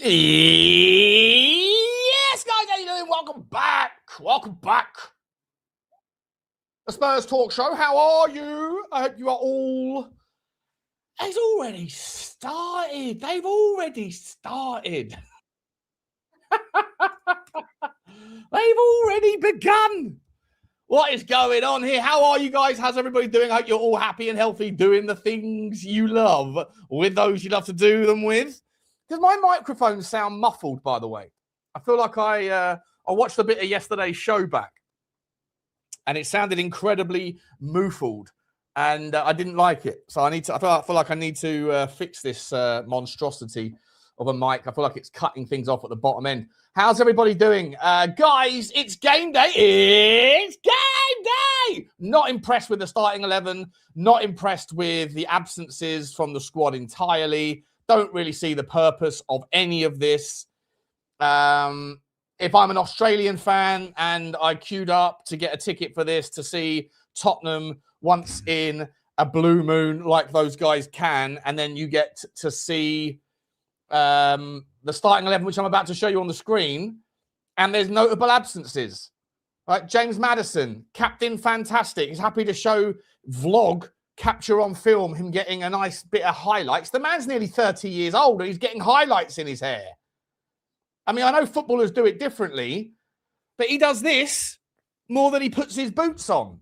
Yes, guys, how you doing? Welcome back. Welcome back. The Spurs Talk Show. How are you? I hope you are all... It's already started. They've already started. They've already begun. What is going on here? How are you guys? How's everybody doing? I hope you're all happy and healthy, doing the things you love with those you love to do them with. Does my microphone sound muffled, by the way? I feel like I watched a bit of yesterday's show back, and it sounded incredibly muffled, and I didn't like it. So I feel like I need to fix this monstrosity of a mic. I feel like it's cutting things off at the bottom end. How's everybody doing? Guys, it's game day. It's game day! Not impressed with the starting 11. Not impressed with the absences from the squad entirely. Don't really see the purpose of any of this. If I'm an Australian fan and I queued up to get a ticket for this to see Tottenham once in a blue moon like those guys can, and then you get to see the starting 11, which I'm about to show you on the screen, and there's notable absences. Right, James Maddison, captain, fantastic. He's happy to show vlog, capture on film, him getting a nice bit of highlights. The man's nearly 30 years old and he's getting highlights in his hair. I mean, I know footballers do it differently, but he does this more than he puts his boots on.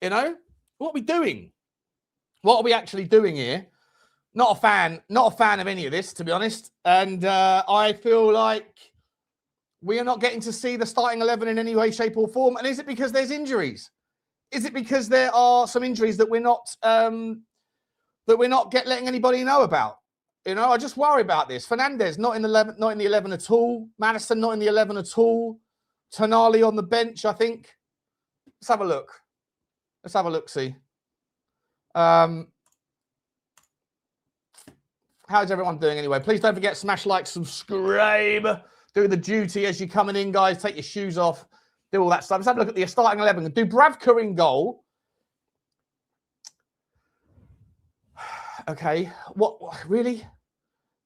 You know? What are we doing? What are we actually doing here? Not a fan of any of this, to be honest. And I feel like we are not getting to see the starting 11 in any way, shape or form. And is it because there's injuries? Is it because there are some injuries that we're not letting anybody know about? You know, I just worry about this. Fernandez not in the 11 at all. Maddison not in the 11 at all. Tonali on the bench, I think. Let's have a look. Let's have a look. See. How's everyone doing anyway? Please don't forget, smash like, subscribe. Do the duty as you're coming in, guys. Take your shoes off. Do all that stuff. Let's have a look at the starting 11. Do Berghvall in goal. Okay. What really?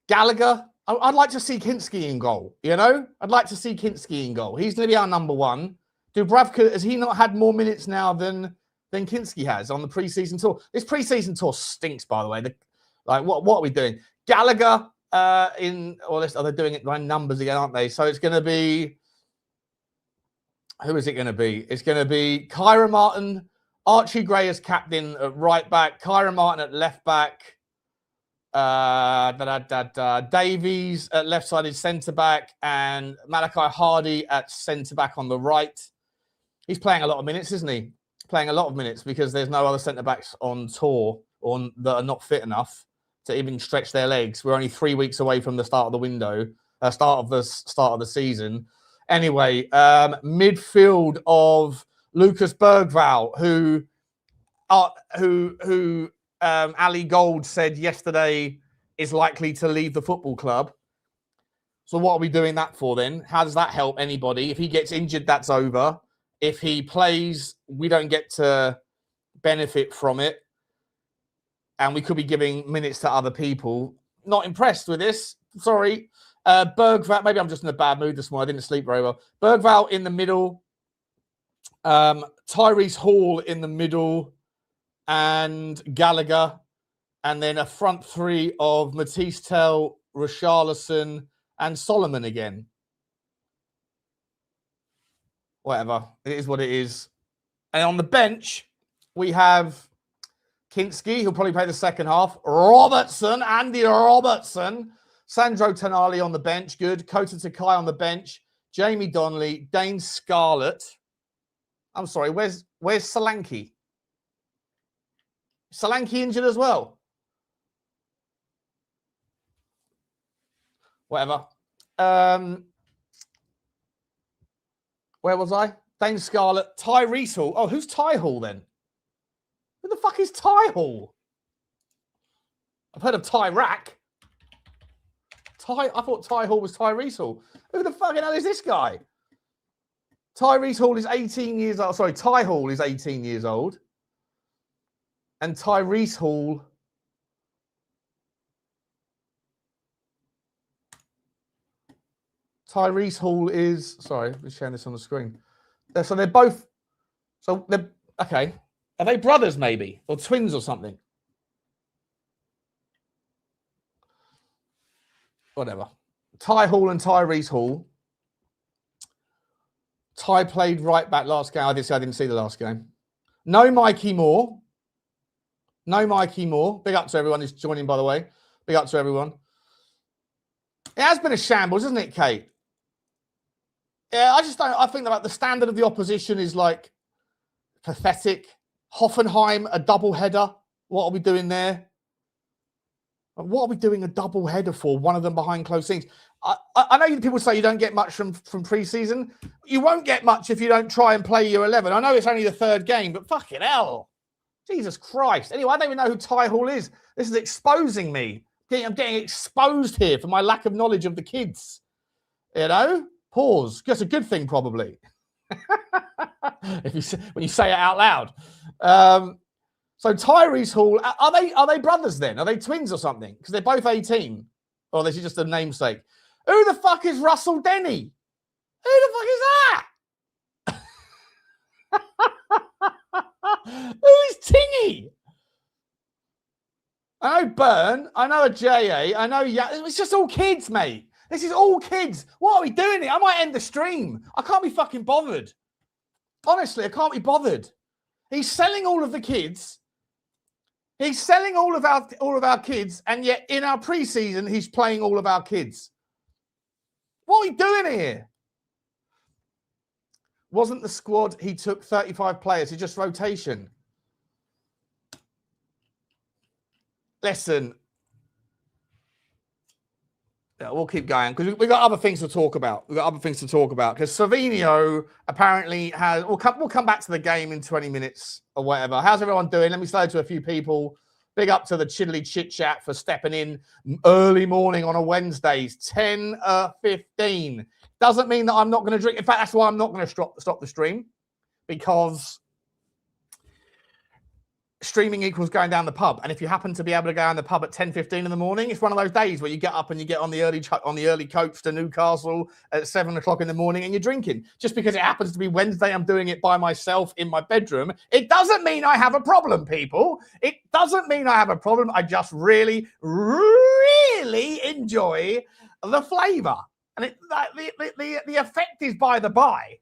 Gallagher? I'd like to see Kinsky in goal, you know? I'd like to see Kinsky in goal. He's going to be our number one. Do Berghvall, has he not had more minutes now than Kinsky has on the preseason tour? This preseason tour stinks, by the way. What are we doing? Gallagher they're doing it by numbers again, aren't they? So it's going to be, who is it going to be? It's going to be Kyra Martin, Archie Gray as captain at right back, Kyra Martin at left back, Davies at left-sided centre-back, and Malachi Hardy at centre-back on the right. He's playing a lot of minutes, isn't he? Playing a lot of minutes because there's no other centre-backs on tour that are not fit enough to even stretch their legs. We're only 3 weeks away from the start of the window, start of the season. Anyway, midfield of Lucas Berghvall, who Ali Gold said yesterday is likely to leave the football club. So what are we doing that for then? How does that help anybody? If he gets injured, that's over. If he plays, we don't get to benefit from it. And we could be giving minutes to other people. Not impressed with this. Sorry. Berghvall, maybe I'm just in a bad mood this morning. I didn't sleep very well. Berghvall in the middle. Tyrese Hall in the middle. And Gallagher. And then a front three of Mathys Tel, Richalison, and Solomon again. Whatever. It is what it is. And on the bench, we have Kinsky, who'll probably play the second half. Andy Robertson. Sandro Tonali on the bench. Good. Kota Takai on the bench. Jamie Donnelly. Dane Scarlett. I'm sorry, where's Solanke? Solanke injured as well. Whatever. Where was I? Dane Scarlett. Tyrese Hall. Oh, who's Ty Hall then? Who the fuck is Ty Hall? I've heard of Ty Rack. I thought Ty Hall was Tyrese Hall. Who the fucking hell is this guy? Tyrese Hall is 18 years old. Sorry, Ty Hall is 18 years old. And Tyrese Hall Tyrese Hall is... Sorry, we're sharing this on the screen. So they're both... So they're... Okay. Are they brothers, maybe? Or twins or something? Whatever. Ty Hall and Tyrese Hall. Ty played right back last game. I didn't see the last game. No Mickey Moore. No Mickey Moore. Big up to everyone who's joining, by the way. Big up to everyone. It has been a shambles, isn't it, Kate? Yeah, I just don't... I think that the standard of the opposition is, like, pathetic. Hoffenheim, a double header. What are we doing there? What are we doing a double header for? One of them behind closed scenes. I know people say you don't get much from pre-season. You won't get much if you don't try and play your 11. I know it's only the third game, but fucking hell. Jesus Christ. Anyway, I don't even know who Ty Hall is. This is exposing me. I'm getting exposed here for my lack of knowledge of the kids. You know? Pause. That's a good thing, probably. When you say it out loud. So Tyrese Hall, are they brothers then? Are they twins or something? Because they're both 18. Or this is just a namesake. Who the fuck is Russell Denny? Who the fuck is that? Who is Tingy? I know Byrne. I know a J.A. I know... It's just all kids, mate. This is all kids. What are we doing here? I might end the stream. I can't be fucking bothered. Honestly, I can't be bothered. He's selling all of the kids. He's selling all of our kids, and yet in our pre-season, he's playing all of our kids. What are we doing here? Wasn't the squad he took 35 players? It's just rotation. Listen. Yeah, we'll keep going because we've got other things to talk about. Because Savinho apparently has... We'll come back to the game in 20 minutes or whatever. How's everyone doing? Let me say to a few people. Big up to the Chiddly Chit Chat for stepping in early morning on a Wednesday, 10:15. Doesn't mean that I'm not going to drink. In fact, that's why I'm not going to stop the stream, because streaming equals going down the pub. And if you happen to be able to go down the pub at 10:15 in the morning, it's one of those days where you get up and you get on the early coach to Newcastle at 7 o'clock in the morning and you're drinking. Just because it happens to be Wednesday, I'm doing it by myself in my bedroom. It doesn't mean I have a problem, people. It doesn't mean I have a problem. I just really, really enjoy the flavour. And the effect is by the by.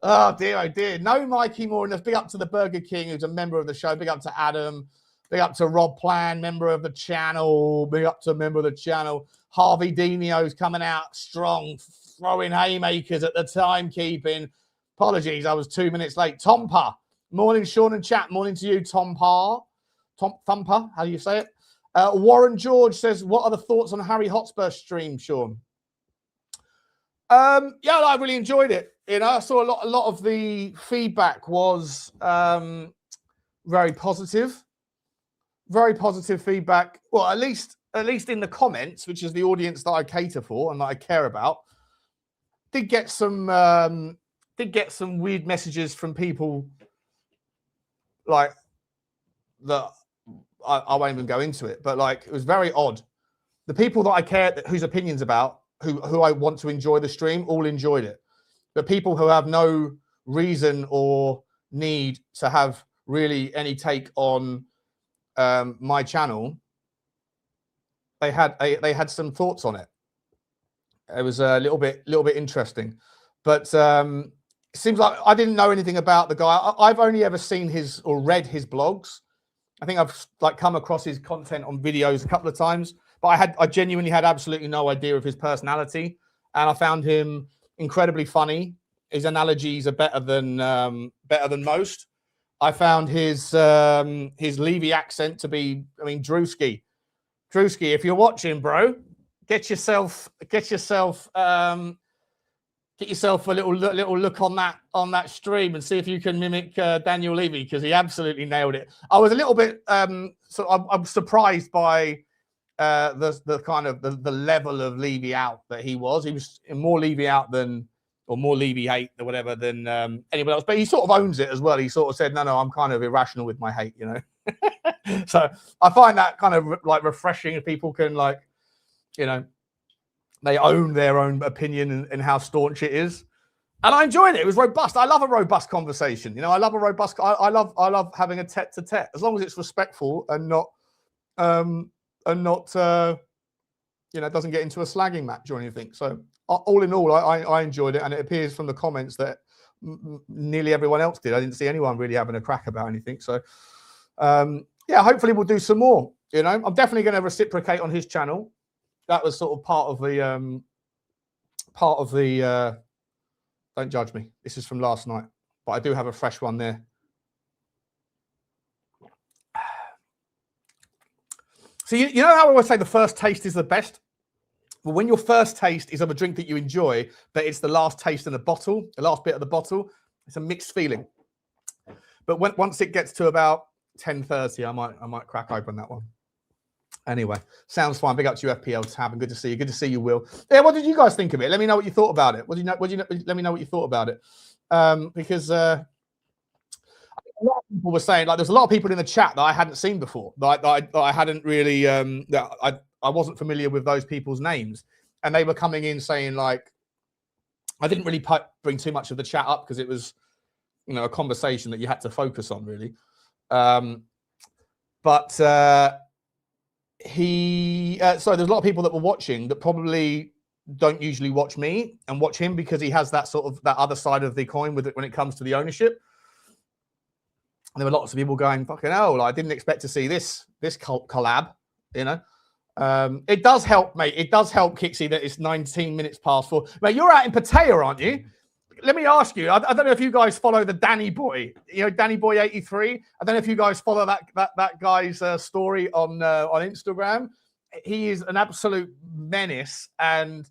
Oh dear. No Mikey Moore enough. Big up to the Burger King, who's a member of the show. Big up to Adam. Big up to Rob Plan, member of the channel. Big up to a member of the channel. Harvey Dino's coming out strong, throwing haymakers at the timekeeping. Apologies, I was 2 minutes late. Tompa. Morning, Sean and chat. Morning to you, Thumper. How do you say it? Warren George says, what are the thoughts on Harry Hotspur stream, Sean? Yeah, I really enjoyed it. You know, I saw a lot of the feedback was very positive. Very positive feedback. Well, at least in the comments, which is the audience that I cater for and that I care about. Did get some weird messages from people like that. I won't even go into it, but like it was very odd. The people that I care, whose opinions about, who I want to enjoy the stream, all enjoyed it. But people who have no reason or need to have really any take on my channel, they had some thoughts on it. It was a little bit interesting, but it seems like I didn't know anything about the guy. I've only ever seen his or read his blogs. I think I've like come across his content on videos a couple of times, but I genuinely had absolutely no idea of his personality, and I found him incredibly funny. His analogies are better than most. I found his Levy accent to be, Drewski, if you're watching, bro, get yourself a little look on that stream and see if you can mimic Daniel Levy, because he absolutely nailed it. I was a little bit I'm surprised by the kind of the level of Levy out that he was. He was more Levy out than, or more Levy hate or whatever than anyone else. But he sort of owns it as well. He sort of said, no, I'm kind of irrational with my hate, you know. So I find that kind of like refreshing if people can like you know, they own their own opinion and how staunch it is. And I enjoyed it. It was robust. I love a robust conversation. You know, I love a robust. I love having a tete-to-tete, as long as it's respectful and not you know, doesn't get into a slagging match or anything. So all in all, I enjoyed it, and it appears from the comments that nearly everyone else did. I didn't see anyone really having a crack about anything. So yeah, hopefully we'll do some more. You know, I'm definitely going to reciprocate on his channel. That was sort of part of the don't judge me. This is from last night, but I do have a fresh one there. So you know how I always say the first taste is the best? Well, when your first taste is of a drink that you enjoy, but it's the last taste in the bottle, the last bit of the bottle, it's a mixed feeling. But once it gets to about 10:30, I might crack open that one. Anyway, sounds fine. Big up to you, FPL Tab, and good to see you. Good to see you, Will. Yeah, what did you guys think of it? Let me know what you thought about it. Let me know what you thought about it. Because a lot of people were saying, like, there's a lot of people in the chat that I hadn't seen before. That I hadn't really, that I wasn't familiar with those people's names, and they were coming in saying, like, I didn't really bring too much of the chat up because it was, you know, a conversation that you had to focus on, really. So there's a lot of people that were watching that probably don't usually watch me and watch him because he has that sort of that other side of the coin with it when it comes to the ownership. And there were lots of people going, fucking hell, I didn't expect to see this collab, you know. It does help, mate. It does help, Kixie, that it's 19 minutes past 4. Mate, you're out in Pattaya, aren't you? Let me ask you, I don't know if you guys follow the Danny Boy, you know, Danny Boy 83. I don't know if you guys follow that guy's story on Instagram. He is an absolute menace and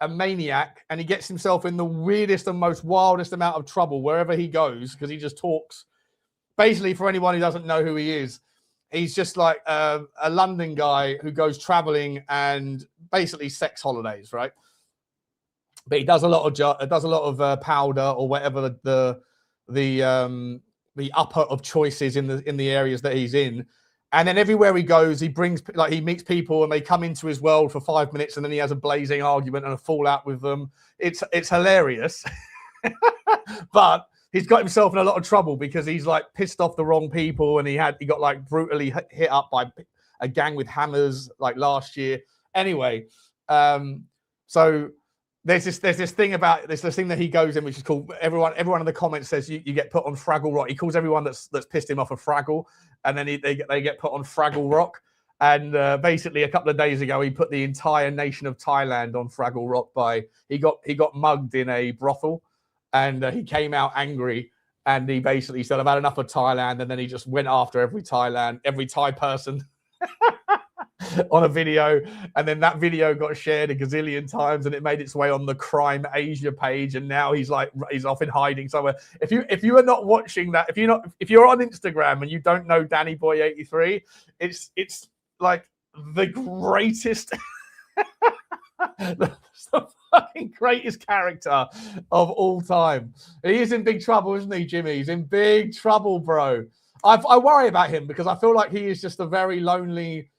a maniac, and he gets himself in the weirdest and most wildest amount of trouble wherever he goes because he just talks. Basically, for anyone who doesn't know who he is, he's just like a London guy who goes traveling and basically sex holidays, right? But he does a lot of powder or whatever the upper of choices in the areas that he's in, and then everywhere he goes, he meets people and they come into his world for 5 minutes, and then he has a blazing argument and a fallout with them. It's hilarious, but he's got himself in a lot of trouble because he's like pissed off the wrong people, and he got like brutally hit up by a gang with hammers like last year. Anyway, so. There's this thing about this thing that he goes in, which is called everyone in the comments says you get put on Fraggle Rock. He calls everyone that's pissed him off a Fraggle, and then they get put on Fraggle Rock. And basically, a couple of days ago, he put the entire nation of Thailand on Fraggle Rock by he got mugged in a brothel, and he came out angry, and he basically said, "I've had enough of Thailand," and then he just went after every Thai person. On a video, and then that video got shared a gazillion times, and it made its way on the Crime Asia page, and now he's off in hiding somewhere. If you are not watching that, if you're on Instagram and you don't know Danny Boy 83, it's like the greatest the fucking greatest character of all time. He is in big trouble, isn't he, Jimmy? He's in big trouble, bro. I worry about him because I feel like he is just a very lonely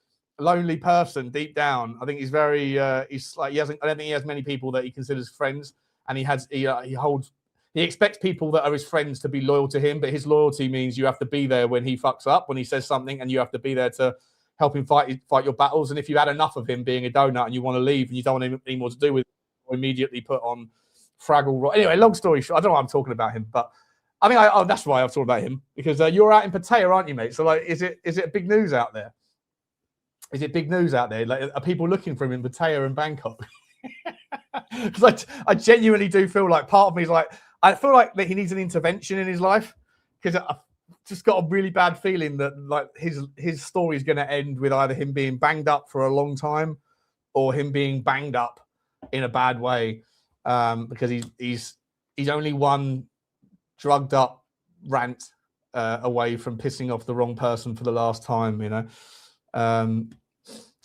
person deep down. I think he's very I don't think he has many people that he considers friends, and he expects people that are his friends to be loyal to him, but his loyalty means you have to be there when he fucks up, when he says something, and you have to be there to help him fight your battles. And if you had enough of him being a donut and you want to leave and you don't want any more to do with him, immediately put on Fraggle Rock. Anyway, long story short, I don't know why I'm talking about him, but I mean, that's why I'm talking about him, because you're out in Pattaya, aren't you, mate? So like, is it big news out there? Is it big news out there? Like, are people looking for him in Pattaya and Bangkok? Because I genuinely do feel like part of me is like, I feel like that he needs an intervention in his life, because I've just got a really bad feeling that like his story is going to end with either him being banged up for a long time or him being banged up in a bad way, because he's only one drugged up rant away from pissing off the wrong person for the last time, you know.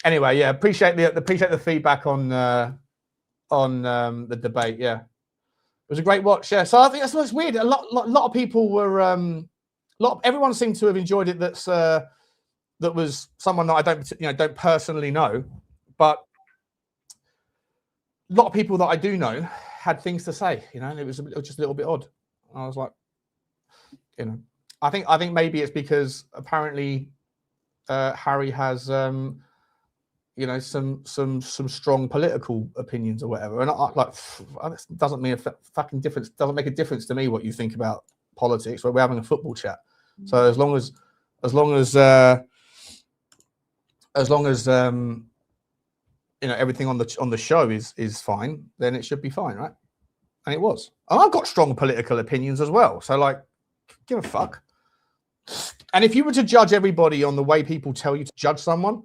Anyway, yeah, appreciate the feedback on the debate. Yeah, it was a great watch. Yeah, so I think that's what's weird. A lot of people were everyone seemed to have enjoyed it. That was someone that I don't personally know, but lot of people that I do know had things to say, and it was just a little bit odd. I was like, I think maybe it's because apparently Harry has, some strong political opinions or whatever, and it doesn't mean a fucking difference. Doesn't make a difference to me what you think about politics. We're having a football chat, so as long as everything on the show is fine, then it should be fine, right? And it was. And I've got strong political opinions as well. So give a fuck. And if you were to judge everybody on the way people tell you to judge someone,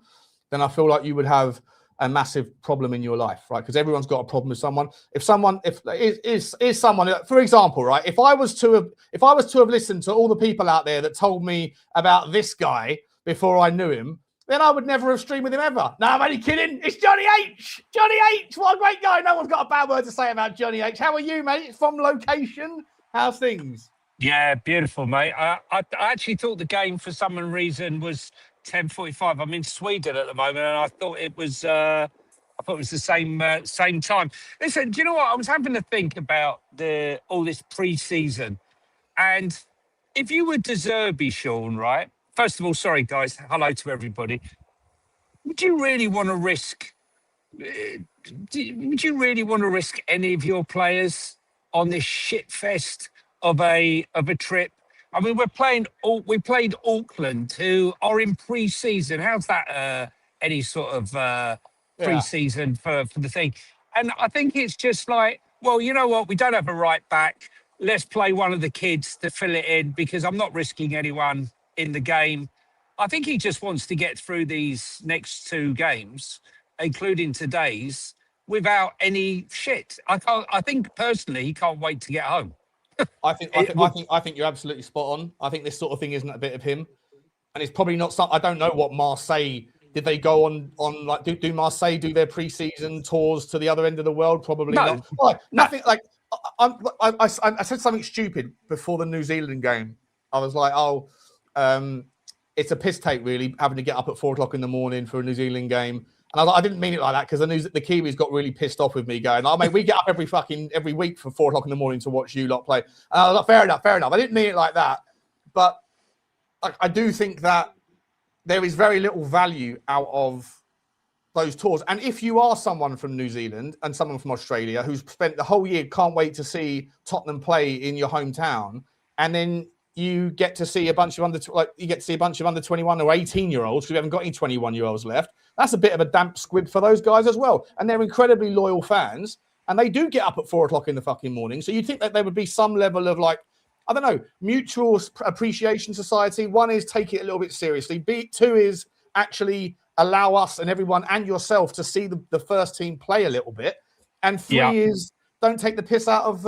then I feel like you would have a massive problem in your life, right? Because everyone's got a problem with someone. If someone is someone, for example, right? If I was to have listened to all the people out there that told me about this guy before I knew him, then I would never have streamed with him ever. No, I'm only kidding. It's Johnny H. Johnny H. What a great guy. No one's got a bad word to say about Johnny H. How are you, mate? It's from location. How's things? Yeah, beautiful, mate. I actually thought the game for some reason was 10:45. I'm in Sweden at the moment, and I thought it was the same time. Listen, do you know what? I was having to think about all this pre-season, and if you were De Zerbi, Sean, right? First of all, sorry guys, hello to everybody. Would you really want to risk? Would you really want to risk any of your players on this shit fest of a trip? I mean, we played Auckland, who are in pre-season. How's that? Any sort of pre-season for the thing? And I think it's just like, well, you know what? We don't have a right back. Let's play one of the kids to fill it in because I'm not risking anyone in the game. I think he just wants to get through these next two games, including today's, without any shit. I think personally, he can't wait to get home. I think you're absolutely spot on. I think this sort of thing isn't a bit of him, and it's probably not something. I don't know what Marseille did. They go on like do Marseille do their pre-season tours to the other end of the world? Probably not. Nothing like. I said something stupid before the New Zealand game. I was like, it's a piss take, really, having to get up at 4 o'clock in the morning for a New Zealand game. And I was like, I didn't mean it like that, because the Kiwis got really pissed off with me, going, "Oh, mate, we get up every week for 4 o'clock in the morning to watch you lot play." And I was like, fair enough. I didn't mean it like that, but I do think that there is very little value out of those tours. And if you are someone from New Zealand and someone from Australia who's spent the whole year, can't wait to see Tottenham play in your hometown, and then you get to see a bunch of under 21 or 18-year-olds, because we haven't got any 21-year-olds left. That's a bit of a damp squib for those guys as well. And they're incredibly loyal fans, and they do get up at 4 o'clock in the fucking morning. So you'd think that there would be some level of, like, I don't know, mutual appreciation society. One is take it a little bit seriously. Two is actually allow us and everyone and yourself to see the first team play a little bit. And three is don't take the piss out of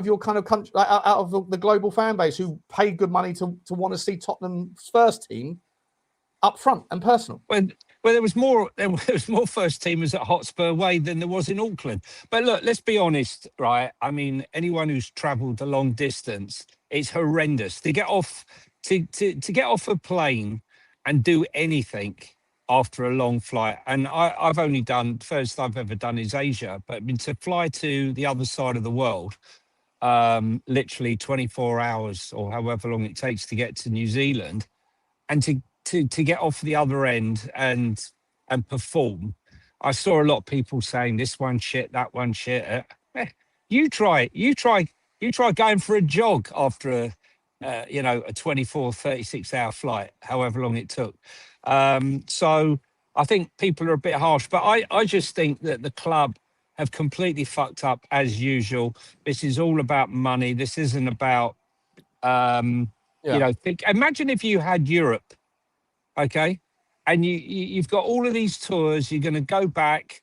your kind of country, out of the global fan base who pay good money to want to see Tottenham's first team up front and personal. Well, there was more first teamers at Hotspur Way than there was in Auckland. But look, let's be honest, right? I mean, anyone who's travelled a long distance, it's horrendous to get off to get off a plane and do anything after a long flight. And I've only done, first I've ever done is Asia, but I mean, to fly to the other side of the world, literally 24 hours or however long it takes to get to New Zealand, and to get off the other end and perform. I saw a lot of people saying this one shit, that one shit. You try going for a jog after a 24, 36 hour flight, however long it took. So I think people are a bit harsh, but I just think that the club have completely fucked up as usual. This is all about money. This isn't about, imagine if you had Europe, okay? And you've got all of these tours, you're going to go back,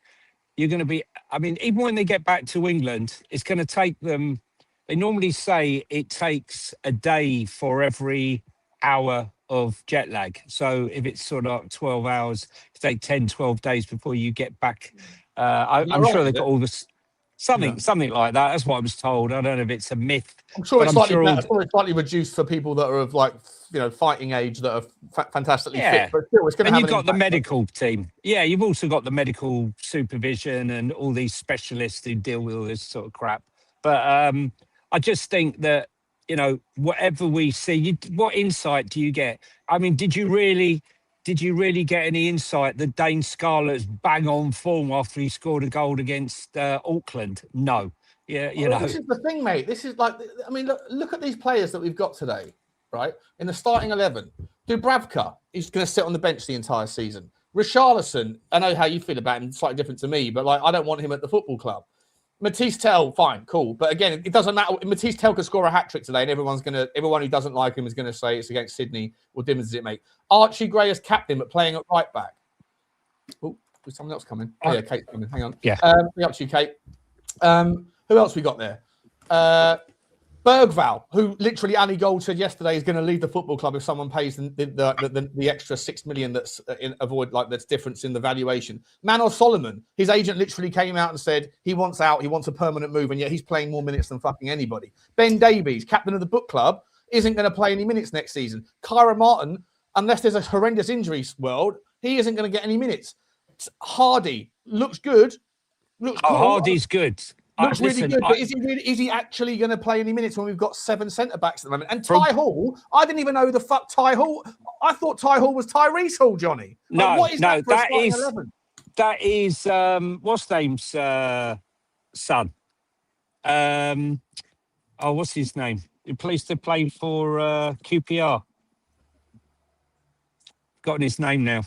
you're going to be, I mean, even when they get back to England, it's going to take them, they normally say it takes a day for every hour of jet lag. So if it's sort of 12 hours, it takes 10, 12 days before you get back. I'm sure they've got all this. Something like that. That's what I was told. I don't know if it's a myth. I'm sure but it's I'm slightly sure better, probably slightly reduced for people that are of like, fighting age that are fantastically Yeah. fit. But still, it's going to And have you've an got the impact. medical team. Yeah, you've also got the medical supervision and all these specialists who deal with all this sort of crap. But I just think that, whatever we see, what insight do you get? I mean, did you really get any insight that Dane Scarlett's bang on form after he scored a goal against Auckland? No. Yeah, This is the thing, mate. This is like, I mean, look at these players that we've got today, right? In the starting 11, Dubravka is going to sit on the bench the entire season. Richalison, I know how you feel about him, slightly different to me, but like, I don't want him at the football club. Mathys Tel, fine, cool. But again, it doesn't matter. Mathys Tel could score a hat-trick today, and everyone who doesn't like him is going to say it's against Sydney. What difference does it make? Archie Gray as captain, but playing at right back. Oh, there's someone else coming. Oh, yeah, Kate's coming. Hang on. Yeah. Bring up to you, Kate. Who else we got there? Berghvall, who literally Annie Gold said yesterday is going to leave the football club if someone pays the extra 6 million that's that's difference in the valuation. Manos Solomon, his agent literally came out and said he wants out, he wants a permanent move, and yet he's playing more minutes than fucking anybody. Ben Davies, captain of the book club, isn't going to play any minutes next season. Kyra Martin, unless there's a horrendous injuries world, he isn't going to get any minutes. Hardy looks good. Looks cool. Hardy's good. Looks really good, but is he actually going to play any minutes when we've got 7 centre-backs at the moment? And Ty Hall, I didn't even know who the fuck Ty Hall... I thought Ty Hall was Tyrese Hall, Johnny. No, that is what's name's son? What's his name? He plays to play for QPR. Forgotten his name now.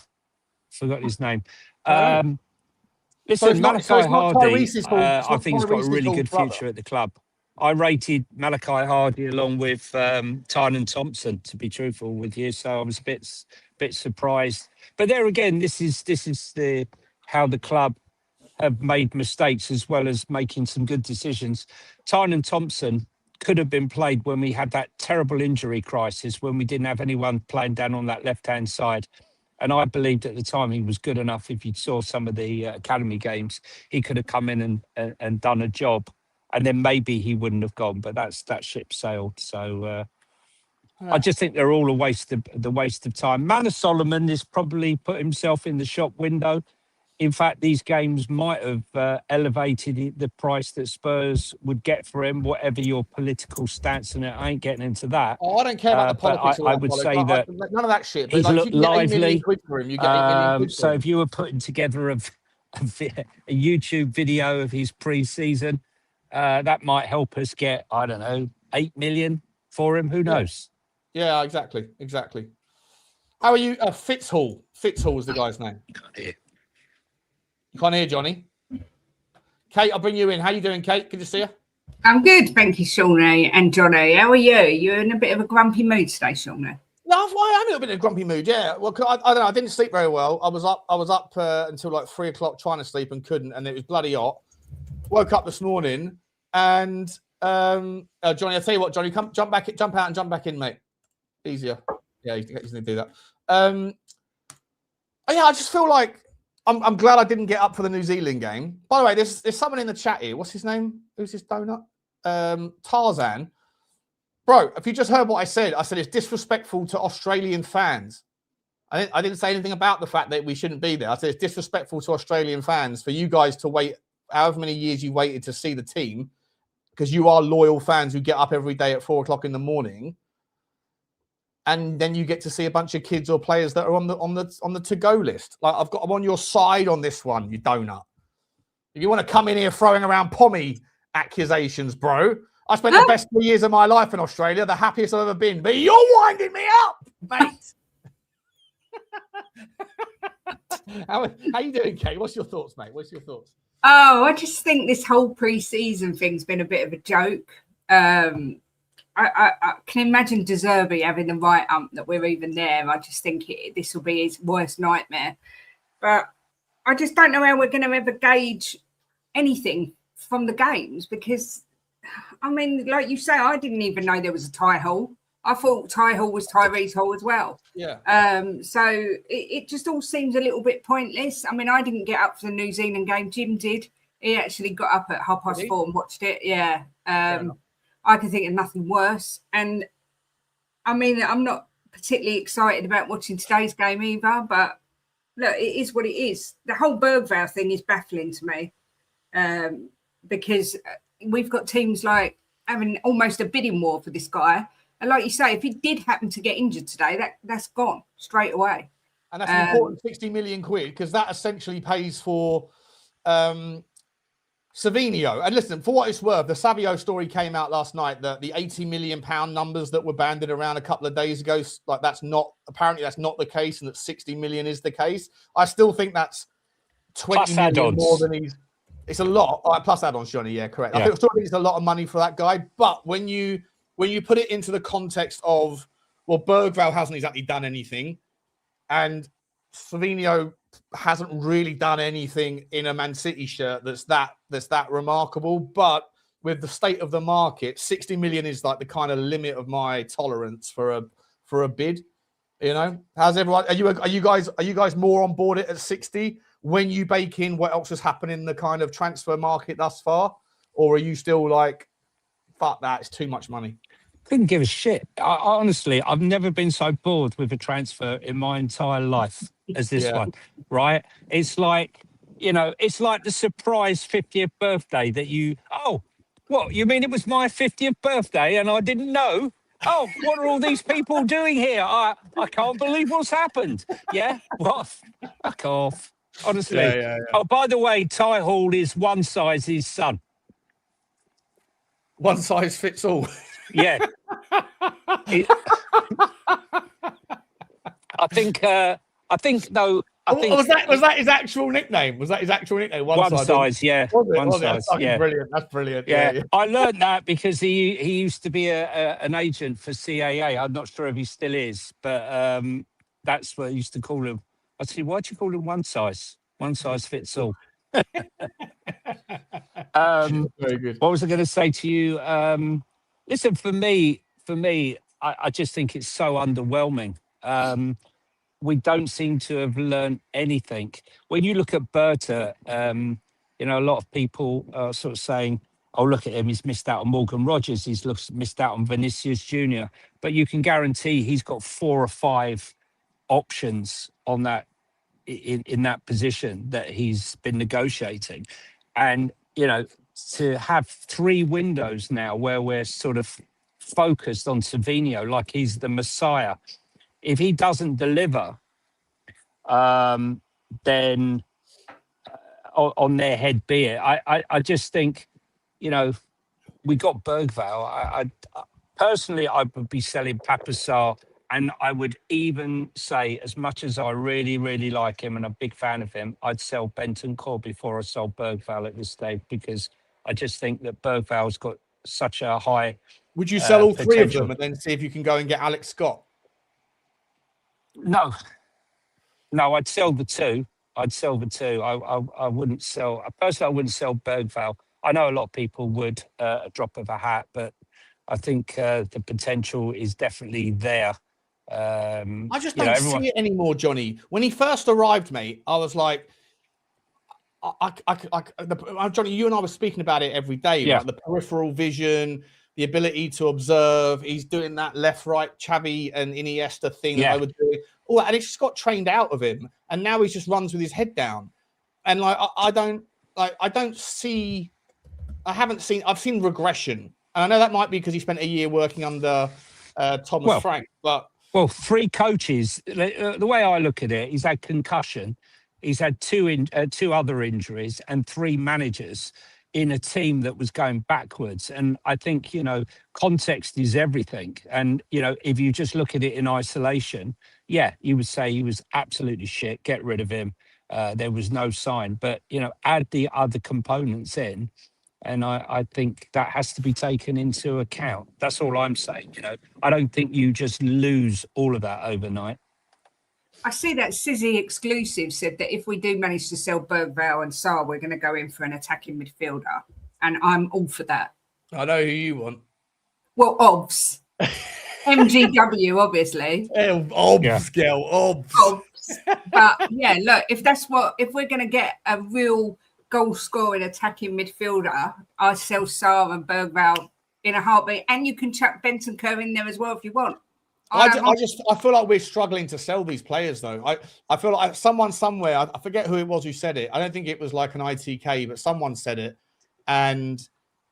Listen, Malachi Hardy, I think he's got a really good future at the club. I rated Malachi Hardy along with Tynan Thompson, to be truthful with you. So I was a bit surprised. But there again, this is how the club have made mistakes as well as making some good decisions. Tynan Thompson could have been played when we had that terrible injury crisis, when we didn't have anyone playing down on that left-hand side. And I believed at the time he was good enough. If you saw some of the academy games, he could have come in and done a job, and then maybe he wouldn't have gone. But that ship sailed. So I just think they're all a waste of time. Manor Solomon has probably put himself in the shop window. In fact, these games might have elevated the price that Spurs would get for him, whatever your political stance, and I ain't getting into that. Oh, I don't care about the politics. I would say that none of that shit. He's looked lively. For him, you get 8 million quid so if you were putting together a YouTube video of his pre-season, that might help us get, I don't know, 8 million for him. Who knows? Yeah, exactly. How are you? Fitzhall. Fitzhall is the guy's name. You can't hear Johnny. Kate, I'll bring you in. How you doing, Kate? Good to see you. I'm good, thank you, Shawnee and Johnny. How are you? You're in a bit of a grumpy mood today, Shawnee. No, I am in a bit of a grumpy mood. Yeah. Well, I don't know. I didn't sleep very well. I was up until like 3 o'clock trying to sleep and couldn't, and it was bloody hot. Woke up this morning, and Johnny, I'll tell you what, Johnny, jump out and jump back in, mate. Easier. Yeah, he's going to do that. Yeah, I just feel like. I'm glad I didn't get up for the New Zealand game. By the way, there's someone in the chat here. What's his name? Who's this donut? Tarzan. Bro, if you just heard what I said it's disrespectful to Australian fans. I didn't say anything about the fact that we shouldn't be there. I said it's disrespectful to Australian fans for you guys to wait however many years you waited to see the team, because you are loyal fans who get up every day at 4 o'clock in the morning. And then you get to see a bunch of kids or players that are on the to-go list. Like I'm on your side on this one, you donut. If you want to come in here throwing around pommy accusations, bro, I spent the best 3 years of my life in Australia, the happiest I've ever been. But you're winding me up, mate. How you doing, Kate? What's your thoughts, mate? What's your thoughts? Oh, I just think this whole pre-season thing's been a bit of a joke. I can imagine De Zerbi having the right that we're even there. I just think this will be his worst nightmare. But I just don't know how we're going to ever gauge anything from the games because, I mean, like you say, I didn't even know there was a Ty Hall. I thought Ty Hall was Tyrese Hall as well. Yeah. So it just all seems a little bit pointless. I mean, I didn't get up for the New Zealand game. Jim did. He actually got up at 4:30 and watched it. Yeah. enough. I can think of nothing worse. And I mean, I'm not particularly excited about watching today's game either, but look, it is what it is. The whole Berghvall thing is baffling to me, because we've got teams like having almost a bidding war for this guy. And like you say, if he did happen to get injured today, that's gone straight away. And that's an important 60 million quid, because that essentially pays for Savinho. And listen, for what it's worth, the Savio story came out last night that the 80 million pound numbers that were banded around a couple of days ago, like that's not the case, and that 60 million is the case. I still think that's 20 plus million add-ons. more than it's a lot. Plus add-ons, Johnny. Yeah, correct. Yeah. I still think it's a lot of money for that guy. But when you put it into the context of, well, Berghvall hasn't exactly done anything, and Savinho hasn't really done anything in a Man City shirt that's that remarkable. But with the state of the market, 60 million is like the kind of limit of my tolerance for a bid. You know, how's everyone? Are you guys more on board it at 60 when you bake in what else has happened in the kind of transfer market thus far, or are you still like, fuck that, it's too much money? Couldn't give a shit. Honestly, I've never been so bored with a transfer in my entire life as this one, right? It's like, it's like the surprise 50th birthday that what, you mean it was my 50th birthday and I didn't know? Oh, what are all these people doing here? I can't believe what's happened. Yeah? What? Fuck off. Honestly. Yeah. Oh, by the way, Ty Hall is one size his son. One size fits all. Yeah. I think was that his actual nickname? Was that his actual nickname? One size, yeah. One size, that's yeah. Brilliant. That's brilliant. Yeah. I learned that because he used to be an agent for CAA. I'm not sure if he still is, but that's what I used to call him. I said, why'd you call him one size? One size fits all. Very good. What was I going to say to you? Listen, for me, I just think it's so underwhelming. We don't seem to have learned anything. When you look at Berta, a lot of people are sort of saying, oh, look at him, he's missed out on Morgan Rogers, he's missed out on Vinicius Jr. But you can guarantee he's got 4 or 5 options on that in that position that he's been negotiating. And, to have 3 windows now where we're sort of focused on Savinho like he's the Messiah. If he doesn't deliver, then on their head be it. I just think, we got Berghvall. I personally, I would be selling Pape Matar Sarr, and I would even say, as much as I really, really like him and I'm a big fan of him, I'd sell Bentancur before I sold Berghvall at this stage, because I just think that Berghvall's got such a high. Would you sell all 3 of potential. them and then see if you can go and get Alex Scott? No, I'd sell the 2. I wouldn't sell. Personally, I wouldn't sell Berghvall. I know a lot of people would, a drop of a hat, but I think the potential is definitely there. I just don't see it anymore, Johnny. When he first arrived, mate, I was like, Johnny, you and I were speaking about it every day. Yeah. Like the peripheral vision, the ability to observe. He's doing that left-right Xavi and Iniesta thing that I would do. Oh, and it just got trained out of him, and now he just runs with his head down. And like, I've seen regression, and I know that might be because he spent a year working under Thomas Frank, but. Well, 3 coaches. The way I look at it, he's had concussion, he's had 2 other injuries, and 3 managers in a team that was going backwards. And I think, context is everything. And, if you just look at it in isolation, you would say he was absolutely shit, get rid of him. There was no sign. But, add the other components in, and I think that has to be taken into account. That's all I'm saying. I don't think you just lose all of that overnight. I see that Sizzy Exclusive said that if we do manage to sell Berghvall and Sarr, we're going to go in for an attacking midfielder. And I'm all for that. I know who you want. Well, obs. MGW, obviously. Obs, girl, obs. But, look, if we're going to get a real goal-scoring, attacking midfielder, I sell Sarr and Berghvall in a heartbeat, and you can chuck Bentancur in there as well if you want. I feel like we're struggling to sell these players, though. I feel like someone somewhere, I forget who it was who said it. I don't think it was like an ITK, but someone said it, and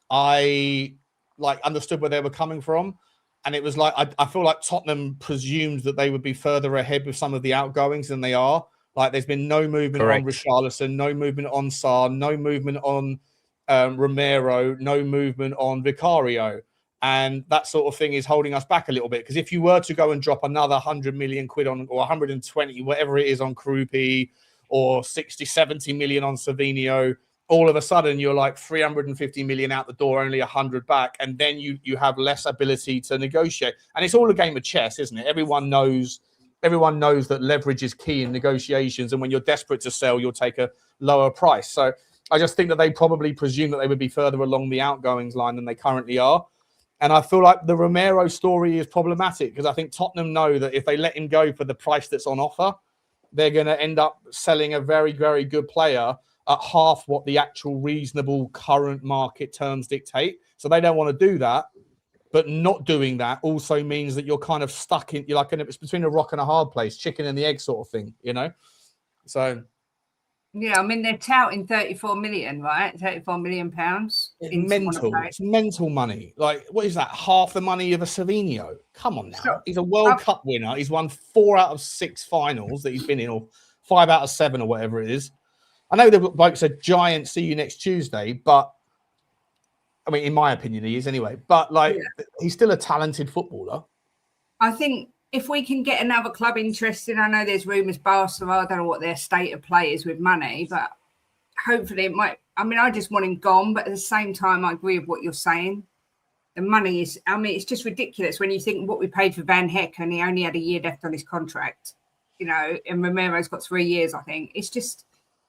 I like understood where they were coming from. And it was like I feel like Tottenham presumed that they would be further ahead with some of the outgoings than they are. Like there's been no movement on Richalison, no movement on Sarr, no movement on Romero, no movement on Vicario. And that sort of thing is holding us back a little bit. Because if you were to go and drop another 100 million quid on, or 120, whatever it is on Krupi, or 60, 70 million on Savinio, all of a sudden you're like 350 million out the door, only 100 back. And then you have less ability to negotiate. And it's all a game of chess, isn't it? Everyone knows that leverage is key in negotiations. And when you're desperate to sell, you'll take a lower price. So I just think that they probably presume that they would be further along the outgoings line than they currently are. And I feel like the Romero story is problematic because I think Tottenham know that if they let him go for the price that's on offer, they're going to end up selling a very, very good player at half what the actual reasonable current market terms dictate. So they don't want to do that. But not doing that also means that you're kind of stuck in, it's between a rock and a hard place, chicken and the egg sort of thing, you know? So. Yeah, I mean, they're touting 34 million, right? 34 million pounds. It's mental. It's mental money. Like, what is that? Half the money of a Savinio. Come on now. So, he's a World Cup winner. He's won 4 out of 6 finals that he's been in, or 5 out of 7 or whatever it is. I know the bloke's a giant see you next Tuesday, but I mean, in my opinion, he is anyway. But like, he's still a talented footballer. I think if we can get another club interested, I know there's rumours Barcelona, I don't know what their state of play is with money, but hopefully it might. I mean, I just want him gone, but at the same time, I agree with what you're saying. The money is, I mean, it's just ridiculous when you think what we paid for Van Heck and he only had a year left on his contract, you know, and Romero's got 3 years, I think. It's just,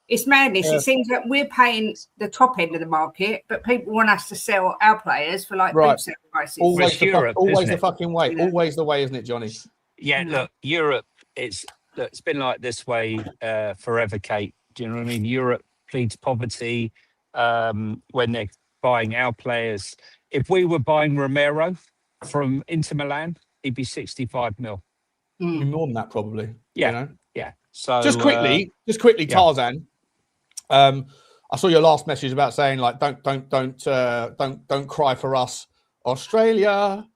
it's madness. Yeah. It seems that we're paying the top end of the market, but people want us to sell our players for like big sale prices. Always the fucking way. You know? Always the way, isn't it, Johnny? Yeah, look, Europe, it's been like this way forever, Kate. Do you know what I mean? Europe pleads poverty when they're buying our players. If we were buying Romero from Inter Milan, he'd be 65 mil. More than that, probably. Yeah, you know? Yeah. So just quickly, Tarzan. I saw your last message about saying like, don't cry for us, Australia.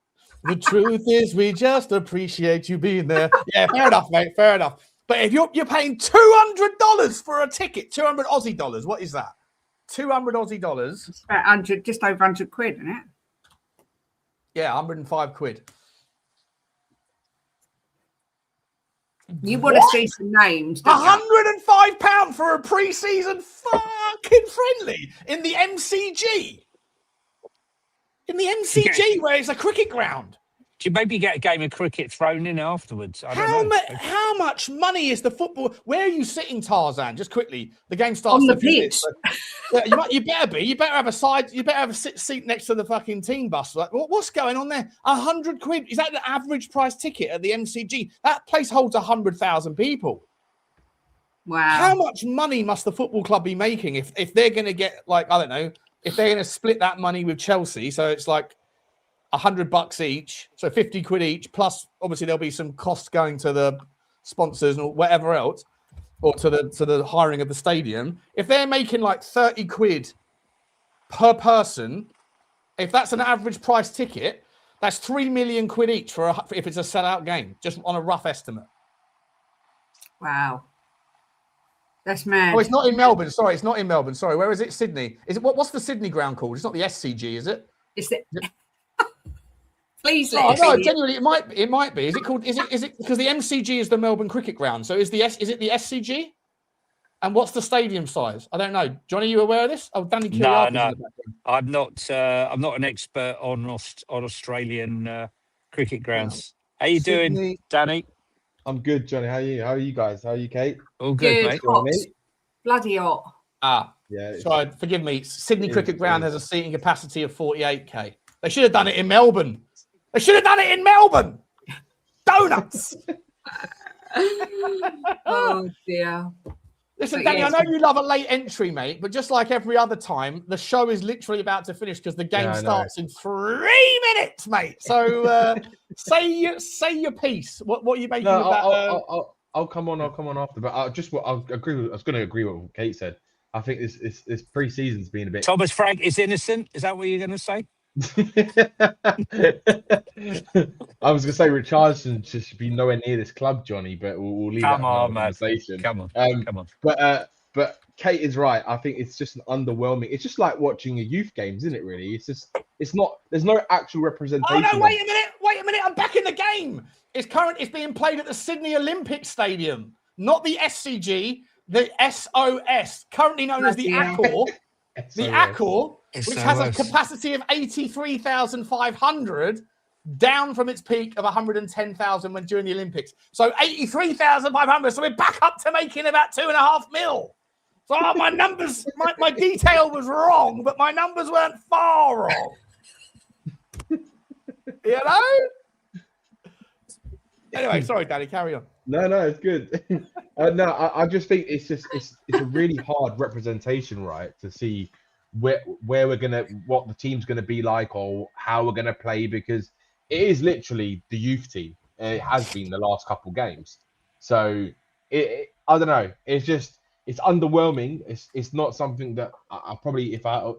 The truth is, we just appreciate you being there. Yeah, fair enough, mate. Fair enough. But if you're paying $200 for a ticket, 200 Aussie dollars, what is that? 200 Aussie dollars. It's about 100, just over 100 quid, isn't it? Yeah, 105 quid. You want to see some names? £105 for a pre-season fucking friendly in the MCG. In the MCG, where it's a cricket ground. Do you maybe get a game of cricket thrown in afterwards? How much money is the football? Where are you sitting, Tarzan? Just quickly, the game starts on the pitch. You better be. You better have a side. You better have a seat next to the fucking team bus. Like, what's going on there? 100 quid. Is that the average price ticket at the MCG? That place holds 100,000 people. Wow. How much money must the football club be making if they're going to get, like, I don't know, if they're going to split that money with Chelsea? So it's like $100 each, so 50 quid each, plus obviously there'll be some costs going to the sponsors or whatever else, or to the hiring of the stadium. If they're making like 30 quid per person, if that's an average price ticket, that's 3 million quid each if it's a sellout game, just on a rough estimate. Wow. That's mad. Oh, it's not in Melbourne. Sorry, it's not in Melbourne. Sorry, where is it? Sydney. Is it what's the Sydney ground called? It's not the SCG, is it? Is it? Please. No, genuinely, it might be. Is it because the MCG is the Melbourne Cricket Ground? So is it the SCG? And what's the stadium size? I don't know. Johnny, you aware of this? Oh, Danny Kiriakis. No. I'm not an expert on Australian cricket grounds. How you doing, Danny? I'm good, Johnny. How are you? How are you guys? How are you, Kate? All good, mate. Hot. Bloody hot. Yeah. Sorry, forgive me. Sydney Cricket Ground has a seating capacity of 48k. They should have done it in Melbourne. Donuts. Oh dear. Listen, But Danny, yes. I know you love a late entry, mate, but just like every other time, the show is literally about to finish because the game Yeah, I know. starts in 3 minutes, mate. So say your piece. What are you making No, of that? I'll come on after. But I was going to agree with what Kate said. I think this pre-season's been a bit. Thomas Frank is innocent. Is that what you're going to say? I was going to say Richalison should be nowhere near this club, Johnny, but we'll leave that Come for another on, man. conversation. Come on. Come on. But Kate is right. I think it's just an underwhelming. It's just like watching a youth games, isn't it? Really, it's not. There's no actual representation. Oh no! Wait a minute! I'm back in the game. It's being played at the Sydney Olympic Stadium, not the SCG, the SOS, currently known as the Accor. The Accor, which has a capacity of 83,500, down from its peak of 110,000 when during the Olympics. So 83,500. So we're back up to making about 2.5 mil. So my numbers, my detail was wrong, but my numbers weren't far wrong. You know? Anyway, sorry, Danny, carry on. No, it's good. I just think it's a really hard representation, right? To see where what the team's gonna be like or how we're gonna play, because it is literally the youth team. It has been the last couple games. So I don't know. It's underwhelming. It's not something that I probably if I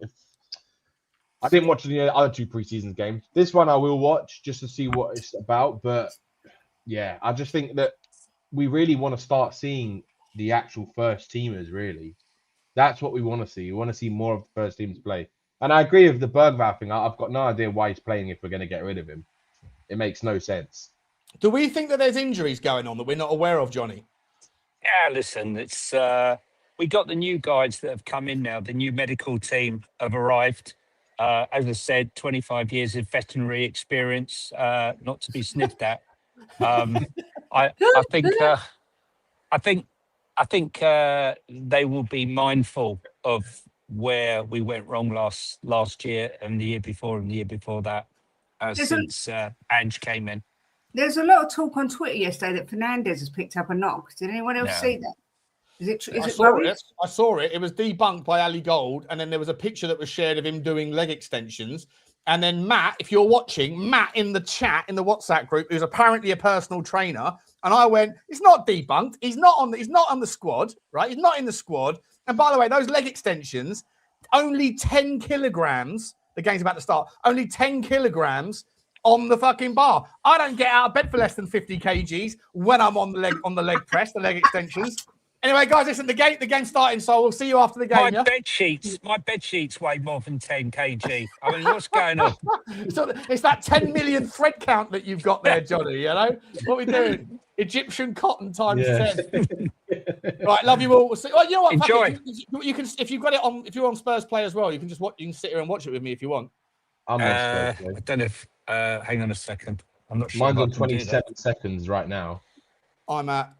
didn't watch the other two preseason games. This one I will watch just to see what it's about. But yeah, I just think that we really want to start seeing the actual first teamers. Really, that's what we want to see. We want to see more of the first teams play. And I agree with the Berghvall thing. I've got no idea why he's playing if we're going to get rid of him. It makes no sense. Do we think that there's injuries going on that we're not aware of, Johnny? Yeah, listen, it's we got the new guys that have come in now. The new medical team have arrived. As I said, 25 years of veterinary experience, not to be sniffed at. I think they will be mindful of where we went wrong last year and the year before and the year before that, since Ange came in. There's a lot of talk on Twitter yesterday that Fernandez has picked up a knock. Did anyone else see that? Is it true? I saw it. It was debunked by Ali Gold, and then there was a picture that was shared of him doing leg extensions. And then Matt, if you're watching, Matt in the chat in the WhatsApp group, who's apparently a personal trainer, and I went, "It's not debunked. He's not on the squad, right? He's not in the squad." And by the way, those leg extensions, only 10 kilograms. The game's about to start. Only 10 kilograms on the fucking bar. I don't get out of bed for less than 50 kgs when I'm on the leg press, the leg extensions. Anyway, guys, listen, the game's starting, so we'll see you after the game. My bed sheets weigh more than 10 kg. I mean, what's going on? So it's that 10 million thread count that you've got there, Johnny. You know what we're doing? Egyptian cotton times 10. Right, love you all. We'll see. Oh, you know what? Enjoy. You can if you've got it on. If you're on Spurs Play as well, you can just watch. You can sit here and watch it with me if you want. I'm on I Spurs Play. don't know if. Hang on a second. I'm not sure. Mine's on 27 seconds right now. I'm at.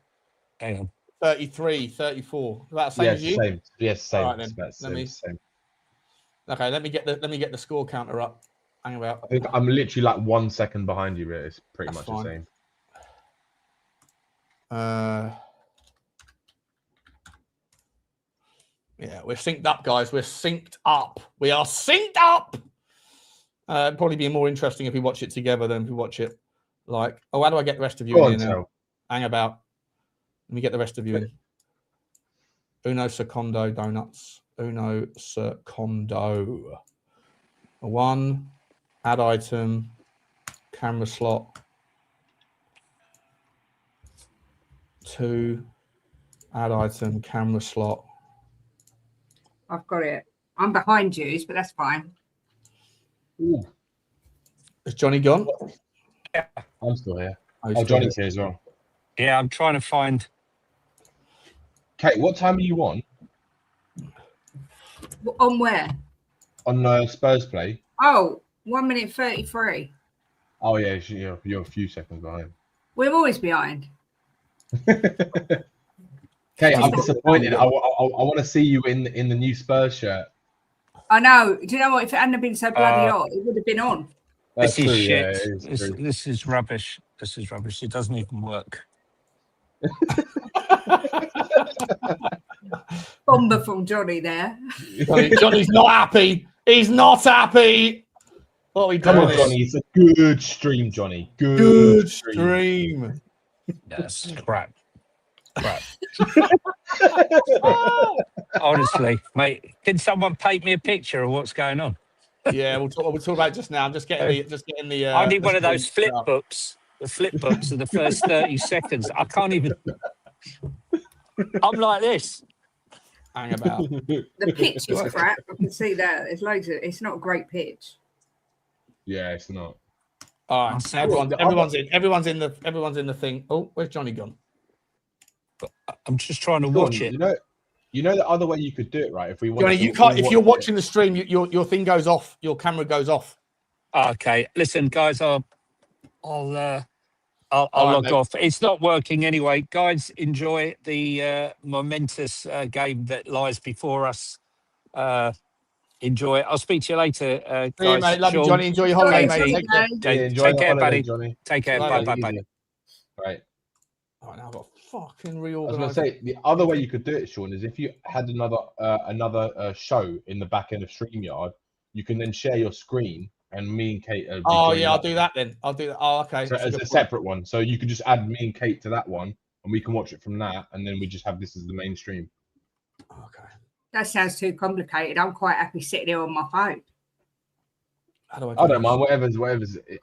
Hang on. 33, 34. About the same as you? Same. Yes, same. All right, then. Same. Okay, let me get the score counter up. Hang about. I think I'm literally like 1 second behind you, but it's pretty That's much fine. the same. Yeah, we're synced up, guys. We're synced up. We are synced up. It'd probably be more interesting if we watch it together than if we watch it like. Oh, how do I get the rest of you in here now? Hang about. Let me get the rest of you in. Uno secondo donuts. Uno secondo. 1. Add item. Camera slot. 2. Add item. Camera slot. I've got it. I'm behind you, but that's fine. Ooh. Is Johnny gone? Yeah. I'm still here. Oh, Johnny's here as well. Yeah, I'm trying to find. Kate, what time are you on? On where? On Spurs Play. Oh, 1 minute 33. Oh yeah, you're a few seconds behind. We're always behind. Kate, I'm disappointed. I want to see you in the new Spurs shirt. I know. Do you know what? If it hadn't been so bloody hot, it would have been on. This is true, shit. yeah, This is rubbish. This is rubbish. It doesn't even work. Bomber from Johnny there. Johnny's not happy. He's not happy. What are we doing? Come on, Johnny. It's a good stream, Johnny. Good stream. That's crap. Honestly, mate, can someone paint me a picture of what's going on? Yeah, we'll talk about it just now. I'm just getting the. I need one of those flip books. The flip books of the first 30 seconds. I can't even. I'm like this. Hang about. The pitch is crap. I can see that. There's loads of. It's not a great pitch. Yeah, it's not. All right, everyone's in the thing. Oh, where's Johnny gone? I'm just trying to watch it. You know the other way you could do it, right? If we want, Johnny, you can't. If you're watching the stream, your thing goes off. Your camera goes off. Okay, listen, guys. I'll log off. It's not working anyway. Guys, enjoy the momentous game that lies before us. Enjoy it. I'll speak to you later, guys. See you, mate. Love you, Johnny. Enjoy your holiday, mate. Take care, buddy. Johnny. Take care. Bye. Right. Oh, now I've got fucking I was reorganized. going to say the other way you could do it, Sean, is if you had another show in the back end of StreamYard, you can then share your screen and me and Kate. Oh yeah, I'll do that then. I'll do that. Oh, okay. So as a separate one, so you can just add me and Kate to that one, and we can watch it from that, and then we just have this as the main stream. Okay. That sounds too complicated. I'm quite happy sitting here on my phone. How do I don't mind. Whatever's.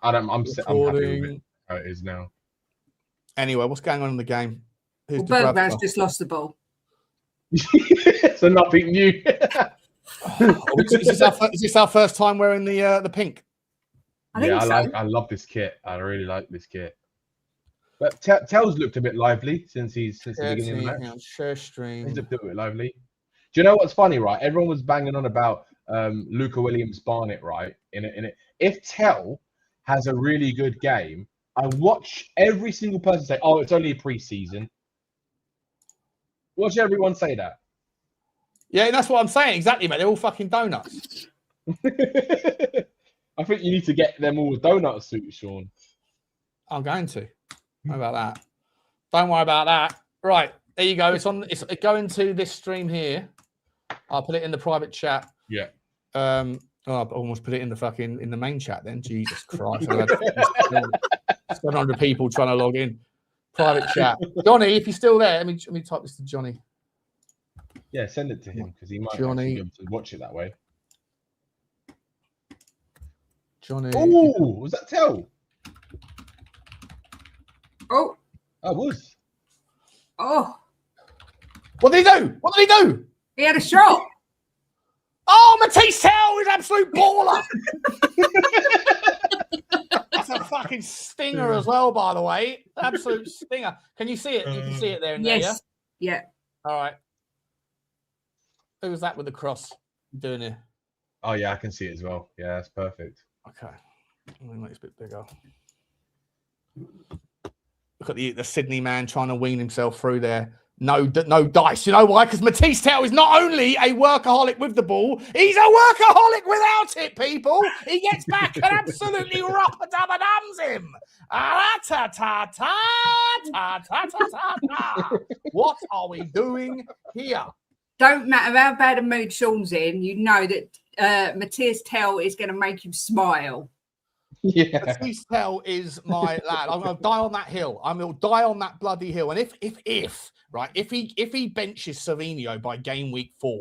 I'm happy with it how it is now. Anyway, what's going on in the game? Well, Berghvall's just lost the ball. So nothing new. Is this our first time wearing the pink? I love this kit. I really like this kit. But Tel's looked a bit lively since the beginning of the match. Share stream. He's a bit lively. Do you know what's funny, right? Everyone was banging on about Luca Williams-Barnett, right? In it. If Tel has a really good game, I watch every single person say, "Oh, it's only a pre-season." Watch everyone say that. Yeah, that's what I'm saying. Exactly, mate. They're all fucking donuts. I think you need to get them all donut suits, Sean. I'm going to. How about that? Don't worry about that. Right, there you go. It's going to this stream here. I'll put it in the private chat. Yeah. I almost put it in the main chat then. Jesus Christ. 700 people trying to log in. Private chat. Johnny, if you're still there, let me type this to Johnny. Yeah, send it to him because he might Johnny, be able to watch it that way. Johnny. Oh, was that Tel? Oh. I was. Oh. What did he do? He had a shot. Oh, Mathys Tel is absolute baller. That's a fucking stinger as well, by the way. Absolute stinger. Can you see it? You can see it there in there, yeah? Yeah. All right. Who was that with the cross doing it? Oh, yeah, I can see it as well. Yeah, that's perfect. Okay. Let me make this a bit bigger. Look at the Sydney man trying to wean himself through there. No dice. You know why? Because Mathys Tel is not only a workaholic with the ball, he's a workaholic without it, people. He gets back and absolutely rop-a-dub-a-dums him. What are we doing here? Don't matter how bad a mood Sean's in, you know that Mathys Tel is going to make you smile. Yeah. Mathys Tel is my lad. I'm going to die on that hill. I'm going to die on that bloody hill. And if he benches Savinho by game week 4,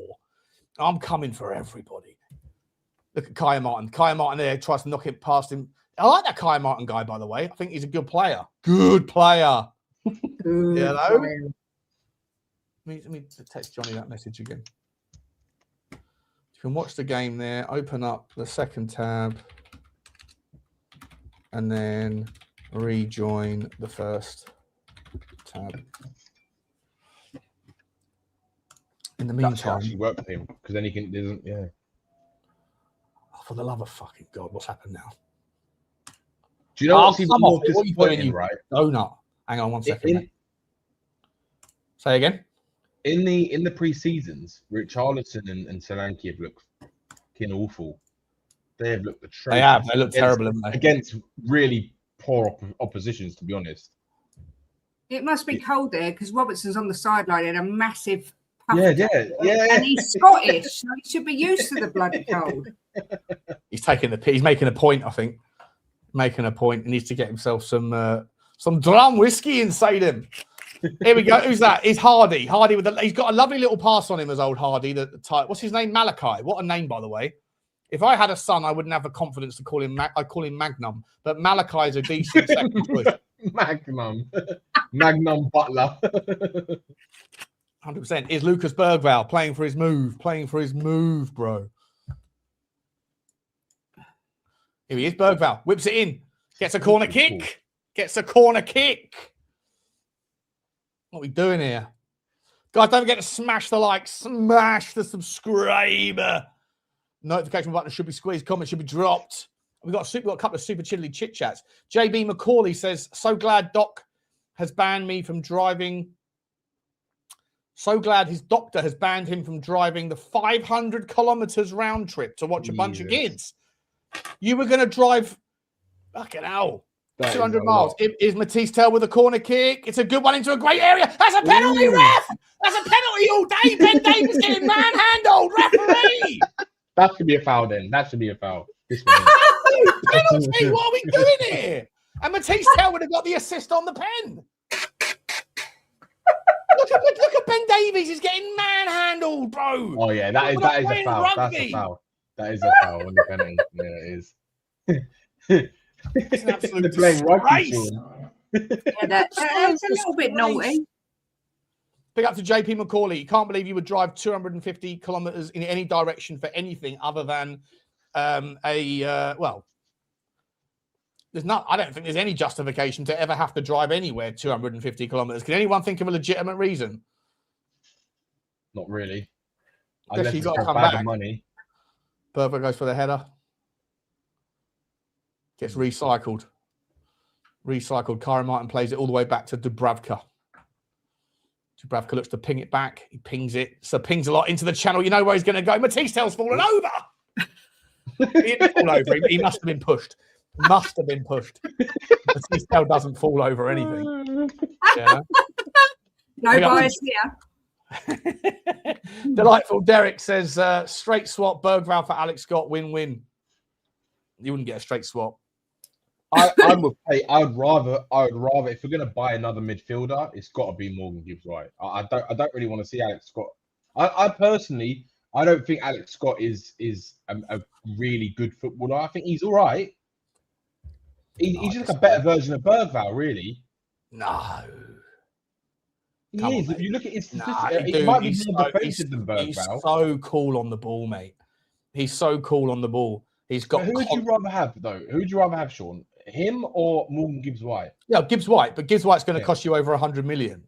I'm coming for everybody. Look at Kaya Martin. Kaya Martin there tries to knock it past him. I like that Kaya Martin guy, by the way. I think he's a good player. Good player. Hello. Let me text Johnny that message again. You can watch the game there. Open up the second tab. And then rejoin the first tab. In the meantime, actually work with him because then he can. Yeah. Oh, for the love of fucking God, what's happened now? Do you know what's even more what are you doing, right? Donut. Hang on 1 second. Say again. In the pre-seasons, Richalison and Solanke have looked fucking awful. They have looked atrocious. They have. They look terrible, haven't they? Against really poor oppositions, to be honest. It must be cold there because Robertson's on the sideline in a massive Puffer Yeah. And he's Scottish, so he should be used to the bloody cold. He's making a point, I think. Making a point. He needs to get himself some drum whiskey inside him. Here we go. Who's that? It's Hardy. Hardy he's got a lovely little pass on him as old Hardy. What's his name? Malachi. What a name, by the way. If I had a son, I wouldn't have the confidence to call him. I'd call him Magnum. But Malachi is a decent second choice. Magnum Butler. 100%. Is Lucas Berghvall playing for his move? Bro. Here he is, Berghvall. Whips it in. Gets a corner kick. What are we doing here? Guys, don't forget to smash the like, smash the subscriber. Notification button should be squeezed. Comments should be dropped. We've got a couple of super chilly chit chats. JB McCauley says, so glad Doc has banned me from driving. So glad his doctor has banned him from driving the 500 kilometers round trip to watch a bunch of kids. You were going to drive, fucking hell, 200 miles. Is Mathys Tel with a corner kick? It's a good one into a great area. That's a penalty, ref! That's a penalty all day. Ben Davies getting manhandled, referee! That should be a foul then. That should be a foul. Penalty, what are we doing here? And Mathys Tel would have got the assist on the pen. Look at Ben Davies. He's getting manhandled, bro. Oh, yeah, that is a foul. That's a foul. That is a foul on the penalty. Yeah, it is. It's an absolute playing rugby. Yeah, that's a little bit naughty. Big up to JP McCauley. Can't believe you would drive 250 kilometers in any direction for anything other than I don't think there's any justification to ever have to drive anywhere 250 kilometers. Can anyone think of a legitimate reason? Not really. Unless you've got to come back. Money. Berghvall goes for the header. Gets recycled. Kyron Martin plays it all the way back to Dubravka. Dubravka looks to ping it back. He pings it. So pings a lot into the channel. You know where he's going to go. Mathys Tel's fallen over. He didn't fall over. He must have been pushed. Mathys Tel doesn't fall over anything. Yeah. No bias here. Delightful Derek says straight swap Berghvall for Alex Scott, win-win. You wouldn't get a straight swap. I would rather if we're gonna buy another midfielder, it's got to be Morgan Gibbs-White. I don't really want to see Alex Scott. I personally don't think Alex Scott is a really good footballer. I think he's all right. He's just a better version of Berghvall, really. No. He is. If you look at his statistics, he might be more defensive than Berghvall. He's so cool on the ball, mate. He's so cool on the ball. He's got. Who would you rather have, though? Who would you rather have, Sean? Him or Morgan Gibbs-White? Yeah, Gibbs-White, but Gibbs-White's going to cost you over 100 million.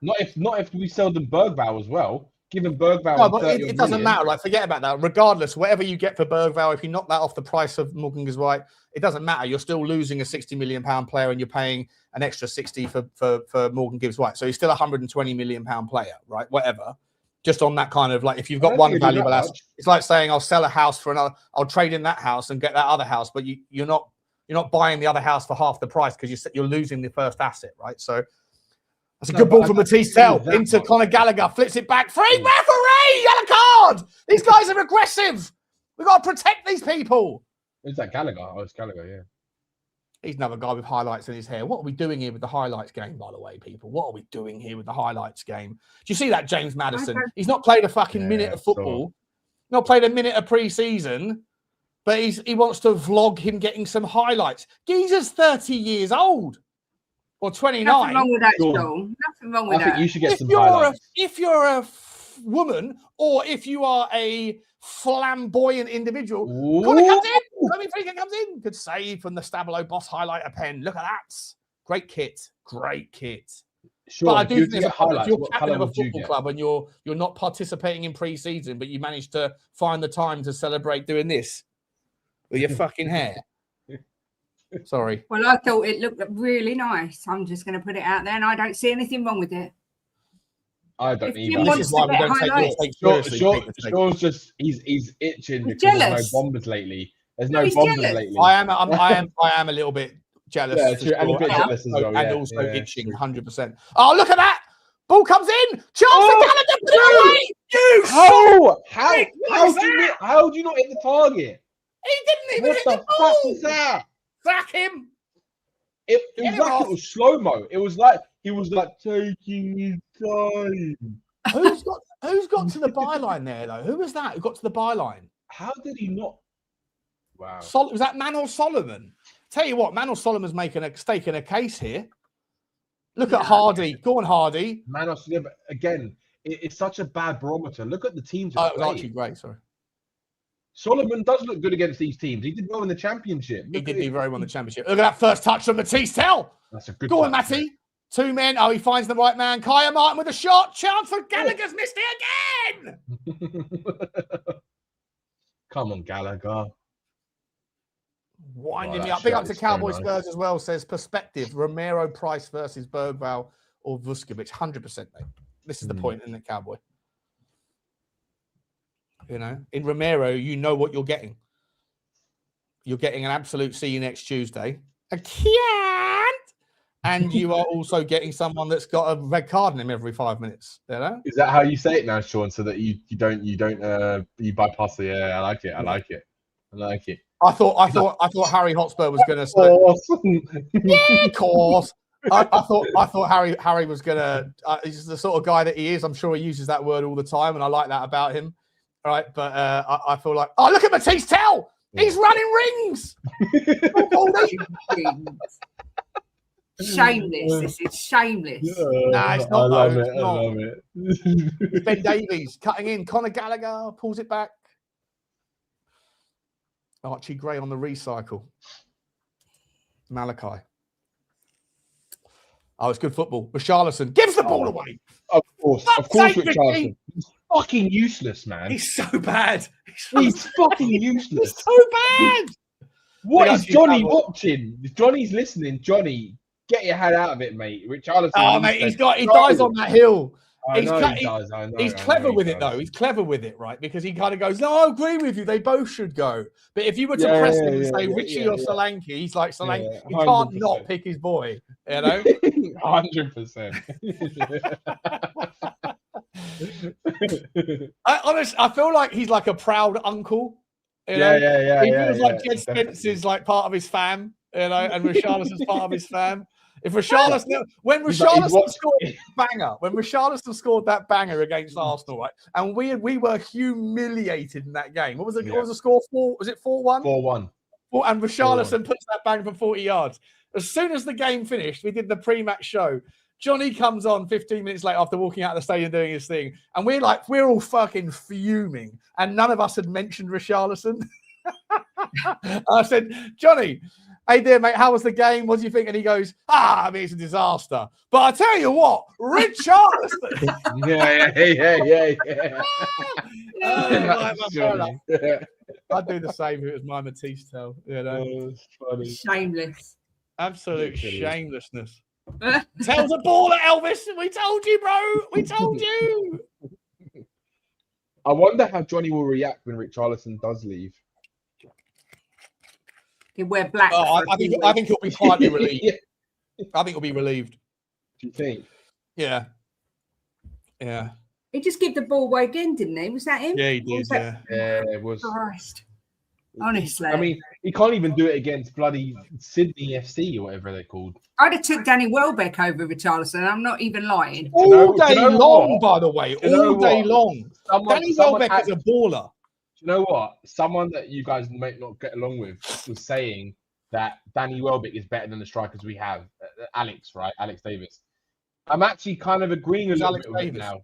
Not if we sell them Berghvall as well. Given Berghvall, no, but it doesn't matter. Like, forget about that. Regardless, whatever you get for Berghvall, if you knock that off the price of Morgan Gibbs-White, it doesn't matter. You're still losing a £60 million player, and you're paying an extra 60 for Morgan Gibbs-White. So he's still a £120 million player, right? Whatever. Just on that kind of like, if you've got one valuable asset, it's like saying I'll sell a house for another. I'll trade in that house and get that other house, but you're not buying the other house for half the price because you're losing the first asset, right? So that's a good ball from Mathys Tel into Conor Gallagher, flips it back, free referee, yellow card. These guys are aggressive. We've got to protect these people. Is that Gallagher? Oh, it's Gallagher, yeah. He's another guy with highlights in his hair. What are we doing here with the highlights game, by the way, people? What are we doing here with the highlights game? Do you see that, James Maddison? He's not played a fucking minute of football, not played a minute of pre-season, but he wants to vlog him getting some highlights. Geezer's 30 years old or 29. Nothing wrong with that, Joel. Nothing wrong with that. I think you should get some highlights. If you're a woman or if you are a flamboyant individual, Conor comes in. Freaking comes in. Good save from the Stabilo Boss highlighter pen. Look at that. Great kit. Sure, but I do think if you're captain of a football club and you're not participating in pre-season, but you managed to find the time to celebrate doing this with your fucking hair. Sorry. Well, I thought it looked really nice. I'm just going to put it out there, and I don't see anything wrong with it. I don't either. This is why we don't take seriously. Sean's just he's itching because there's no bombers lately. There's no bombers lately. I am a little bit jealous. Yeah, true. And a bit jealous as well. And also itching 100%. Oh, look at that. Ball comes in. Chance for Gallagher. Put it away. You How do you not hit the target? He didn't even hit the What the ball. fuck was that? Sack him. It was like it was slow-mo. It was like he was like taking his time. Who's got to the byline there though? Who was that who got to the byline? How did he not? Wow. Was that Manor Solomon? Tell you what, Manor Solomon's making a case here. Look at Hardy. Go on, Hardy. Manor, but again, it's such a bad barometer. Look at the teams. Oh, it was Archie Gray, sorry. Solomon does look good against these teams. He did well in the championship. He did do very well in the championship. Look at that first touch from Mathys Tel. That's a good. Go on, Matty. 2 men. Oh, he finds the right man. Kaya Martin with a shot. Chance for Gallagher's missed it again. Come on, Gallagher. Winding me up. Big up to Cowboy Spurs as well. Says perspective. Romero, Price versus Berghvall or Vuskovic. 100%, mate. This is the point, isn't it, Cowboy? You know, in Romero, you know what you're getting. You're getting an absolute see you next Tuesday. A can't. And you are also getting someone that's got a red card in him every 5 minutes. You know? Is that how you say it now, Sean? So that you bypass the I like it. I thought Harry Hotspur was going to say, yeah, of course. I thought Harry was going to. He's the sort of guy that he is. I'm sure he uses that word all the time, and I like that about him. All right, but I feel like, oh, look at Mathys Tel. He's running rings. Shameless. This is shameless. Nah, it's not. I love it. Ben Davies cutting in. Conor Gallagher pulls it back. Archie Gray on the recycle. Malachi. Oh, it's good football. Richalison gives the ball away. Of course, Richalison. He's fucking useless, man. He's so bad. He's fucking useless. He's so bad. What is Johnny watching? If Johnny's listening, Johnny, get your head out of it, mate. Richalison. Oh, mate, he dies on that hill. I know. He's clever with it, though. He's clever with it, right? Because he kind of goes, no, I agree with you. They both should go. But if you were to press him and say Richie or Solanke, he's like Solanke. He can't not pick his boy, you know? 100%. I feel like he's like a proud uncle. You know? Yeah. He feels like Jed Spence is like part of his fam, you know, and Richarlison's part of his fam. If Richarlison, when Richarlison scored that banger against Arsenal, right, and we were humiliated in that game. What was it? What was the score? Was it 4-1? 4-1. And Richarlison puts that bang from 40 yards. As soon as the game finished, we did the pre-match show. Johnny comes on 15 minutes later after walking out of the stadium doing his thing, and we're all fucking fuming, and none of us had mentioned Richarlison. I said, Johnny, hey there, mate, how was the game? What do you think? And he goes, I mean, it's a disaster. But I tell you what, Richarlison. Yeah. I'd do the same if it was my Mathys Tel. You know? Shameless. Absolute shamelessness. Tells a baller, Elvis. We told you, bro. We told you. I wonder how Johnny will react when Richarlison does leave. He'll wear black. Oh, I think he'll be quietly relieved. I think he'll be relieved. Do you think? Yeah. He just gave the ball away again, didn't he? Was that him? Yeah, he did. Yeah, it was. Christ. Honestly. I mean, he can't even do it against bloody Sydney FC or whatever they're called. I'd have took Danny Welbeck over Richarlison. I'm not even lying. All day long, by the way. All day long. Danny Welbeck is a baller. Do you know what? Someone that you guys might not get along with was saying that Danny Welbeck is better than the strikers we have. Alex, right? Alex Davis. I'm actually kind of agreeing a little bit with him now.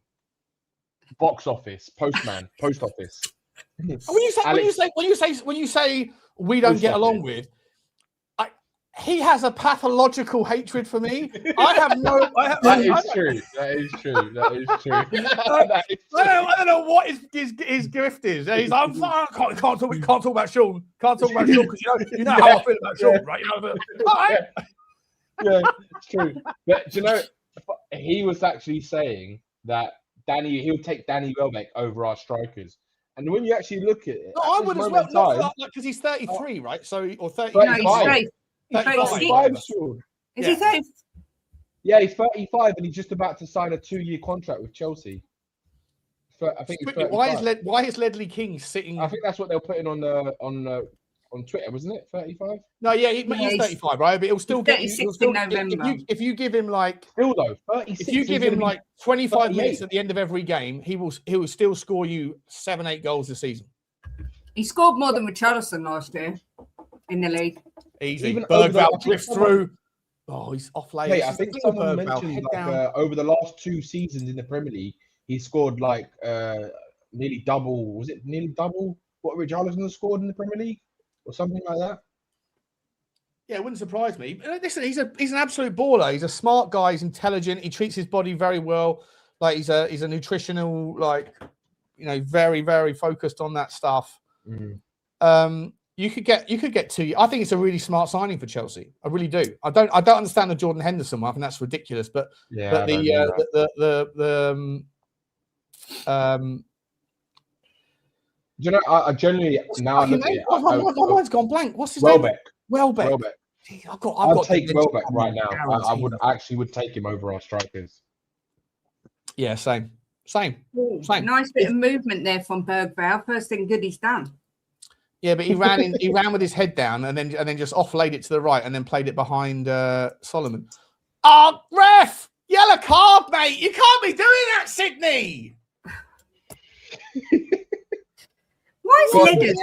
Box office, postman, post office. When you say we don't get along with, he has a pathological hatred for me. That is true. I don't know what his grift is. He's like, can't talk about Sean. Can't talk about Sean because you know how I feel about Sean, right? Yeah, it's true. But do you know, he was actually saying that he'll take Danny Welbeck over our strikers. And when you actually look at it, I would as well, because he's 33, right? So or 30. No, he's 35. Is he 30? Yeah, he's 35 and he's just about to sign a 2-year contract with Chelsea. I think he's 35. Why is Ledley King sitting? I think that's what they're putting on Twitter, wasn't it? 35. No, yeah, he's 35, right? But he'll still get you. 36 in November. If you give him like, still though, 36. If you give him like 25 38. minutes at the end of every game, he will still score you 7-8 goals this season. He scored more than Richalison last year in the league. Easy. Even Berghvall drifts through. Oh, he's off late. Hey, I think someone mentioned over the last 2 seasons in the Premier League, he scored like nearly double. Was it nearly double what Richalison scored in the Premier League, or something like that? Yeah, it wouldn't surprise me. Listen, he's an absolute baller. He's a smart guy. He's intelligent. He treats his body very well. Like he's a nutritional, like, you know, very, very focused on that stuff. Mm. You could get 2. I think it's a really smart signing for Chelsea. I really do. I don't understand the Jordan Henderson one. I think that's ridiculous. But yeah, you know, I generally now I look at it. My mind's gone blank. What's his Welbeck. name? Welbeck. I'd take Welbeck right now. I would take him over our strikers. Yeah, same. Nice bit of movement there from Berghvall. First thing good he's done. Yeah, but he ran with his head down and then just offlaid it to the right and then played it behind Solomon. Oh, ref! Yellow card, mate! You can't be doing that, Sydney! Why is Leggett?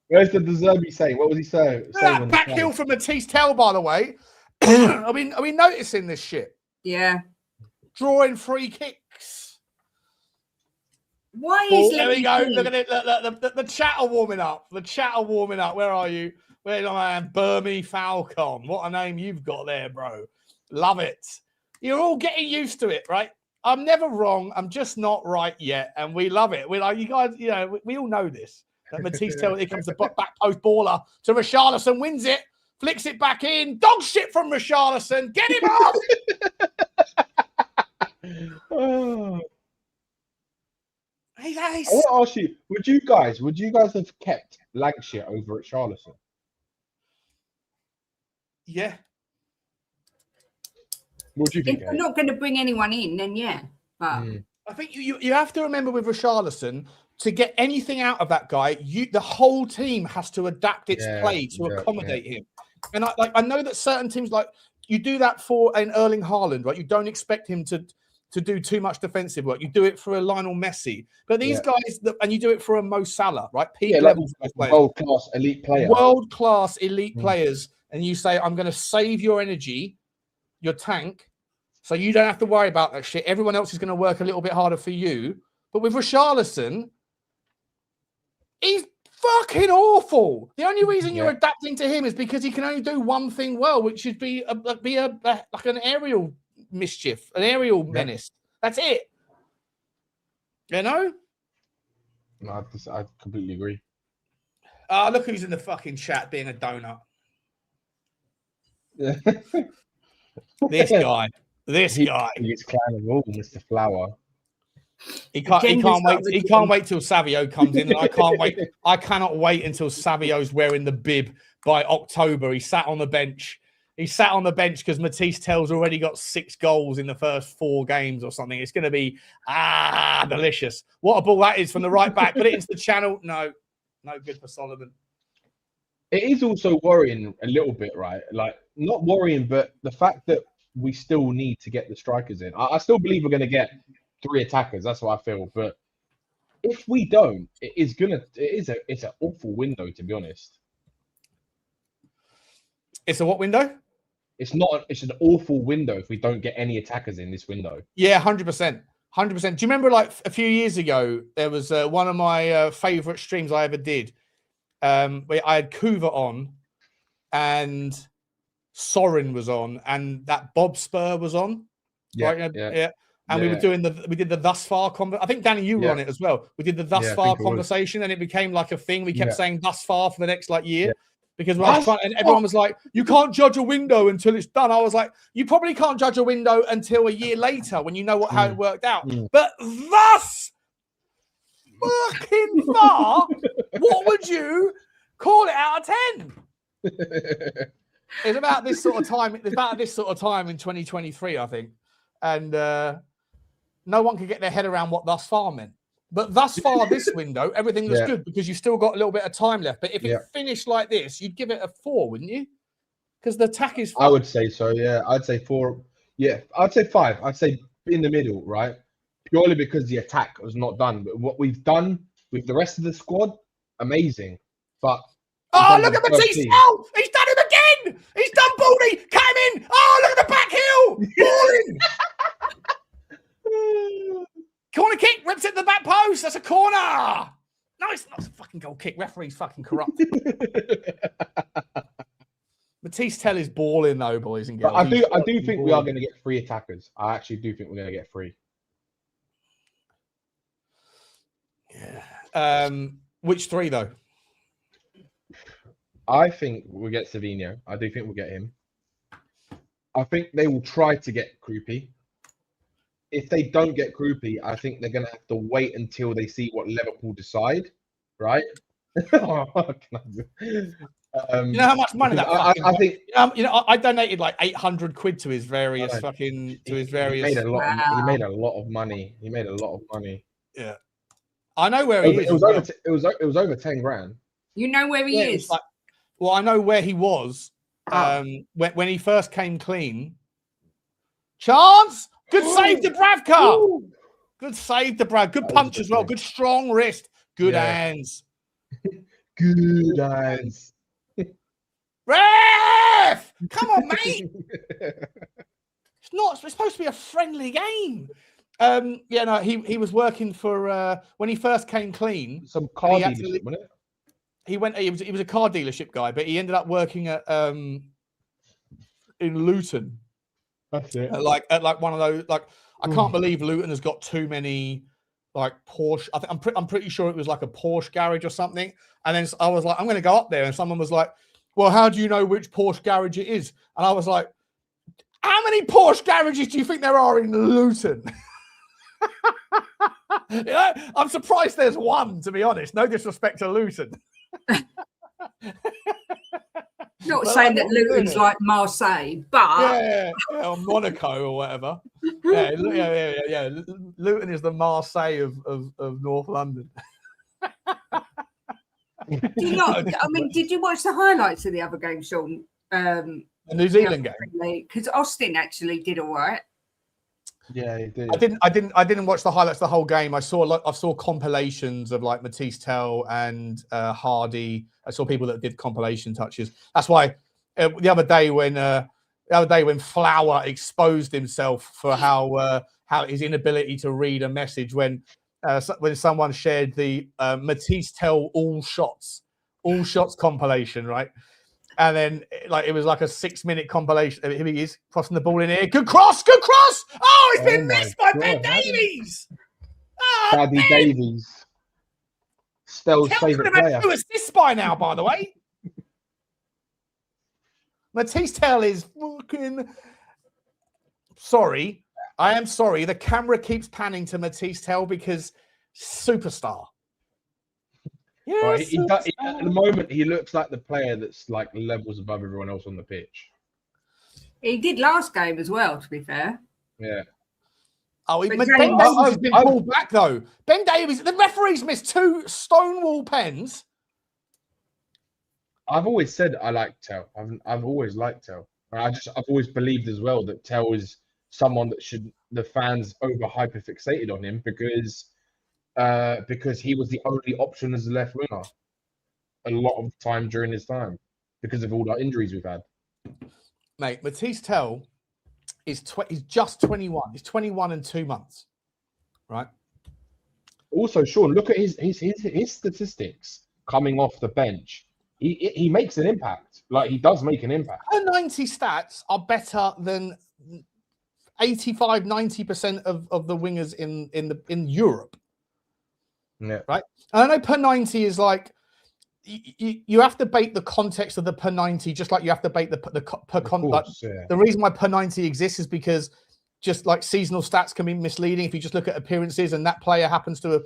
Where's the Deserby saying? What was he saying? That back heel from Mathys Tel, by the way. Are we noticing this shit? Yeah. Drawing free kicks. Why is there we go. Look at it. The chat are warming up. Where are you? Where's my man? Burmy Falcon. What a name you've got there, bro. Love it. You're all getting used to it, right? I'm never wrong. I'm just not right yet. And we love it. We're like, you guys, you know, we all know this. That Mathys Tel, here comes the back post baller to Richalison, wins it, flicks it back in. Dog shit from Richalison. Get him off. I want to ask you, would you guys have kept Lancashire over at Richarlison? Yeah. What do you think? If we're not going to bring anyone in, then yeah. But I think you have to remember with Richarlison, to get anything out of that guy, the whole team has to adapt its play to accommodate him. And I know that certain teams, like, you do that for an Erling Haaland, right? You don't expect him to do too much defensive work. You do it for a Lionel Messi. But these guys, and you do it for a Mo Salah, right? Peak levels of players. World-class elite players. World-class elite players. And you say, I'm going to save your energy, your tank, so you don't have to worry about that shit. Everyone else is going to work a little bit harder for you. But with Richarlison, he's fucking awful. The only reason you're adapting to him is because he can only do one thing well, which is be like an aerial mischief, an aerial menace. That's it. You know? No, I completely agree. Look who's in the fucking chat being a donut. This guy. He's climbing all, Mr. Flower. He can't wait till Savio comes in, and I cannot wait until Savio's wearing the bib by October. He sat on the bench because Mathys Tel's already got 6 goals in the first 4 games or something. It's going to be delicious. What a ball that is from the right back. Put it into the channel. No good for Solomon. It is also worrying a little bit, right? Like, not worrying, but the fact that we still need to get the strikers in. I still believe we're going to get 3 attackers. That's what I feel. But if we don't, it's an awful window, to be honest. It's a what window? It's an awful window if we don't get any attackers in this window. Yeah, 100%. 100%. Do you remember, like, a few years ago, there was one of my favorite streams I ever did. Where I had Kuva on and Sorin was on and that Bob Spur was on. Yeah. And we did the thus far I think Danny, you were on it as well. We did the thus far conversation and it became like a thing. We kept saying thus far for the next year. Because and everyone was like, you can't judge a window until it's done. I was like, you probably can't judge a window until a year later when you know how it worked out. But thus fucking far, what would you call it out of 10? It's about this sort of time. It's about this sort of time in 2023, I think, and no one could get their head around what thus far meant. But thus far, this window, everything looks good because you still got a little bit of time left. But if it finished like this, you'd give it a 4, wouldn't you? Because the attack is. I would say so. Yeah, I'd say 4. Yeah, I'd say 5. I'd say in the middle, right? Purely because the attack was not done. But what we've done with the rest of the squad, amazing. But look at Mathys Tel! He's done it again! He's done Baldy! Came in! Oh, look at the back heel! Balling! Corner kick, rips it to the back post. That's a corner. No, it's not a fucking goal kick. Referee's fucking corrupt. Mathys Tel is balling though, boys and girls. I do think we are going to get 3 attackers. I actually do think we're going to get 3. Yeah. Which 3 though? I think we'll get Savinho. I do think we'll get him. I think they will try to get Krupi. If they don't get Krupi, I think they're going to have to wait until they see what Liverpool decide, right? You know how much money that? I think I donated like 800 quid to his various fucking He made a lot. He made a lot of money. He made a lot of money. Yeah, I know where he is. It was over 10 grand. You know where he is. Like, well, I know where he was when he first came clean. Chance. Good save to Bravka. Ooh. Good save to Brav. Good punch as well. Good strong wrist. Good hands. Good hands. Ref! Come on, mate. It's supposed to be a friendly game. He was working for when he first came clean. Some car dealership, wasn't it? He was a car dealership guy, but he ended up working at in Luton. That's it. At one of those, I can't believe Luton has got too many Porsche. I'm pretty sure it was like a Porsche garage or something. And then I was like, I'm going to go up there, and someone was like, "Well, how do you know which Porsche garage it is?" And I was like, "How many Porsche garages do you think there are in Luton?" I'm surprised there's one, to be honest. No disrespect to Luton. Not saying that Luton's like Marseille, but or Monaco or whatever. Yeah. Luton is the Marseille of North London. Did you watch the highlights of the other game, Sean? The New Zealand game, because Austin actually did all right. Yeah, he did. I didn't watch the highlights of the whole game. I saw compilations of like Mathys Tel and Hardy. I saw people that did compilation touches. That's why the other day when Flower exposed himself for how his inability to read a message when someone shared the Mathys Tel all shots compilation, right? And then, it was like a 6-minute compilation. Here he is, crossing the ball in here. Good cross! Oh, it's been missed by Ben Davies! Paddy Davies. Stell's favourite player. 2 assists by now, by the way. Mathys Tel is fucking... Sorry. I am sorry. The camera keeps panning to Mathys Tel because superstar. Yes, at the moment, he looks like the player that's like levels above everyone else on the pitch. He did last game as well, to be fair. Yeah. Oh, Ben Davies has been pulled back, though. Ben Davies, the referee's missed 2 Stonewall pens. I've always said I like Tel. I've always liked Tel. I've always believed as well that Tel is someone that the fans over hyperfixated on him because he was the only option as a left winger a lot of the time during his time because of all the injuries we've had. Mate, Mathys Tel he's just 21. He's 21 and 2 months, right? Also, Sean, look at his statistics coming off the bench. He makes an impact. He does make an impact. Her 90 stats are better than 85-90% of the wingers in Europe. Yeah. Right. And I know per 90 is you have to bait the context of the per 90, just like you have to bait the per context. Yeah. The reason why per 90 exists is because just like seasonal stats can be misleading if you just look at appearances and that player happens to have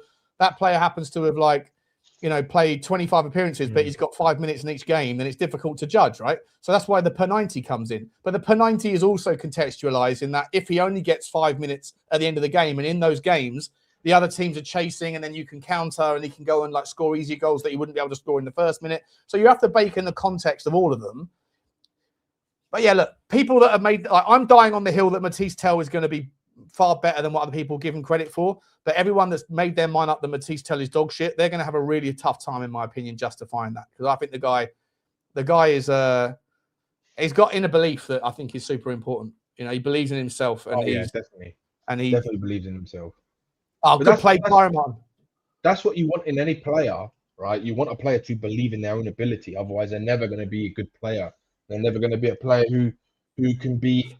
played 25 appearances, but he's got 5 minutes in each game, then it's difficult to judge, right? So that's why the per 90 comes in. But the per 90 is also contextualized in that if he only gets 5 minutes at the end of the game, and in those games, the other teams are chasing, and then you can counter, and he can go and like score easy goals that he wouldn't be able to score in the first minute. So you have to bake in the context of all of them. But yeah, look, people that have made, I'm dying on the hill that Mathys Tel is going to be far better than what other people give him credit for. But everyone that's made their mind up that Mathys Tel is dog shit, they're going to have a really tough time, in my opinion, justifying that. Because I think the guy is, he's got inner belief that I think is super important. He believes in himself, and definitely, and he definitely believes in himself. Oh, good play, Byron. That's what you want in any player, right? You want a player to believe in their own ability. Otherwise, they're never going to be a good player. They're never going to be a player who can be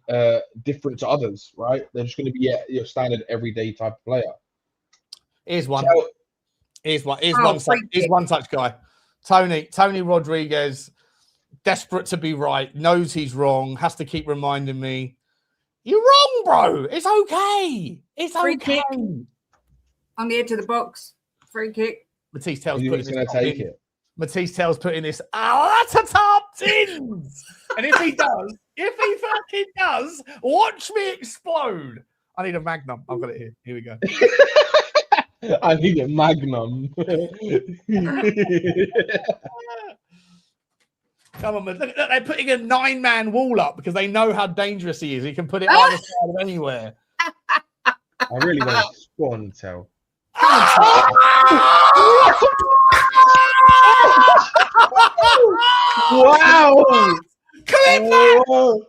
different to others, right? They're just going to be your standard everyday type of player. Here's one. Here's one such guy. Tony Rodriguez, desperate to be right, knows he's wrong, has to keep reminding me, you're wrong, bro. It's okay. It's Free okay. kick on the edge of the box. Free kick. Mathys Tel's He's going to take it. Mathys Tel's putting this that's a top tins. And if he fucking does, watch me explode. I need a Magnum. I've got it here. Here we go. I need a Magnum. Come on, man. Look, they're putting a 9-man wall up because they know how dangerous he is. He can put it either side of anywhere. I really want to score on Tel. Wow! Whoa.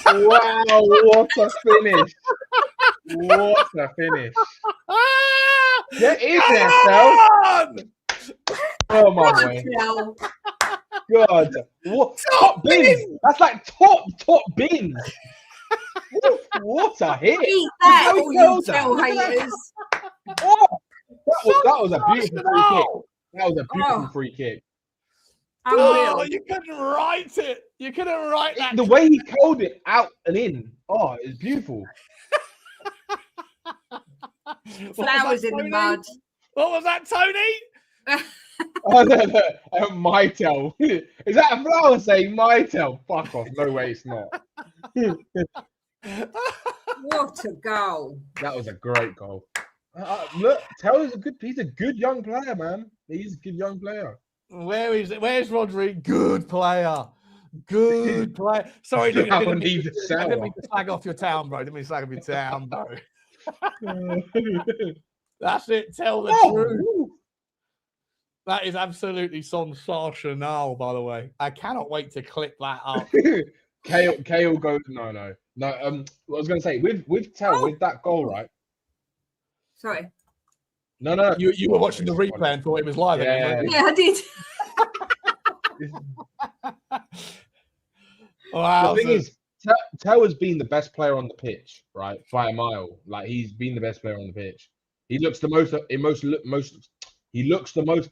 Wow! What a finish! What a finish! Get in there, Tel! Oh my boy! God! What top bins? That's like top bins. What a hit! Eat that, all you Tel haters. Oh, that was a beautiful free kick. That was a beautiful free kick. Oh, you couldn't write it. You couldn't write that. The way he called it out and in. Oh, it's beautiful. Flowers in the mud. What was that, Tony? Oh, no. My Tel. Is that a flower saying my Tel? Fuck off. No way, it's not. What a goal. That was a great goal. Look, Tel is he's a good young player, man. He's a good young player. Where is it? Where's Rodri? Good player. Good player. Sorry, I didn't mean to slag off your town, bro. I didn't mean to slag off your town, bro. That's it. Tell the truth. That is absolutely sensational, by the way. I cannot wait to clip that up. Kale goes, no. What I was going to say, with Tel, with that goal, right? Sorry. No. You were watching the replay and thought it was live. Yeah, I did. Wow. The thing is, Tel has been the best player on the pitch, right? By a mile. Like, he's been the best player on the pitch. He looks the most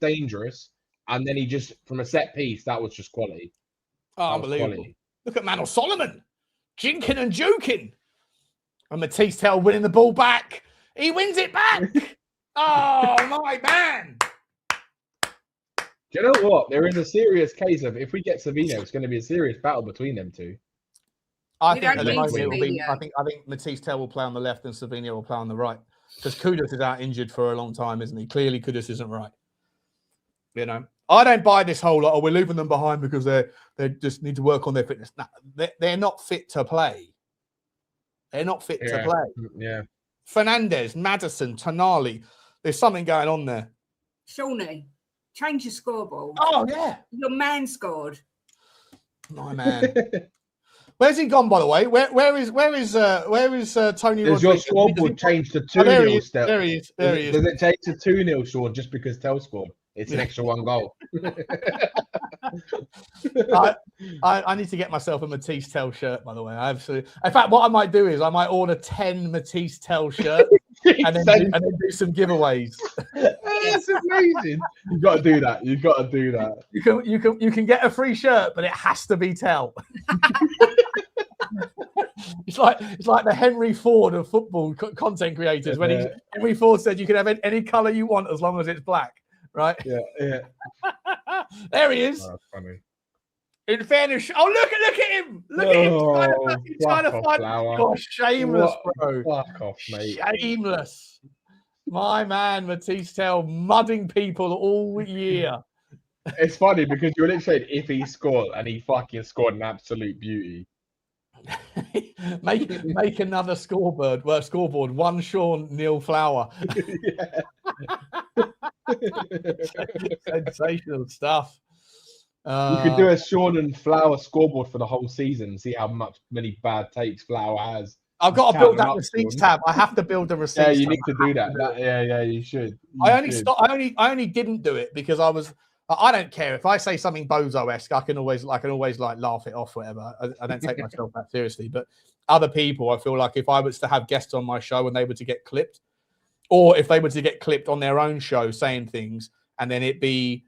dangerous, and then he just, from a set piece, that was just quality. Oh, unbelievable. Quality. Look at Manor Solomon. Jinking and juking. And Mathys Tel winning the ball back. He wins it back. Oh, my man. Do you know what? There is a serious case of, if we get Savino, it's going to be a serious battle between them two. I think at the moment it will be. I think Mathys Tel will play on the left and Savino will play on the right. Because Kudus is out injured for a long time, isn't he? Clearly, Kudus isn't right. I don't buy this whole lot. Oh, we're leaving them behind because they just need to work on their fitness. No, they're not fit to play. They're not fit to play. Yeah. Fernandez, Maddison, Tonali. There's something going on there. Shawnee, change your scoreboard. Oh yeah, your man scored. My man. Where's he gone, by the way? Where is Tony? Does your scoreboard change to 2-0 still? There he is. Does it change to 2-0, Sean, just because Tel scored? It's an extra one goal. I need to get myself a Mathys Tel shirt, by the way. I absolutely. In fact, what I might do is I might order 10 Mathys Tel shirts and then do some giveaways. That's amazing. You've got to do that. You can get a free shirt, but it has to be Tel. It's like the Henry Ford of football content creators when Henry Ford said you can have any color you want as long as it's black. right? Yeah. There he is. Oh, that's funny. In fairness, look at him! Look at him trying to find. Gosh, shameless, bro. Fuck off, mate. Shameless. My man, Mathys Tel, mudding people all year. It's funny because you were literally saying if he scored, and he fucking scored an absolute beauty. make another scoreboard. One Sean, nil Flower. Sensational stuff. You could do a Sean and Flower scoreboard for the whole season and see how many bad takes Flower has. I've got to build that receipts tab. I have to build the receipts. Yeah, you tab. need to do that. Yeah, you should. I only didn't do it because I don't care if I say something Bozo-esque. I can always like laugh it off, whatever. I don't take myself that seriously. But other people, I feel like if I was to have guests on my show and they were to get clipped, or if they were to get clipped on their own show saying things, and then it be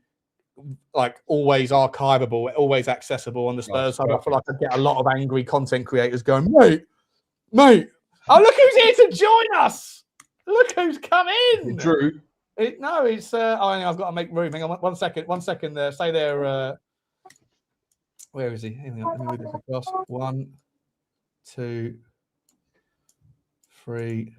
like always archivable, always accessible on the Spurs side, I feel like I'd get a lot of angry content creators going, mate. Oh, look who's here to join us. Look who's come in. Drew. I've got to make room. Hang on one second there. Stay there. Where is he? Hang on, let me move this across. 1, 2, 3.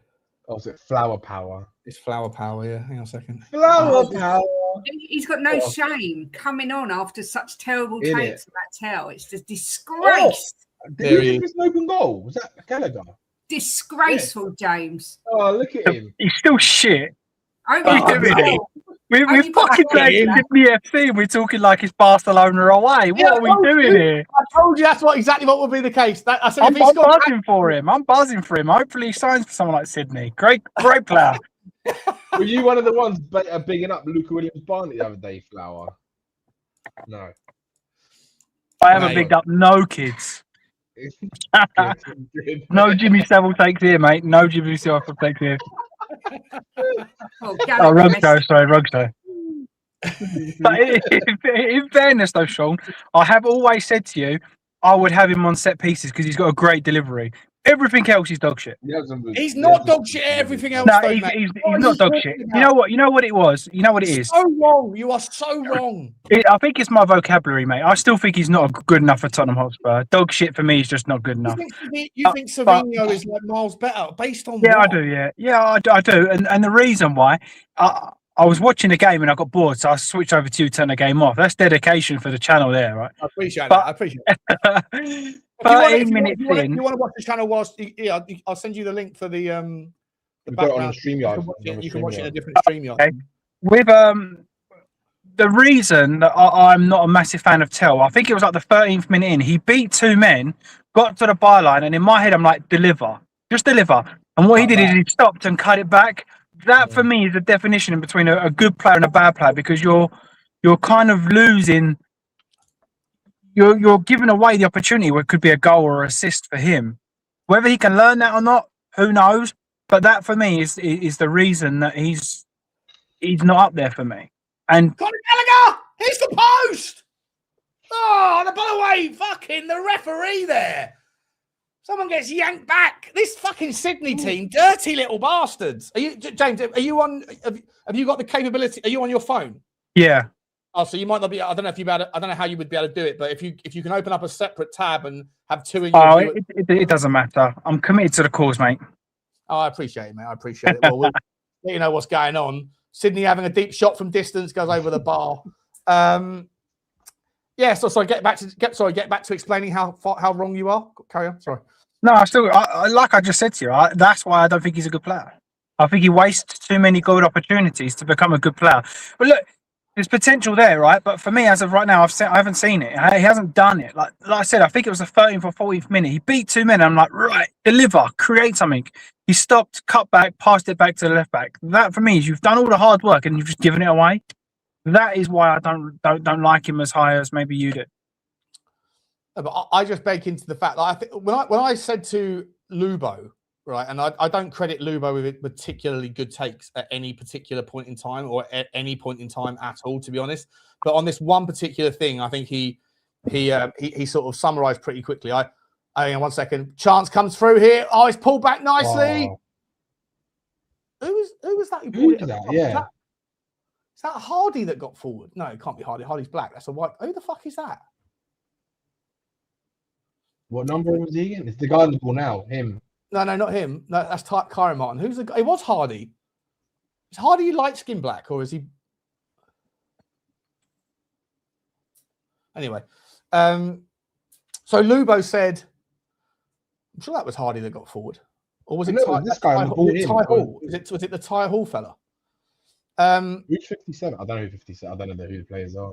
Oh, is it Flower Power? It's Flower Power, yeah. Hang on a second. Flower Power. He's got no shame coming on after such terrible takes about Tel. It's just disgrace. Did he miss an open goal? Was that Gallagher? Disgraceful, James. Oh, look at him. He's still shit. We're fucking playing the FC and we're talking like it's Barcelona away. What are we doing here? I told you that's exactly what would be the case. I'm buzzing for him. Hopefully he signs for someone like Sydney. Great player. Were you one of the ones bigging up Luca Williams-Barnett the other day, Flower? No. I haven't bigged up no kids. No Jimmy Savile takes here, mate. No Jimmy Savile takes here. Ruggo. But in fairness, though, Sean, I have always said to you, I would have him on set pieces because he's got a great delivery. Everything else is dog shit. He's not dog shit at everything else. No, he's not dog shit. You know what? You know what it was. You know what it is. So wrong. You are so wrong. I think it's my vocabulary, mate. I still think he's not good enough for Tottenham Hotspur. Dog shit for me is just not good enough. You think Savinho is like miles better based on? Yeah, what? I do. Yeah, I do. And the reason why I was watching the game and I got bored, so I switched over to you, turn the game off. That's dedication for the channel there, right? I appreciate that. I appreciate it. 13 minutes in. You want to watch the channel whilst? Yeah, I'll send you the link for the background. StreamYard. You can watch it in a different StreamYard. Okay. With the reason that I'm not a massive fan of Tel, I think it was like the 13th minute in. He beat 2 men, got to the byline, and in my head, I'm like, just deliver. And what he did is he stopped and cut it back. That for me is the definition in between a good player and a bad player, because you're kind of losing. You're giving away the opportunity where it could be a goal or assist for him. Whether he can learn that or not, who knows? But that for me is the reason that he's not up there for me. And Conor Gallagher, he's the post. Oh, by the way, fucking the referee there. Someone gets yanked back. This fucking Sydney team, dirty little bastards. Are you, James? Are you on? Have you got the capability? Are you on your phone? Yeah. Oh, so you might not be. I don't know if you I don't know how you would be able to do it, but if you can open up a separate tab and have 2 in your. It doesn't matter. I'm committed to the cause, mate. Oh, I appreciate it, mate. I appreciate it. Well, we'll let you know what's going on. Sydney having a deep shot from distance goes over the bar. Yeah. So get back to explaining how wrong you are. Carry on. Sorry. No, like I just said to you, that's why I don't think he's a good player. I think he wastes too many good opportunities to become a good player. But look, there's potential there, right? But for me, as of right now, I haven't seen it. He hasn't done it. Like I said, I think it was the 13th or 14th minute. He beat 2 men. I'm like, right, deliver, create something. He stopped, cut back, passed it back to the left back. That for me is you've done all the hard work and you've just given it away. That is why I don't like him as high as maybe you do. But I just bake into the fact that I think when I said to Lubo, right, and I don't credit Lubo with particularly good takes at any particular point in time or at any point in time at all, to be honest. But on this one particular thing, I think he sort of summarised pretty quickly. Hang on 1 second. Chance comes through here. Oh, it's pulled back nicely. Oh. Who was that? Who did that? Yeah. Is that Hardy that got forward? No, it can't be Hardy. Hardy's black. That's a white. Who the fuck is that? What number was he in? It's the guy on the ball now. Him. No, not him. No, that's Kyron Martin. Who's the guy? It was Hardy. Is Hardy light skin black or is he? Anyway, so Lubo said, I'm sure that was Hardy that got forward. Or was it this guy on the ball? Ty Hall? Was it the Ty Hall fella? Who's 57? I don't know who 57. I don't know who the players are.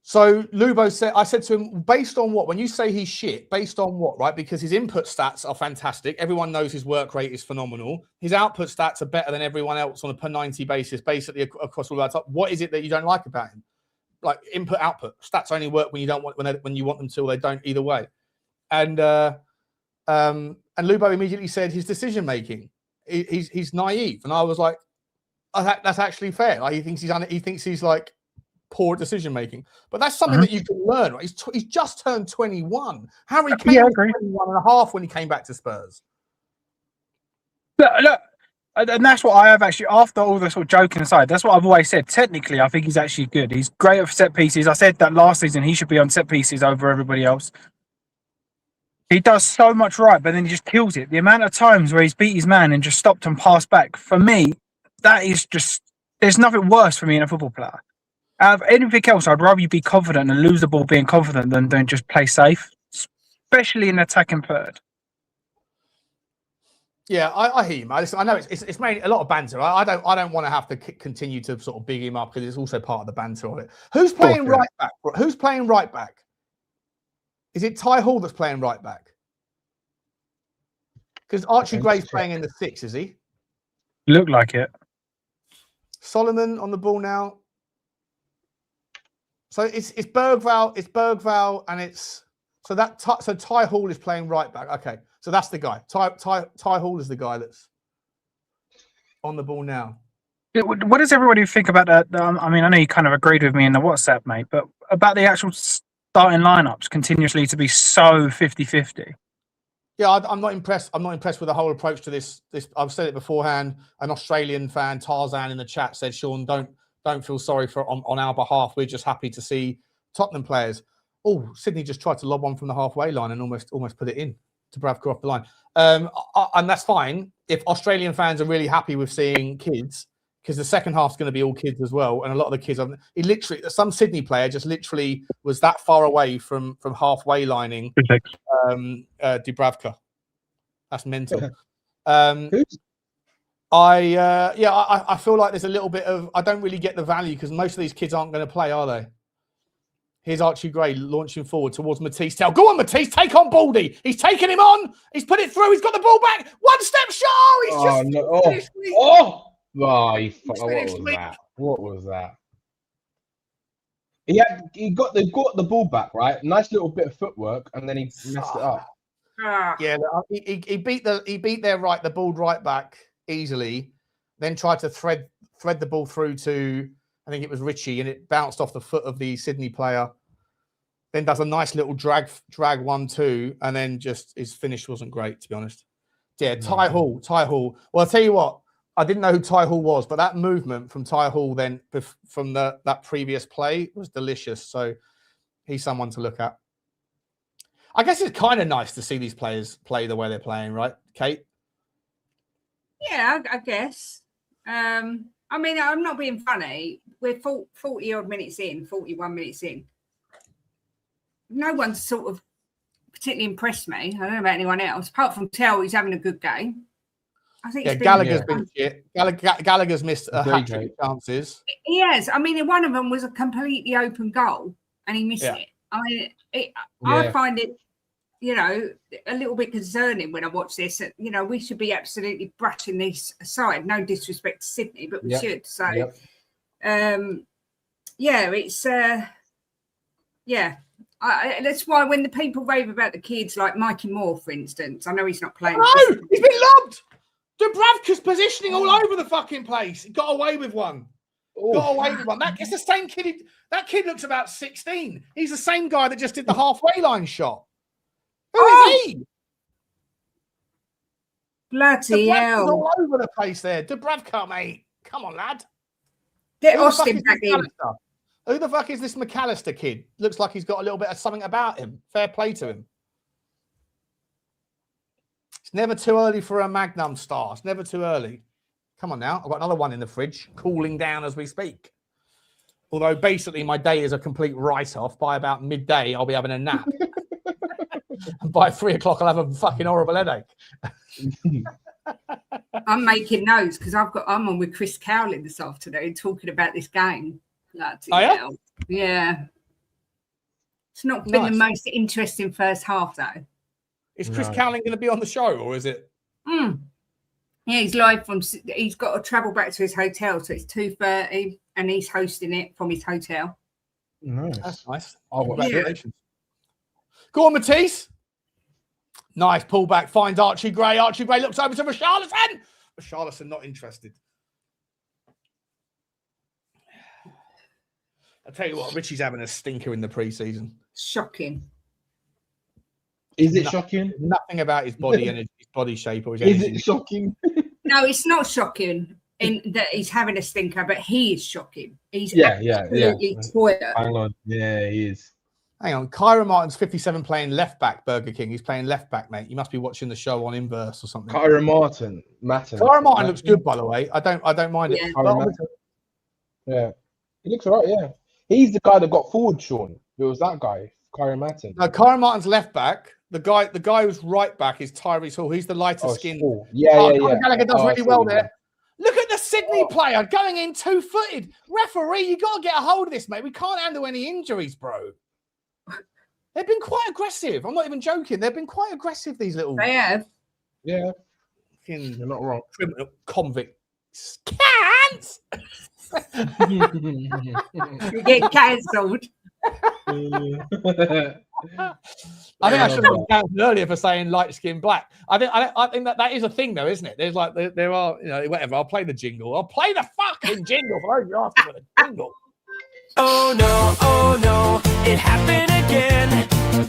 So Lubo said, I said to him, based on what? When you say he's shit, based on what, right? Because his input stats are fantastic. Everyone knows his work rate is phenomenal. His output stats are better than everyone else on a per 90 basis, basically across all that. What is it that you don't like about him? Like input, output. Stats only work when you don't want when you want them to, or they don't either way. And Lubo immediately said his decision making. He's naive, and I was like, oh, that's actually fair. Like he thinks he's like poor decision making, but that's something that you can learn. Right? He's just turned 21. Harry Kane was 21 and a half when he came back to Spurs. Look, and that's what I have actually, after all the sort of joking aside, that's what I've always said. Technically, I think he's actually good. He's great at set pieces. I said that last season he should be on set pieces over everybody else. He does so much right, but then he just kills it. The amount of times where he's beat his man and just stopped and passed back, for me, that is just, there's nothing worse for me in a football player. Out of anything else, I'd rather you be confident and lose the ball being confident than just play safe, especially in attacking third. Yeah, I hear you, man. Listen, I know it's made a lot of banter. I don't want to have to continue to sort of big him up because it's also part of the banter of it. Who's playing right back? Who's playing right back? Is it Ty Hall that's playing right back? Because Archie Gray's playing in the 6, is he? Look like it. Solomon on the ball now. So it's Berghvall, and it's so Ty Hall is playing right back. Okay, so that's the guy. Ty Hall is the guy that's on the ball now. What does everybody think about that? I mean, I know you kind of agreed with me in the WhatsApp, mate, but about the actual starting lineups continuously to be so 50-50. Yeah, I'm not impressed. I'm not impressed with the whole approach to this. I've said it beforehand. An Australian fan, Tarzan, in the chat said, "Sean, don't feel sorry for on our behalf. We're just happy to see Tottenham players." Oh, Sydney just tried to lob one from the halfway line and almost put it in to Berghvall off the line. And that's fine if Australian fans are really happy with seeing kids, because the second half's going to be all kids as well. And a lot of the kids, some Sydney player just literally was that far away from halfway lining Dubravka. That's mental. I feel like there's a little bit of, I don't really get the value because most of these kids aren't going to play, are they? Here's Archie Gray launching forward towards Mathys Tel. Go on, Mathys, take on Baldy. He's taking him on. He's put it through. He's got the ball back. One step shot. What was that? He got the ball back, right? Nice little bit of footwork, and then he messed it up. Yeah, he beat the ball right back easily, then tried to thread the ball through to, I think it was Richie, and it bounced off the foot of the Sydney player. Then does a nice little drag 1-2, and then just his finish wasn't great, to be honest. Yeah, Ty Hall. Well, I'll tell you what, I didn't know who Ty Hall was, but that movement from Ty Hall then from that previous play was delicious. So he's someone to look at. I guess it's kind of nice to see these players play the way they're playing, right, Kate? Yeah, I guess. I mean, I'm not being funny. We're 40-odd minutes in, 41 minutes in. No one's sort of particularly impressed me. I don't know about anyone else. Apart from Tel, he's having a good game. I think Gallagher's been shit. Gallagher's missed a hat-trick chances. He has. I mean, one of them was a completely open goal, and he missed it. I mean, I find it, a little bit concerning when I watch this. We should be absolutely brushing this aside. No disrespect to Sydney, but we should. So, that's why when the people rave about the kids, like Mikey Moore, for instance, I know he's not playing. No, he's been lobbed. Dubravka's positioning all over the fucking place. He got away with one. It's the same kid. That kid looks about 16. He's the same guy that just did the halfway line shot. Who is he? Bloody hell. All over the place there. Dubravka, mate. Come on, lad. Get Who the fuck Austin is back this in. McAllister? Who the fuck is this McAllister kid? Looks like he's got a little bit of something about him. Fair play to him. It's never too early for a Magnum star. It's never too early. Come on now. I've got another one in the fridge, cooling down as we speak. Although basically my day is a complete write-off. By about midday, I'll be having a nap. And by 3 o'clock, I'll have a fucking horrible headache. I'm making notes because I'm on with Chris Cowling this afternoon talking about this game. Oh, yeah? Yeah. It's not been the most interesting first half, though. Is Chris Cowling going to be on the show, or is it? Yeah, he's live from. He's got to travel back to his hotel, so it's 2:30, and he's hosting it from his hotel. Nice. That's nice. Congratulations. Go on, Mathys. Nice pullback. Finds Archie Gray. Archie Gray looks over to Richalison. Richalison not interested. I'll tell you what, Richie's having a stinker in the pre-season. Shocking. Is it shocking? Nothing about his body energy, his body shape, or his Is energy. it shocking? No, it's not shocking in that he's having a stinker, but he is shocking. He's absolutely toilet. Hang on. Yeah, he is. Hang on. Kyra Martin's 57 playing left back, Burger King. He's playing left back, mate. You must be watching the show on Inverse or something. Kyra Martin. Kyra Martin looks good, by the way. I don't mind Yeah. it. Yeah. He looks all right, yeah. He's the guy that got forward, Sean. It was that guy, Kyra Martin. No, Kyra Martin's left back. The guy who's right back is Tyrese Hall. He's the lighter skin. Cool. Yeah. Gallagher does really well there. Look at the Sydney player going in 2-footed. Referee, you got to get a hold of this, mate. We can't handle any injuries, bro. They've been quite aggressive. I'm not even joking. They've been quite aggressive, these little... They have. Yeah. You're not wrong. Criminal convicts. Can't! You get cancelled. I think I should have been cancelled earlier for saying light skin black. I think that is a thing, though, isn't it? There's like there are, whatever. I'll play the jingle. I'll play the fucking jingle for those who are asking for the jingle. Oh no, it happened again.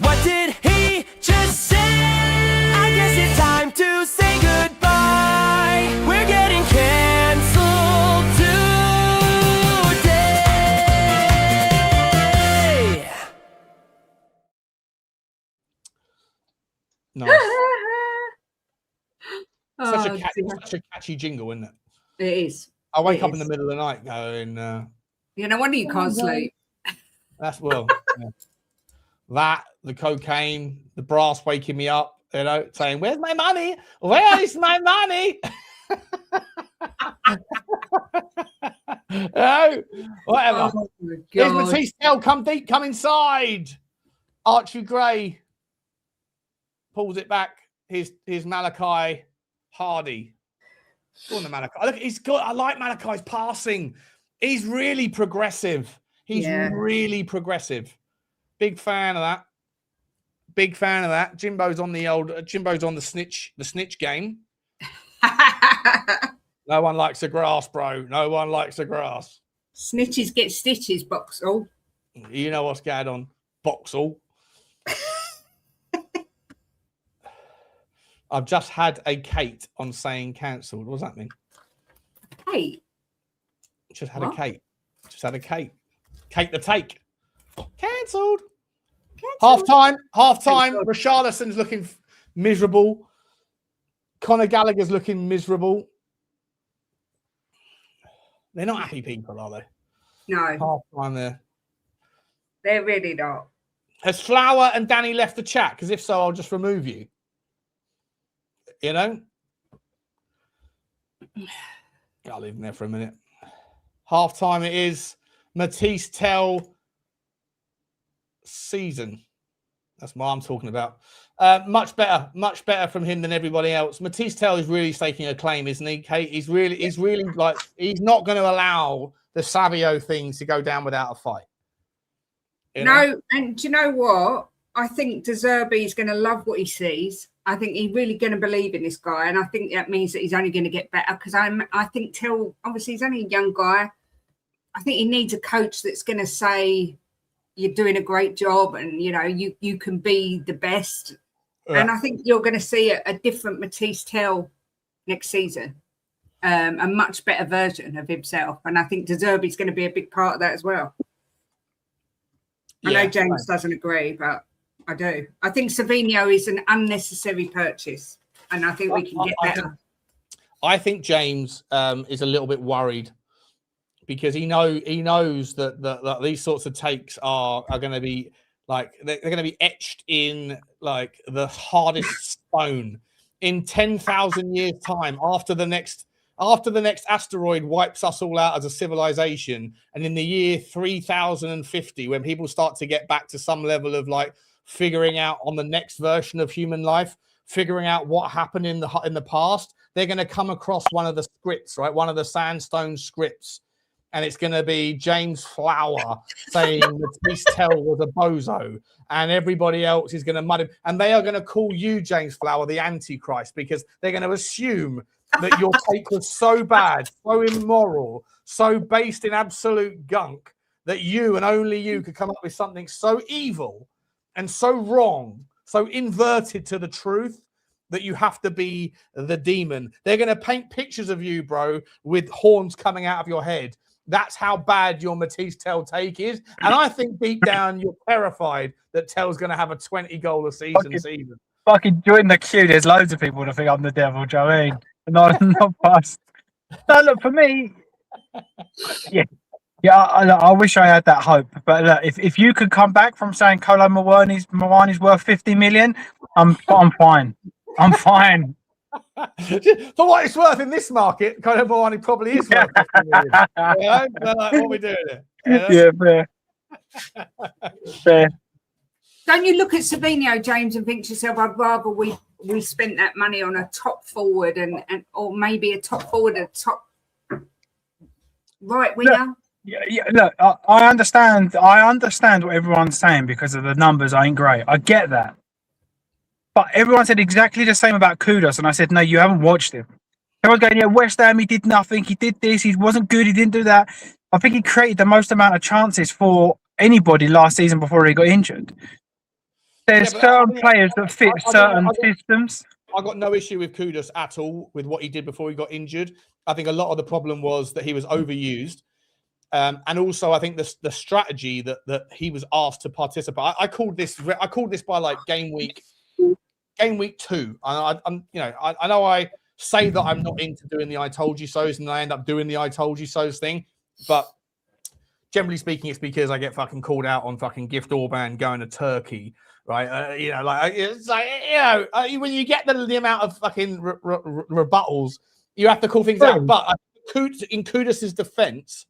What did he just say? I guess it's time to say goodbye. We're getting canceled today. Nice. Oh, Such a catchy jingle, isn't it? it is. I wake up in the middle of the night going, No wonder you can't sleep. that's yeah. That, the cocaine, the brass waking me up, saying, where's my money? Where is my money? Whatever. Oh, my Here's God. Mathys Tel, come deep, come inside. Archie Gray pulls it back. Here's Malachi Hardy. Go on the Malachi. Look, I like Malachi's passing. He's really progressive. He's really progressive. Big fan of that. Big fan of that. Jimbo's on the snitch game. No one likes the grass, bro. No one likes the grass. Snitches get stitches, Boxall. You know what's going on, Boxall. I've just had a Kate on saying cancelled. What does that mean? Kate? Just had a Kate. Just had a Kate. Kate the take. Cancelled. Half time. Richarlison's looking miserable. Conor Gallagher's looking miserable. They're not happy people, are they? No. Half time there. They're really not. Has Flower and Danny left the chat? Because if so, I'll just remove you. I'll leave them there for a minute. Half time it is. Mathys Tel season. That's what I'm talking about. Much better from him than everybody else. Mathys Tel is really staking a claim, isn't he, Kate? He's really like, he's not going to allow the Savio things to go down without a fight. No, and do you know what? I think De Zerbi is going to love what he sees. I think he's really going to believe in this guy, and I think that means that he's only going to get better. Because I think Tel, obviously, he's only a young guy. I think he needs a coach that's going to say, "You're doing a great job, and you can be the best." Yeah. And I think you're going to see a different Mathys Tel next season. a much better version of himself. And I think De Zerbi's going to be a big part of that as well. I know James doesn't agree, but I do. I think Savinho is an unnecessary purchase, and I think we can get better. I think James is a little bit worried because he knows that these sorts of takes are going to be like they're going to be etched in like the hardest stone in 10,000 years' time after the next asteroid wipes us all out as a civilization, and in the year 3050, when people start to get back to some level of like figuring out on the next version of human life, figuring out what happened in the past, they're going to come across one of the scripts, right? One of the sandstone scripts. And it's going to be James Flower saying Mathys Tel was a bozo, and everybody else is going to mud him. And they are going to call you, James Flower, the Antichrist, because they're going to assume that your take was so bad, so immoral, so based in absolute gunk that you and only you could come up with something so evil and so wrong, so inverted to the truth, that you have to be the demon. They're going to paint pictures of you, bro, with horns coming out of your head. That's how bad your Mathys Tel take is. And I think deep down you're terrified that Tel's going to have a 20-goal a season. Fucking join the queue. There's loads of people that think I'm the devil, do you know what I mean? Not past. No, look, for me, I wish I had that hope. But look, if you could come back from saying Kolo Muani's worth 50 million, I'm fine. I'm fine. For what it's worth in this market, Kolo Muani probably is worth 50 million. You know? So, like, what are we doing here? You know? Yeah, fair. Don't you look at Savinho, James, and think to yourself, I'd rather we spent that money on a top forward and or maybe a top forward, a top right winger? Look, I understand what everyone's saying because of the numbers ain't great. I get that. But everyone said exactly the same about Kudus, and I said, no, you haven't watched him. Everyone's going, yeah, West Ham, he did nothing, he did this, he wasn't good, he didn't do that. I think he created the most amount of chances for anybody last season before he got injured. There's certain players that fit certain systems. I got no issue with Kudus at all with what he did before he got injured. I think a lot of the problem was that he was overused. And also, I think the strategy that he was asked to participate. I called this by like game week 2. I know I say that I'm not into doing the I told you so's, and I end up doing the I told you so's thing. But generally speaking, it's because I get fucking called out on fucking Gift Orban going to Turkey, right? It's like, when you get the amount of fucking rebuttals, you have to call things out. But in Kudus's defense,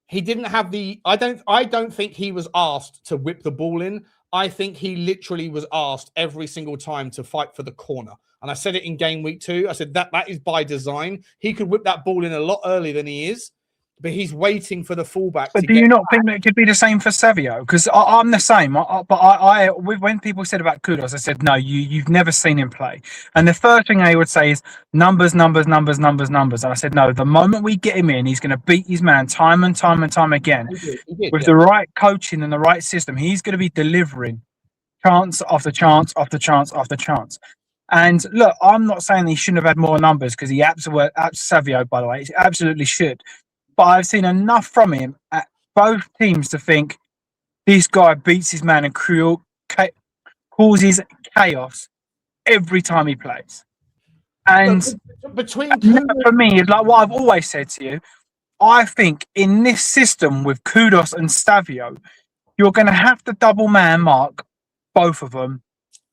he didn't have the. I don't think he was asked to whip the ball in. I think he literally was asked every single time to fight for the corner. And I said it in game week 2. I said that is by design. He could whip that ball in a lot earlier than he is, but he's waiting for the fullback. But do you not think that it could be the same for Savio? Because I'm the same. When people said about Kudus, I said, no, you've never seen him play. And the first thing I would say is numbers. And I said, no, the moment we get him in, he's going to beat his man time and time again. He did, with the right coaching and the right system, he's going to be delivering chance after chance after chance after chance. And look, I'm not saying he shouldn't have had more numbers because he absolutely, Savio, by the way, he absolutely should. But I've seen enough from him at both teams to think this guy beats his man and causes chaos every time he plays. And for me, it's like what I've always said to you. I think in this system with Kudus and Savio, you're going to have to double man mark both of them.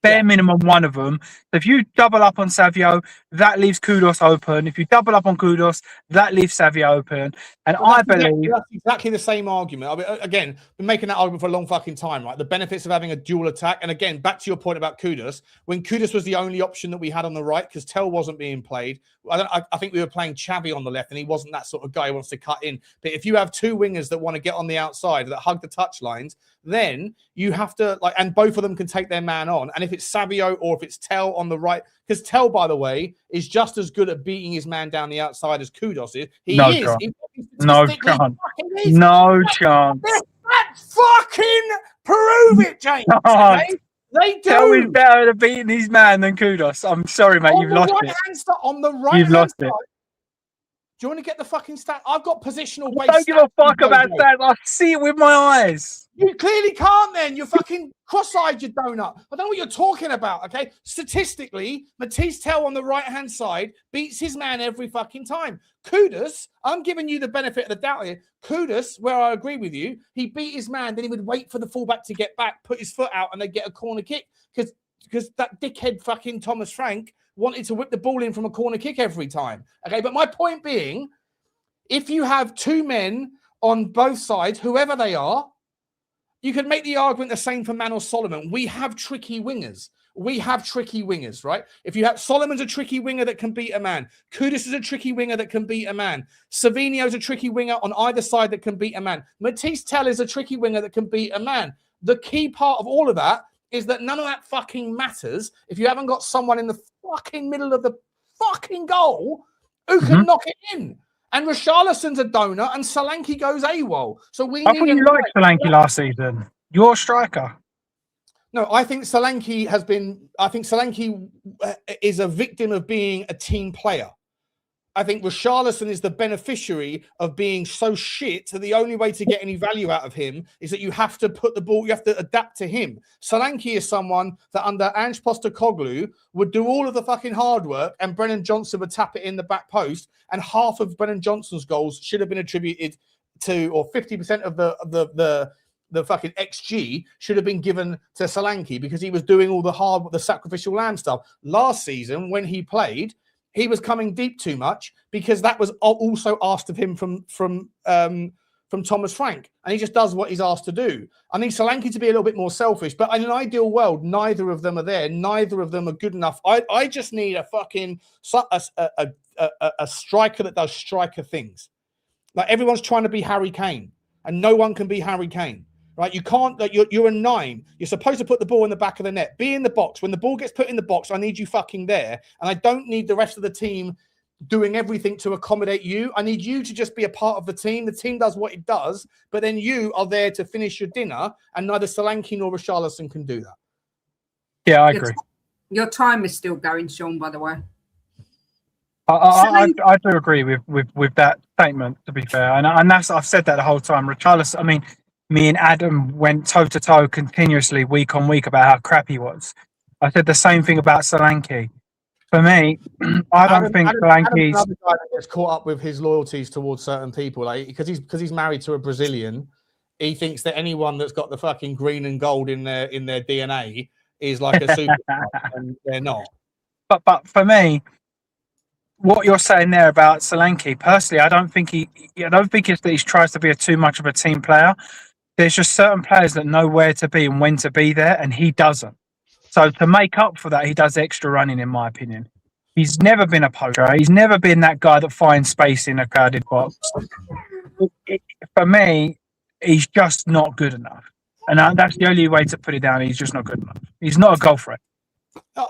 Bare minimum one of them. If you double up on Savio, that leaves Kudus open. If you double up on Kudus, that leaves Savio open. And I believe that's exactly the same argument. I mean, again, been making that argument for a long fucking time, right? The benefits of having a dual attack. And again, back to your point about Kudus, when Kudus was the only option that we had on the right because Tel wasn't being played. I think we were playing Xavi on the left, and he wasn't that sort of guy who wants to cut in. But if you have two wingers that want to get on the outside that hug the touch lines, then you have to and both of them can take their man on. And if it's Savio or if it's Tel on the right, because Tel, by the way, is just as good at beating his man down the outside as Kudus is. No chance. No chance. Fucking prove it, James. Okay? They do. Tel is better at beating his man than Kudus. I'm sorry, mate. You've lost it. On the right You've lost it. Do you want to get the fucking stat? I've got positional I based. don't give a fuck about that. I see it with my eyes. You clearly can't then. You're fucking cross-eyed, you donut. I don't know what you're talking about, okay? Statistically, Mathys Tel on the right-hand side beats his man every fucking time. Kudus, I'm giving you the benefit of the doubt here. Kudus, where I agree with you, he beat his man, then he would wait for the fullback to get back, put his foot out, and they get a corner kick. Because that dickhead fucking Thomas Frank wanted to whip the ball in from a corner kick every time. Okay, but my point being, if you have two men on both sides, whoever they are, you can make the argument the same for Man or Solomon. We have tricky wingers. Right? If you have Solomon's a tricky winger that can beat a man. Kudus is a tricky winger that can beat a man. Savinio's a tricky winger on either side that can beat a man. Mathys Tel is a tricky winger that can beat a man. The key part of all of that is that none of that fucking matters if you haven't got someone in the fucking middle of the fucking goal who can knock it in. And Richarlison's a donor, and Solanke goes AWOL. So I thought you liked Solanke last season. You're a striker. No, I think Solanke has been. I think Solanke is a victim of being a team player. I think Richarlison is the beneficiary of being so shit that the only way to get any value out of him is that you have to put the ball, you have to adapt to him. Solanke is someone that under Ange Postecoglou would do all of the fucking hard work and Brennan Johnson would tap it in the back post, and half of Brennan Johnson's goals should have been attributed to, or 50% of the fucking XG should have been given to Solanke because he was doing all the sacrificial lamb stuff. Last season, when he played, he was coming deep too much because that was also asked of him from Thomas Frank, and he just does what he's asked to do. I need Solanke to be a little bit more selfish, but in an ideal world, neither of them are there. Neither of them are good enough. I just need a fucking a striker that does striker things. Like everyone's trying to be Harry Kane, and no one can be Harry Kane. Right, you can't. Like, you're a 9. You're supposed to put the ball in the back of the net. Be in the box. When the ball gets put in the box, I need you fucking there, and I don't need the rest of the team doing everything to accommodate you. I need you to just be a part of the team. The team does what it does, but then you are there to finish your dinner, and neither Solanke nor Richarlison can do that. Yeah, I agree. Your time is still going, Sean, by the way. I do agree with that statement, to be fair, and that's, I've said that the whole time. Richarlison, I mean, me and Adam went toe-to-toe continuously week on week about how crap he was. I said the same thing about Solanke. For me, I don't think Solanke's... Adam's guy that gets caught up with his loyalties towards certain people, like because he's married to a Brazilian. He thinks that anyone that's got the fucking green and gold in their DNA is like a superstar, and they're not. But for me, what you're saying there about Solanke, personally, I don't think it's that he tries to be too much of a team player. There's just certain players that know where to be and when to be there, and he doesn't. So to make up for that, he does extra running, in my opinion. He's never been a poacher. He's never been that guy that finds space in a crowded box. For me, he's just not good enough. And that's the only way to put it down. He's just not good enough. He's not a goal threat.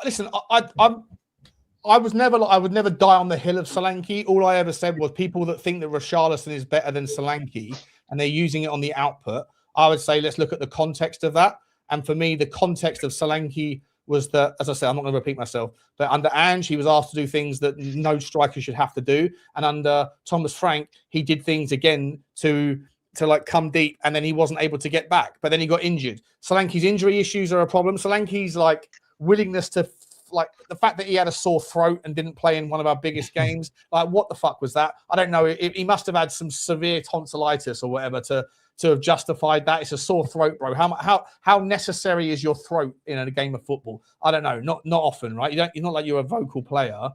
Listen, I would never die on the hill of Solanke. All I ever said was people that think that Richarlison is better than Solanke and they're using it on the output. I would say let's look at the context of that. And for me, the context of Solanke was that, as I said, I'm not going to repeat myself, but under Ange, he was asked to do things that no striker should have to do. And under Thomas Frank, he did things again to like come deep, and then he wasn't able to get back. But then he got injured. Solanke's injury issues are a problem. Solanke's like willingness to, like the fact that he had a sore throat and didn't play in one of our biggest games. Like, what the fuck was that? I don't know. He must have had some severe tonsillitis or whatever to have justified that. It's a sore throat, bro. How necessary is your throat in a game of football? I don't know. Not often, right? You're not like you're a vocal player.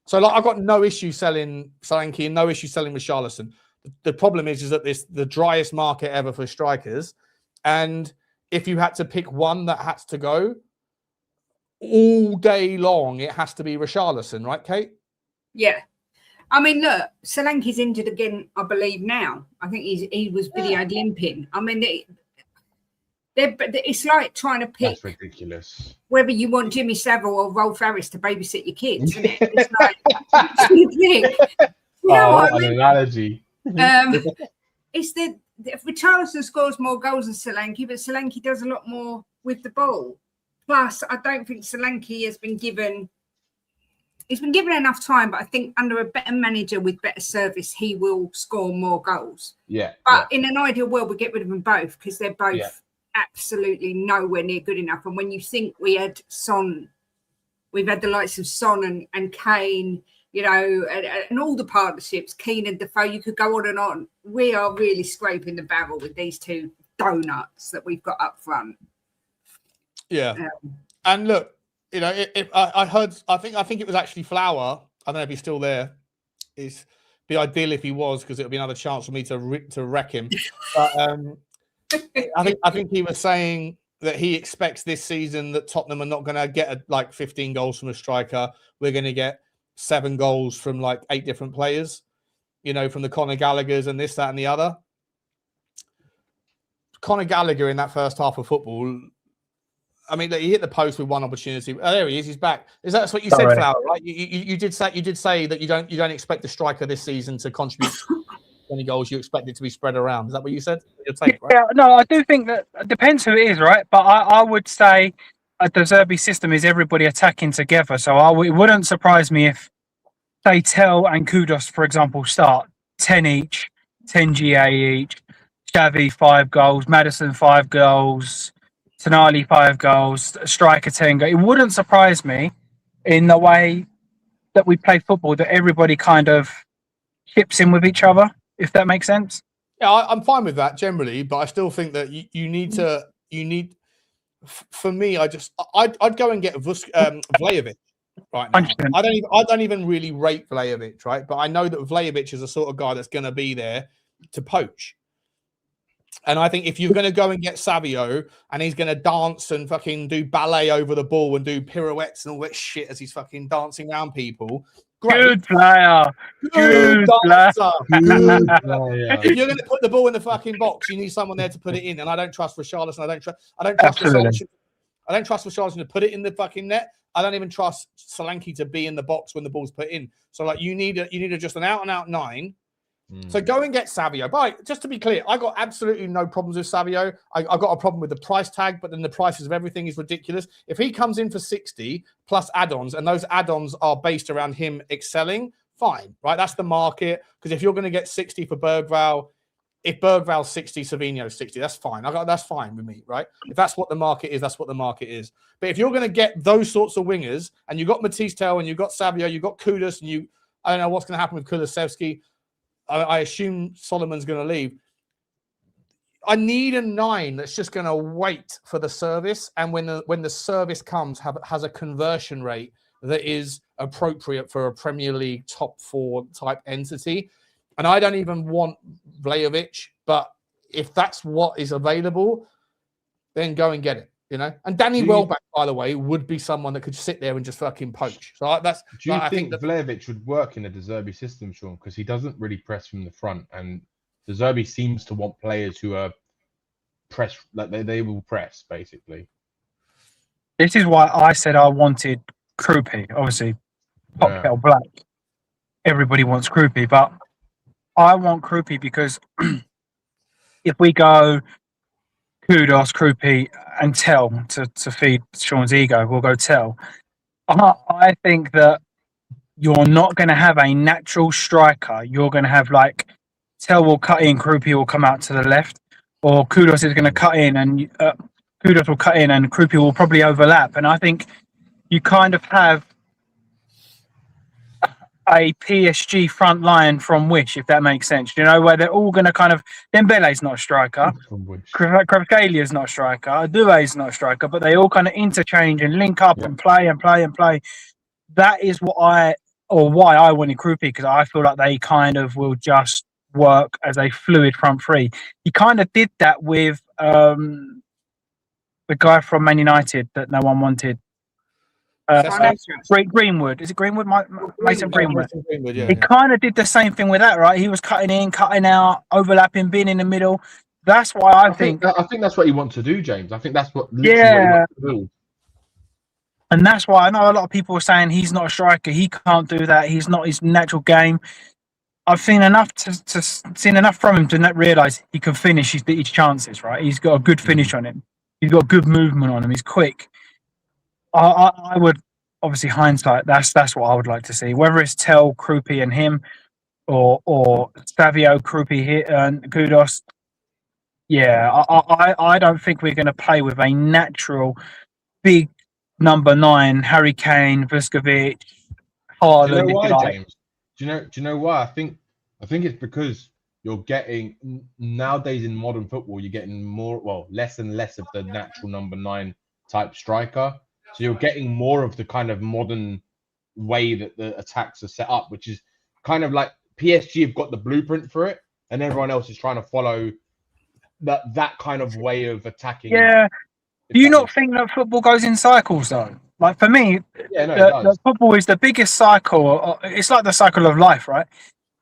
So like, I've got no issue selling Solanke and no issue selling Richarlison. The problem is that this the driest market ever for strikers, and if you had to pick one that has to go all day long, it has to be Richarlison, right, Kate? Yeah. I mean, look, Solanke's injured again, I believe now. I think he was videoed limping. I mean, it's like trying to pick. That's ridiculous. Whether you want Jimmy Savile or Rolf Harris to babysit your kids, isn't it? It's like, what do you think? An analogy. It's the Richarlison scores more goals than Solanke, but Solanke does a lot more with the ball. Plus, I don't think Solanke has been given he's been given enough time, but I think under a better manager with better service, he will score more goals. Yeah. But in an ideal world, we get rid of them both because they're both Yeah. absolutely nowhere near good enough. And when you think we had Son, we've had the likes of Son and Kane, you know, and all the partnerships, Keane and Defoe, you could go on and on. We are really scraping the barrel with these two donuts that we've got up front. Yeah. And look, you know, I heard, I think it was actually Flower. I don't know if he's still there. It'd be ideal if he was, because it would be another chance for me to wreck him. But I think he was saying that he expects this season that Tottenham are not going to get like 15 goals from a striker. We're going to get 7 goals from like 8 different players, you know, from the Conor Gallaghers and this, that, and the other. Conor Gallagher in that first half of football, I mean, he hit the post with one opportunity. Oh, there he is. He's back. That's what you said, Flower, right? You did say that you don't expect the striker this season to contribute 20 goals. You expect it to be spread around. Is that what you said? Your take, right? Yeah, no, I do think that it depends who it is, right? But I would say the Zerbi system is everybody attacking together. So it wouldn't surprise me if, say, Tel and Kudos, for example, start 10 each, 10 GA each, Xavi 5 goals, Maddison 5 goals, Tonali 5 goals, striker 10 goals. It wouldn't surprise me in the way that we play football that everybody kind of chips in with each other, if that makes sense. Yeah, I'm fine with that generally, but I still think that you need. For me, I'd go and get Vlahovic right now. 100%. I don't even really rate Vlahovic, right? But I know that Vlahovic is the sort of guy that's going to be there to poach. And I think if you're going to go and get Savio and he's going to dance and fucking do ballet over the ball and do pirouettes and all that shit as he's fucking dancing around people, great. Good player. Good player. If you're going to put the ball in the fucking box, you need someone there to put it in. And I don't trust Richalison. I don't trust Richalison to put it in the fucking net. I don't even trust Solanke to be in the box when the ball's put in. So like you need just an out and out 9. So go and get Savio. But just to be clear, I got absolutely no problems with Savio. I got a problem with the price tag, but then the prices of everything is ridiculous. If he comes in for 60 plus add-ons, and those add-ons are based around him excelling, fine, right? That's the market. Because if you're going to get 60 for Berghvall, if Berghvall's 60, Savinho's 60, that's fine. That's fine with me, right? If that's what the market is, that's what the market is. But if you're going to get those sorts of wingers, and you've got Mathys Tel, and you've got Savio, you've got Kudus, and I don't know what's going to happen with Kulusevski. I assume Solomon's going to leave. I need a 9 that's just going to wait for the service, and when the service comes, has a conversion rate that is appropriate for a Premier League top 4 type entity. And I don't even want Vlahovic, but if that's what is available, then go and get it. You know, and Danny Welbeck, by the way, would be someone that could sit there and just fucking poach. So that's. Do you think Vlahovic would work in a De Zerbi system, Sean? Because he doesn't really press from the front, and De Zerbi seems to want players who are press, like they will press basically. This is why I said I wanted Krupi. Obviously, top kettle black. Everybody wants Krupi, but I want Krupi because if we go Kudos, Krupi, and Tel to feed Sean's ego, we'll go Tel. I think that you're not going to have a natural striker. You're going to have like Tel will cut in, Krupi will come out to the left, or Kudos is going to cut in, and Kudos will cut in, and Krupi will probably overlap. And I think you kind of have a PSG front line from which, if that makes sense, you know, where they're all going to kind of. Dembele's not a striker, Kvaratskhelia not a striker, Udogie not a striker, but they all kind of interchange and link up and play and play and play. That is why I wanted Krupi, because I feel like they kind of will just work as a fluid front three. He kind of did that with the guy from Man United that no one wanted. Greenwood. Is it Greenwood? Mason Greenwood. He kind of did the same thing with that, right? He was cutting in, cutting out, overlapping, being in the middle. That's why I think that's what he wants to do, James. I think that's what what he wants to do. And that's why I know a lot of people are saying he's not a striker. He can't do that. He's not his natural game. I've seen enough seen enough from him to not realise he can finish his chances, right? He's got a good finish on him. He's got good movement on him. He's quick. I obviously hindsight. That's what I would like to see. Whether it's Tel, Krupi, and him, or Savio, Krupi, and Kudos. Yeah, I don't think we're going to play with a natural big number 9, Harry Kane, Vuskovic, Haaland. Do you know why, like. James? Do you know why? I think it's because you're getting nowadays in modern football, you're getting less and less of the natural number 9 type striker. So you're getting more of the kind of modern way that the attacks are set up, which is kind of like PSG have got the blueprint for it, and everyone else is trying to follow that kind of way of attacking. Yeah. Do you not think that football goes in cycles though? Like for me, the football is the biggest cycle. It's like the cycle of life, right?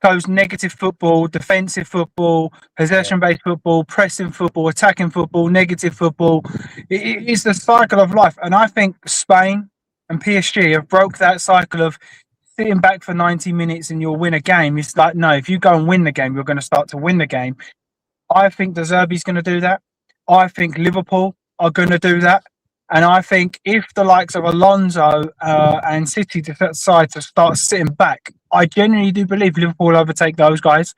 Goes negative football, defensive football, possession-based football, pressing football, attacking football, negative football. It is the cycle of life. And I think Spain and PSG have broke that cycle of sitting back for 90 minutes and you'll win a game. It's like, no, if you go and win the game, you're going to start to win the game. I think De Zerbi's going to do that. I think Liverpool are going to do that. And I think if the likes of Alonso and City decide to start sitting back, I genuinely do believe Liverpool will overtake those guys.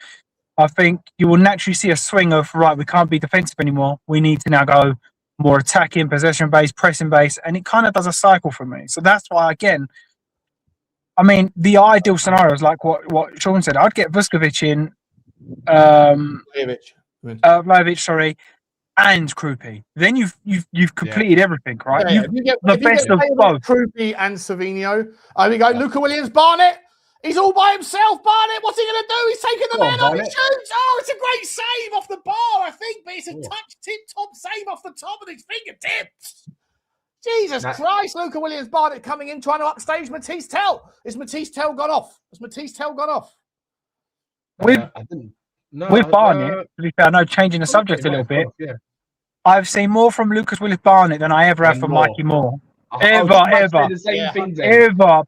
I think you will naturally see a swing of, right, we can't be defensive anymore. We need to now go more attacking, possession-based, pressing-based. And it kind of does a cycle for me. So that's why, again, I mean, the ideal scenario is like what Sean said. I'd get Vuskovic in, Vlahovic, sorry, and Krupi. Then you've completed everything, right? Yeah, you get the best of both. Krupi and Savinho. We go. Luca Williams-Barnett. He's all by himself. Barnett, what's he going to do? He's taking the man off. He shoots. Oh, it's a great save off the bar, I think, but it's a touch tip-top save off the top of his fingertips. Jesus Christ, Luca Williams-Barnett coming in, trying to upstage Mathys Tel. Is Mathys Tel gone off? Has Mathys Tel gone off? With Barnett, to be fair, I know changing the subject a little bit. I've seen more from Lucas Willis-Barnett than I ever have from Mikey Moore. Ever.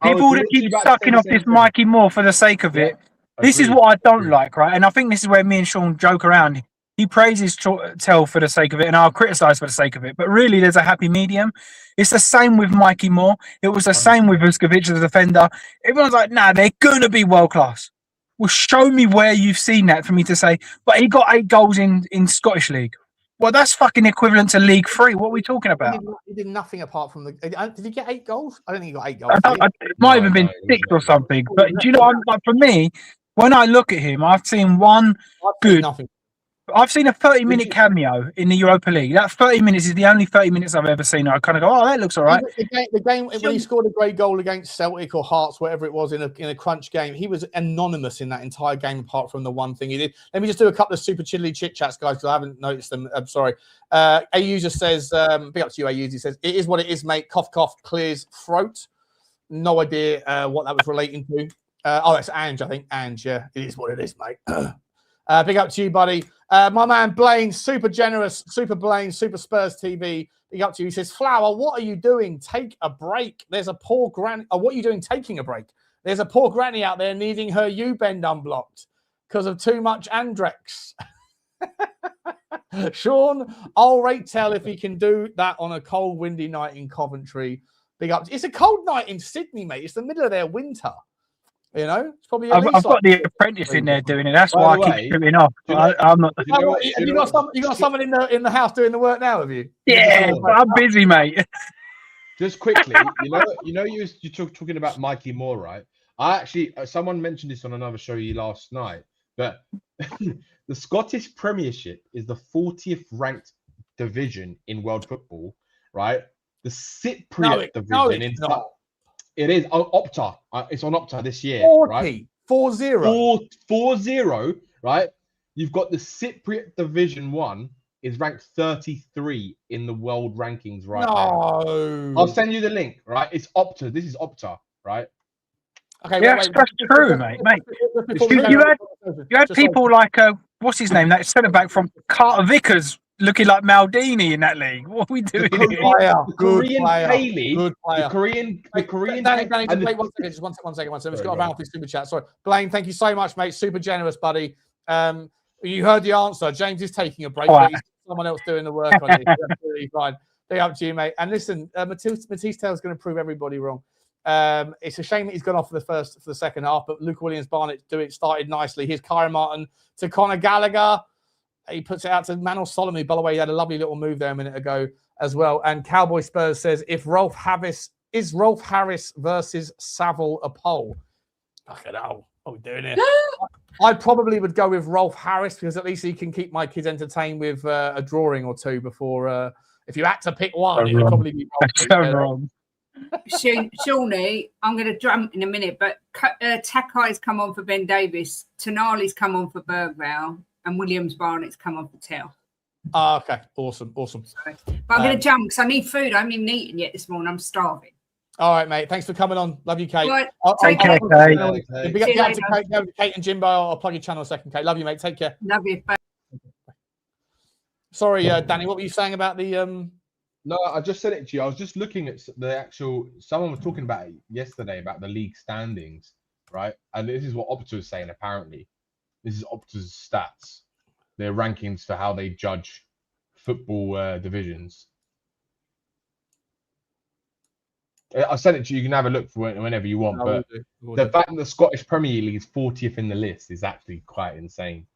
People that keep sucking off this Mikey Moore for the sake of it. This is what I don't like, right? And I think this is where me and Sean joke around. He praises Tel for the sake of it, and I'll criticise for the sake of it. But really, there's a happy medium. It's the same with Mikey Moore. It was the same with Vuskovic, the defender. Everyone's like, nah, they're going to be world class. Well, show me where you've seen that for me to say, but he got 8 goals in Scottish League. Well, that's fucking equivalent to League 3. What are we talking about? He did nothing apart from the... Did he get 8 goals? I don't think he got 8 goals. It might have been 6 or something. But do you know, like for me, when I look at him, I've seen one good... I've seen a 30-minute cameo in the Europa League. That 30 minutes is the only 30 minutes I've ever seen. I kind of go, oh, that looks all right. The game when he scored a great goal against Celtic or Hearts, whatever it was, in a crunch game, he was anonymous in that entire game apart from the one thing he did. Let me just do a couple of super chilly chit-chats, guys, because I haven't noticed them. I'm sorry. AU just says, big up to you, AU. He says, it is what it is, mate. Cough, cough, clears throat. No idea what that was relating to. That's Ange, I think. Ange, yeah. It is what it is, mate. Big up to you, buddy. My man Blaine, super generous, super Blaine, super Spurs TV. Big up to you. He says, Flower, what are you doing? Take a break. There's a poor granny. What are you doing taking a break? There's a poor granny out there needing her U-bend unblocked because of too much Andrex. Sean, I'll rate Tel if he can do that on a cold, windy night in Coventry. Big up. It's a cold night in Sydney, mate. It's the middle of their winter. You know, it's probably. I've got the apprentice in there doing it. That's why I keep tripping off. I'm not. You got someone in the house doing the work now, have you? Yeah, I'm busy, mate. Just quickly, you're talking about Mikey Moore, right? I actually, someone mentioned this on another show last night, but the Scottish Premiership is the 40th ranked division in world football, right? The Cypriot division in. It is Opta. It's on Opta this year, 40, right? 4-0. 4-0, right? You've got the Cypriot Division 1 is ranked 33 in the world rankings right now. I'll send you the link, right? It's Opta. This is Opta, right? Okay, that's true, mate. You had people like what's his name? That centre back from Carter Vickers. Looking like Maldini in that league. What are we doing? Good player. The Korean. Danny, wait 1 second. Just one second. We've got a round through super chat. Sorry, Blaine. Thank you so much, mate. Super generous, buddy. You heard the answer. James is taking a break. But he's someone else doing the work on it. Absolutely fine. Big up to you, mate. And listen, Mathys Tel is going to prove everybody wrong. It's a shame that he's gone off for the second half, but Luke Williams-Barnett started nicely. Here's Kyrie Martin to Conor Gallagher. He puts it out to Manor Solomon. By the way, he had a lovely little move there a minute ago as well. And Cowboy Spurs says, is Rolf Harris versus Saville a poll? Fucking hell, what are we doing here? I probably would go with Rolf Harris because at least he can keep my kids entertained with a drawing or two before. If you had to pick one, it would probably be Rolf. Shawnee, I'm going to jump in a minute, but Takai's come on for Ben Davis, Tonali's come on for Berghvall, and Williams-Barnett's come on for Tel. Okay, awesome. Sorry. But I'm going to jump because I need food. I haven't even eaten yet this morning. I'm starving. All right, mate. Thanks for coming on. Love you, Kate. Right. Take care, Kate. Kate and Jimbo. I'll plug your channel a second, Kate. Love you, mate. Take care. Love you. Bye. Sorry, Danny. What were you saying about the? No, I just said it to you. I was just looking at the actual. Someone was talking about it yesterday about the league standings, right? And this is what Opta was saying. Apparently, this is Opta's stats, their rankings for how they judge football divisions. I sent it to you. You can have a look for it whenever you want. But the fact that the Scottish Premier League is 40th in the list is actually quite insane.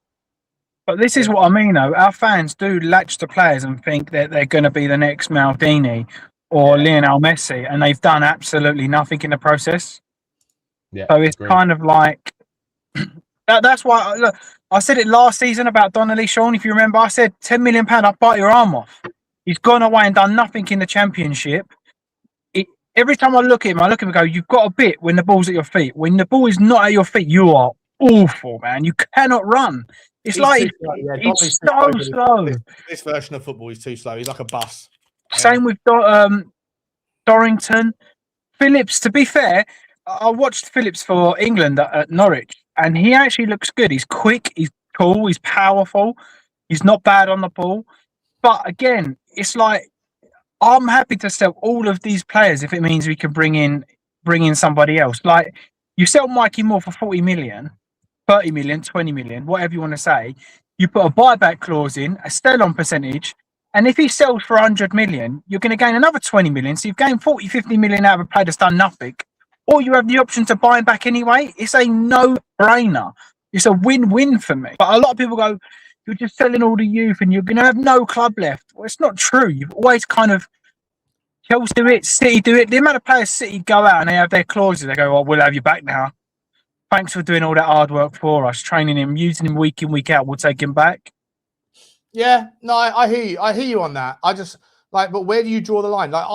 But this is what I mean, though. Our fans do latch to players and think that they're going to be the next Maldini or Lionel Messi, and they've done absolutely nothing in the process. Yeah. So it's kind of like that's why. Look, I said it last season about Donnelly, Sean. If you remember, I said £10 million, I'd bite your arm off. He's gone away and done nothing in the Championship. Every time I look at him and go, you've got a bit when the ball's at your feet. When the ball is not at your feet, you are awful, man. You cannot run. It's he's so slow. This version of football is too slow. He's like a bus. Same with Dorrington. Phillips, to be fair, I watched Phillips for England at Norwich, and he actually looks good. He's quick, he's tall, he's powerful. He's not bad on the ball. But again, it's like, I'm happy to sell all of these players if it means we can bring in somebody else. Like, you sell Mikey Moore for 40 million, 30 million, 20 million, whatever you want to say. You put a buyback clause in, a sell-on percentage, and if he sells for 100 million, you're going to gain another 20 million. So you've gained 40, 50 million out of a player that's done nothing. Or you have the option to buy him back anyway. It's a no-brainer. It's a win-win for me. But a lot of people go, you're just selling all the youth and you're going to have no club left. Well, it's not true. You've always kind of, Chelsea do it, City do it. The amount of players City go out and they have their clauses. They go, well, we'll have you back now. Thanks for doing all that hard work for us, training him, using him week in, week out. We'll take him back. Yeah, no, I hear you. I hear you on that. I just like, but where do you draw the line? Like,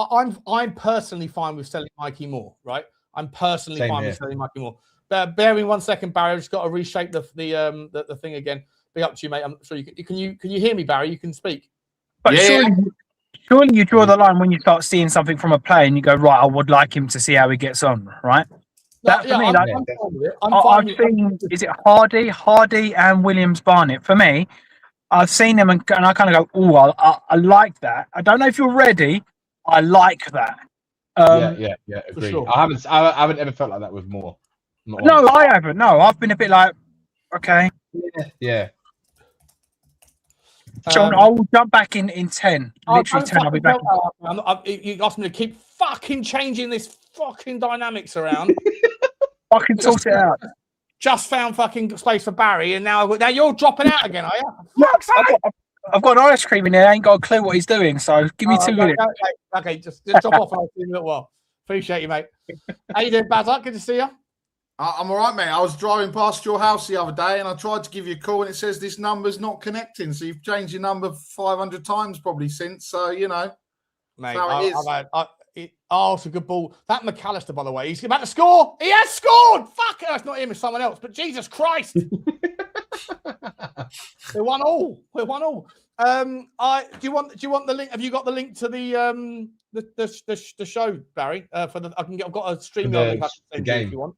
I'm personally fine with selling Mikey Moore, right? I'm personally fine with selling Mikey Moore. Bear with me 1 second, Barry. I've just got to reshape the thing again. Be up to you, mate. I'm sure you can. Can you hear me, Barry? You can speak. But surely you draw the line when you start seeing something from a player and you go, right, I would like him to see how he gets on, right? That for me, I've seen, is it Hardy and Williams-Barnett? For me, I've seen them and I kind of go, oh, I like that. I don't know if you're ready. I like that. Yeah, agree. Sure. I haven't ever felt like that with Moore. No, I haven't. No, I've been a bit like, okay. Yeah. Sean, I will jump back in 10. Literally 10, I'll be back. You asked me to keep fucking changing this fucking dynamics around. I can sort it out. Just found fucking space for Barry, and now you're dropping out again, are you? No, I've got an ice cream in there. I ain't got a clue what he's doing, so give me 2 minutes. Okay, just drop off and I'll see you in a little while. Appreciate you, mate. How you doing, Bazak? Good to see you. I'm all right, mate. I was driving past your house the other day and I tried to give you a call and it says this number's not connecting. So you've changed your number 500 times probably since. So, you know, mate, how it is. It's a good ball. That McAllister, by the way, he's about to score. He has scored. Fuck it. It's not him, it's someone else. But Jesus Christ. We're 1-1. We're 1-1. Do you want the link? Have you got the link to the show, Barry? I've got a stream link I can send you if you want.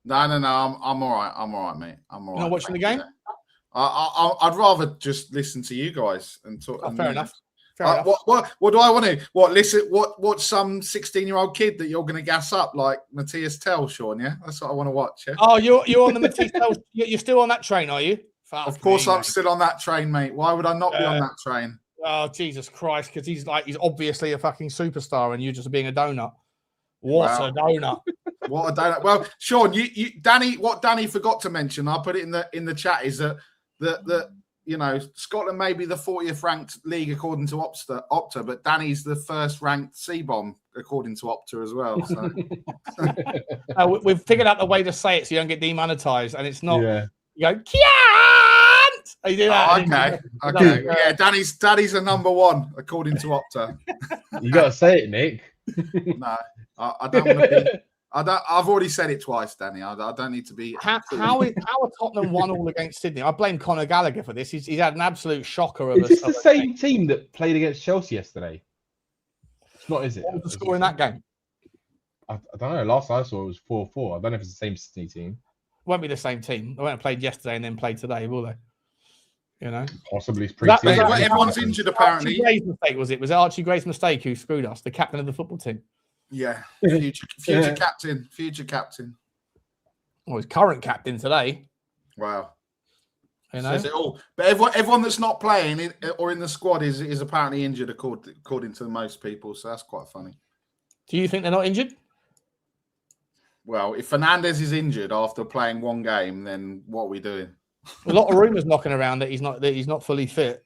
No. I'm all right. I'm all right, mate. I'm all right. You're not watching the game? I'd rather just listen to you guys and talk. Fair enough. What do I want to? Watch some 16-year-old kid that you're going to gas up like Mathys Tel, Sean? Yeah, that's what I want to watch. Yeah. Oh, you're on the Mathys Tel. You're still on that train, are you? Of course, I'm still on that train, mate. Why would I not be on that train? Oh, Jesus Christ! Because he's obviously a fucking superstar, and you're just being a donut. What a donut. What a donut. Well, Sean, Danny, what Danny forgot to mention, I'll put it in the chat, is that you know, Scotland may be the 40th ranked league according to Opta, but Danny's the first ranked C-bomb according to Opta as well. So. We've figured out the way to say it so you don't get demonetized, and it's not. Yeah. You go, can't. You do that. Okay. Yeah, Danny's a number one according to Opta. You got to say it, Nick. No, I don't want to be. I've already said it twice, Danny. I don't need to be. How are Tottenham 1-1 against Sydney? I blame Conor Gallagher for this. He's had an absolute shocker. Is this the same team that played against Chelsea yesterday? It's not, is it? What was the score in that game? I don't know. Last I saw it was 4-4. I don't know if it's the same Sydney team. Won't be the same team. They won't have played yesterday and then played today, will they? You know, possibly. Everyone's injured apparently. Archie Gray's mistake was it? Was it Archie Gray's mistake who screwed us? The captain of the football team. Yeah, future captain. Well, he's current captain today. Wow. You know, says it all. But everyone that's not playing or in the squad is apparently injured according to most people. So that's quite funny. Do you think they're not injured? Well, if Fernandez is injured after playing one game, then what are we doing? A lot of rumours knocking around that he's not fully fit.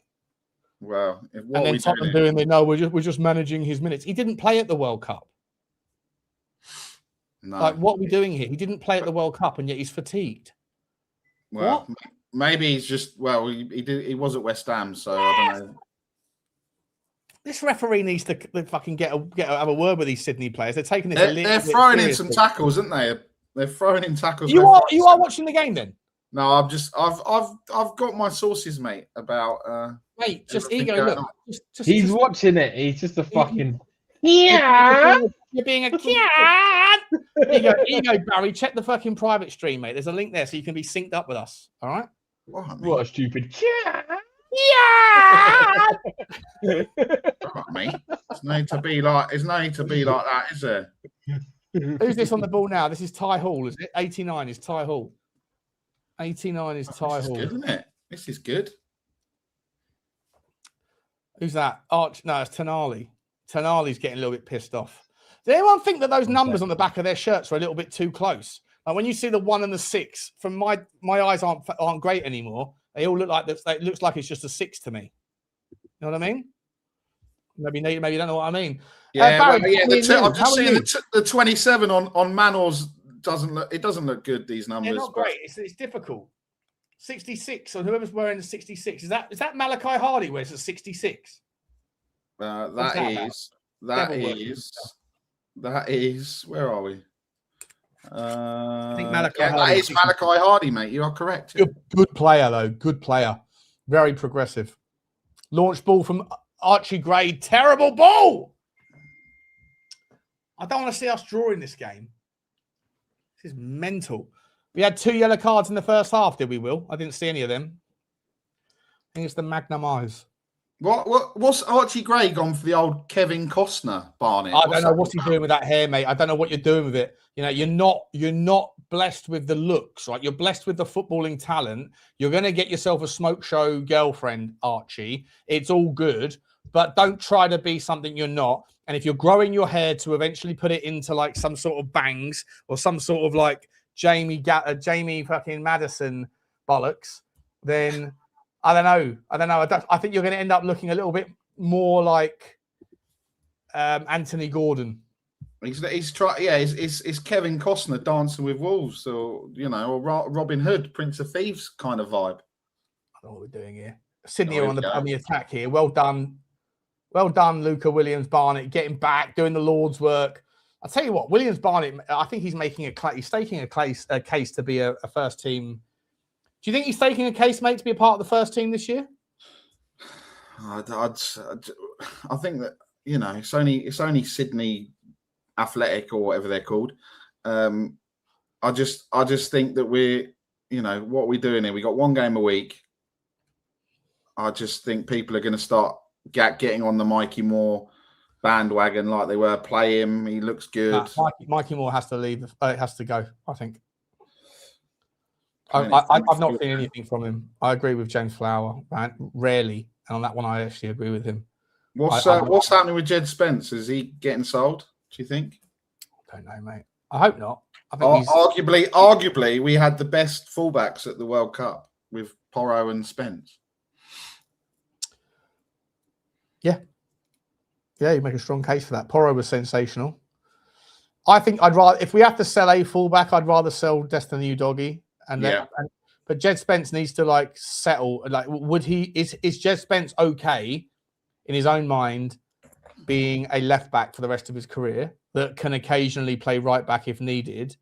Well, and then Tottenham doing they know we're just managing his minutes. He didn't play at the World Cup. No. Like, what are we doing here? He didn't play at the World Cup, and yet he's fatigued. Well, what? Maybe he's just he was at West Ham, so I don't know. This referee needs to fucking have a word with these Sydney players. They're taking this. They're throwing in some tackles, aren't they? They're throwing in tackles. You are watching the game then? No, I've got my sources, mate. About mate, just ego. Look, he's watching it. He's just a fucking You're being a cat. Here you go, Barry. Check the fucking private stream, mate. There's a link there so you can be synced up with us. All right. What a stupid cat. Yeah. Mate. It's no need to be like that, is there? Who's this on the ball now? This is Ty Hall, is it? 89 is Ty Hall. 89 is Ty Hall. Good, isn't it? This is good. Who's that? No, it's Tonali. Tonali's getting a little bit pissed off. Does anyone think that those numbers on the back of their shirts are a little bit too close? Like when you see the 1 and the 6, from my eyes aren't great anymore. They all look like this. It looks like it's just a 6 to me. You know what I mean? Maybe you don't know what I mean. Yeah, Barry, I'm just seeing the 27 on Manor's doesn't look good. These numbers. They're not great. It's difficult. 66 on whoever's wearing the 66. Is that Malachi Hardy wears a 66? That is. Where are we? I think Malachi Hardy. That is Malachi Hardy, mate. You are correct. Good player, though. Good player. Very progressive. Launch ball from Archie Gray. Terrible ball. I don't want to see us drawing this game. This is mental. We had 2 yellow cards in the first half, did we, Will? I didn't see any of them. I think it's the Magnum Eyes. What's Archie Gray gone for the old Kevin Costner, Barnett? I don't know what's he doing with that hair, mate. I don't know what you're doing with it. You know, you're not blessed with the looks, right? You're blessed with the footballing talent. You're going to get yourself a smoke show girlfriend, Archie. It's all good, but don't try to be something you're not. And if you're growing your hair to eventually put it into like some sort of bangs or some sort of like Jamie fucking Maddison bollocks, then I don't know. I think you're going to end up looking a little bit more like Anthony Gordon. He's Kevin Costner dancing with wolves, or Robin Hood, Prince of Thieves kind of vibe. I don't know what we're doing here. Sydney on the attack here. Well done, Luca Williams-Barnett, getting back, doing the Lord's work. I'll tell you what, Williams-Barnett, I think he's staking a case to be a first team. Do you think he's taking a case, mate, to be a part of the first team this year? I think that it's only Sydney Athletic or whatever they're called. I just think that we're what we're doing here. We got 1 game a week. I just think people are going to start getting on the Mikey Moore bandwagon like they were. Play him. He looks good. Mikey Moore has to leave. Has to go, I think. I've not seen anything from him. I agree with James Flower, man. Rarely. And on that one, I actually agree with him. What's happening with Jed Spence? Is he getting sold, do you think? Don't know, mate. I hope not. I think he's Arguably, we had the best fullbacks at the World Cup with Porro and Spence. Yeah, you make a strong case for that. Porro was sensational. I think I'd rather, if we have to sell a fullback, I'd rather sell Destiny Udogie. But Jed Spence needs to like settle. Like, is Jed Spence okay in his own mind being a left back for the rest of his career that can occasionally play right back if needed,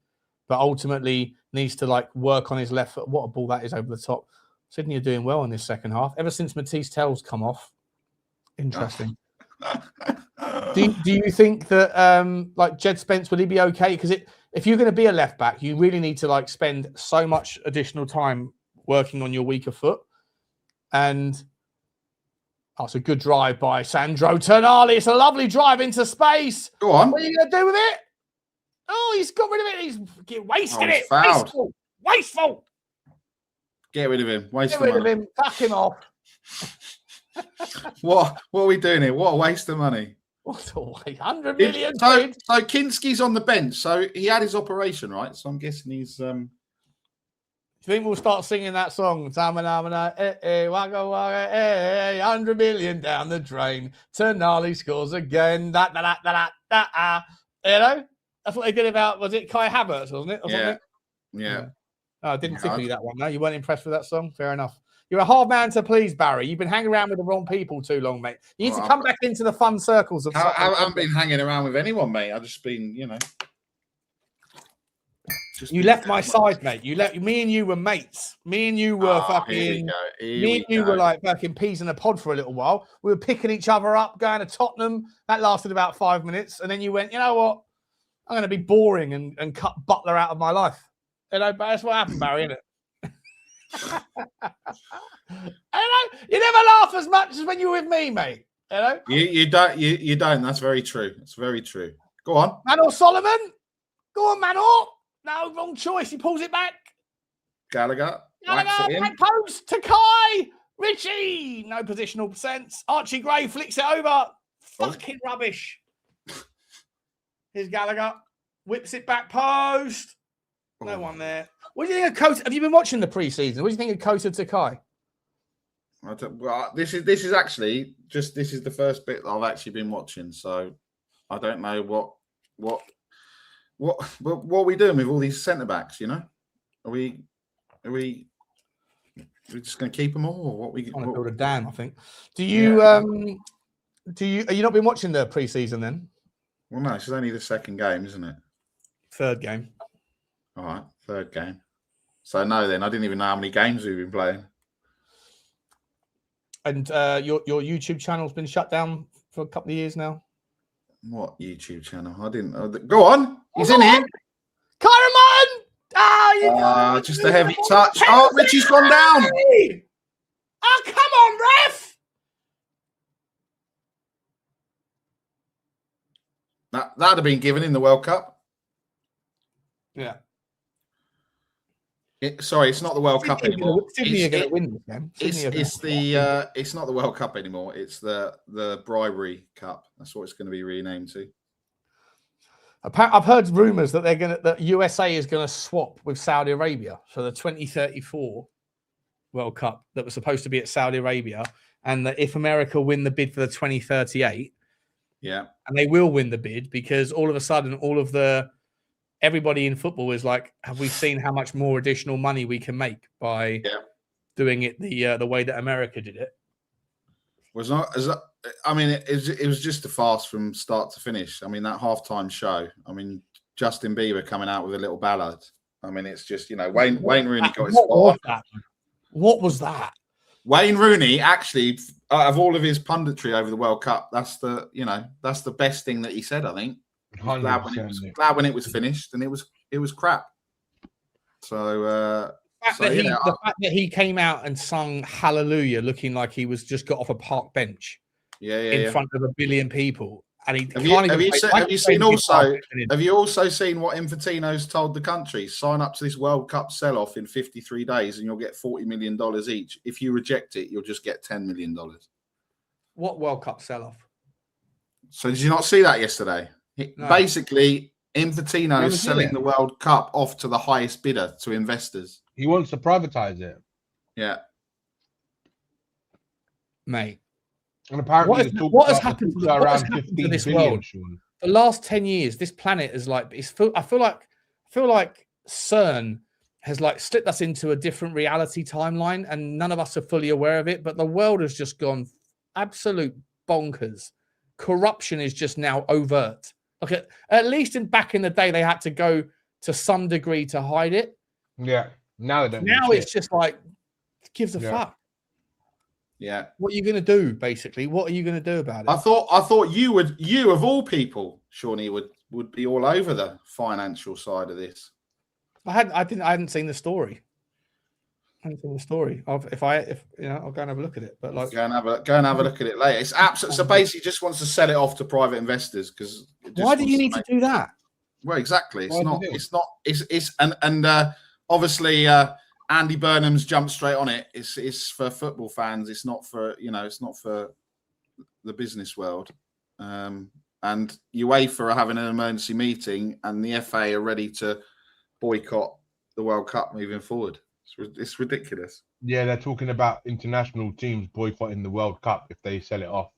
but ultimately needs to like work on his left foot? What a ball that is over the top. Sydney are doing well in this second half. Ever since Mathys Tel's come off. Interesting. Do you think that like Jed Spence, would he be okay? Because if you're going to be a left back, you really need to like spend so much additional time working on your weaker foot. And it's a good drive by Sandro Tonali. It's a lovely drive into space. Go on. What are you going to do with it? Oh, he's got rid of it. He's wasting it. Fouled. Wasteful. Get rid of him. Get rid of him. Fuck him off. What are we doing here? What a waste of money. What a waste. 100 million. So Kinsky's on the bench. So he had his operation, right? So I'm guessing he's... Do you think we'll start singing that song? 100 million down the drain. Tonali scores again. You know? That's what they did about, was it Kai Havertz, wasn't it? Yeah. Oh, I didn't tickle you that one. No, you weren't impressed with that song? Fair enough. You're a hard man to please, Barry. You've been hanging around with the wrong people too long, mate. You need to come back into the fun circles of... I haven't been hanging around with anyone, mate. I've just been, you know... You left my side, mate. Me and you were mates. Me and you were fucking... Me and you were like fucking peas in a pod for a little while. We were picking each other up, going to Tottenham. That lasted about 5 minutes. And then you went, you know what? I'm going to be boring and cut Butler out of my life. You know, but that's what happened, Barry, isn't it? You never laugh as much as when you're with me, mate. You know? You don't. That's very true. It's very true. Go on. Manor Solomon. Go on, Manor. No, wrong choice. He pulls it back. Gallagher. Back post to Kai. Richie. No positional sense. Archie Gray flicks it over. Fucking rubbish. Here's Gallagher. Whips it back post. No one there. What do you think of Kota? Have you been watching the pre-season? What do you think of Kota Takai? Well, this is actually this is the first bit that I've actually been watching, so I don't know what are we doing with all these centre backs? You know, are we just going to keep them all, or what? We want to build a dam, I think. Are you not been watching the pre-season then? Well, no, it's only the second game, isn't it? Third game. All right, third game. So no, then I didn't even know how many games we've been playing. And your YouTube channel's been shut down for a couple of years now. What YouTube channel? I didn't. Go on. He's in here. Karaman! Just a heavy touch. Oh, Richie's gone down. Oh, come on, ref! That'd have been given in the World Cup. Yeah. Sorry, it's not the World Cup anymore. Sydney are going to win this game. It's not the World Cup anymore. It's the Bribery Cup. That's what it's going to be renamed to. I've heard rumours that that USA is going to swap with Saudi Arabia for the 2034 World Cup that was supposed to be at Saudi Arabia, and that if America win the bid for the 2038, and they will win the bid, because all of a sudden everybody in football is like, have we seen how much more additional money we can make by doing it the way that America did it? It was just a farce from start to finish. I mean, that halftime show. I mean, Justin Bieber coming out with a little ballad. I mean, it's just, you know, Wayne Rooney got his spot on. What was that? Wayne Rooney, actually, out of all of his punditry over the World Cup, that's the best thing that he said, I think. Glad when it was finished, and it was crap. So the fact that he came out and sung Hallelujah looking like he was just got off a park bench in front of 1 billion people. And have you also seen what Infantino's told the country? Sign up to this World Cup sell-off in 53 days and you'll get $40 million each. If you reject it, you'll just get $10 million. What World Cup sell-off? So did you not see that yesterday? No. Basically, Infantino Never is seen selling it. the World Cup off to the highest bidder, to investors. He wants to privatize it. Yeah. Mate. And apparently What has happened to around this 15 billion, world? Sean. The last 10 years, this planet is like, I feel like CERN has like slipped us into a different reality timeline, and none of us are fully aware of it. But the world has just gone absolute bonkers. Corruption is just now overt. Like at least back in the day, they had to go to some degree to hide it. Yeah. Now they don't. Now it's just like, gives a fuck. Yeah. What are you going to do? Basically, what are you going to do about it? I thought you of all people, Shawnee, would be all over the financial side of this. I hadn't seen the story. I hadn't seen the story. I'll go and have a look at it. But like, go and have a look at it later. It's absolutely so. Basically, just wants to sell it off to private investors because. Why do you need to do that? Well, exactly. Obviously, Andy Burnham's jumped straight on it. It's for football fans. It's not for It's not for the business world. And UEFA are having an emergency meeting, and the FA are ready to boycott the World Cup moving forward. It's ridiculous. Yeah, they're talking about international teams boycotting the World Cup if they sell it off.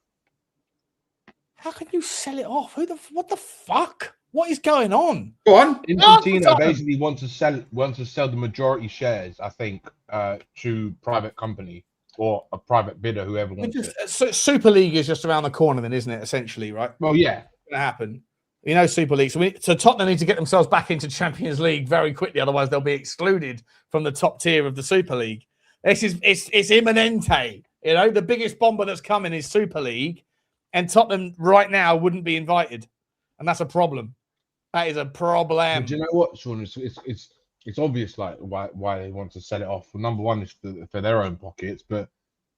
How can you sell it off? What the fuck? What is going on? Go on. Infantino basically wants to sell the majority shares, I think, to private company or a private bidder, whoever wants it. Super League is just around the corner, then, isn't it? Essentially, right? Well, yeah, it's going to happen. Super League. So Tottenham need to get themselves back into Champions League very quickly, otherwise they'll be excluded from the top tier of the Super League. It's imminente. The biggest bomber that's coming is Super League, and Tottenham right now wouldn't be invited, and that's a problem. That is a problem. But do you know what, Sean? It's obvious, like why they want to sell it off. Well, number one is for their own pockets, but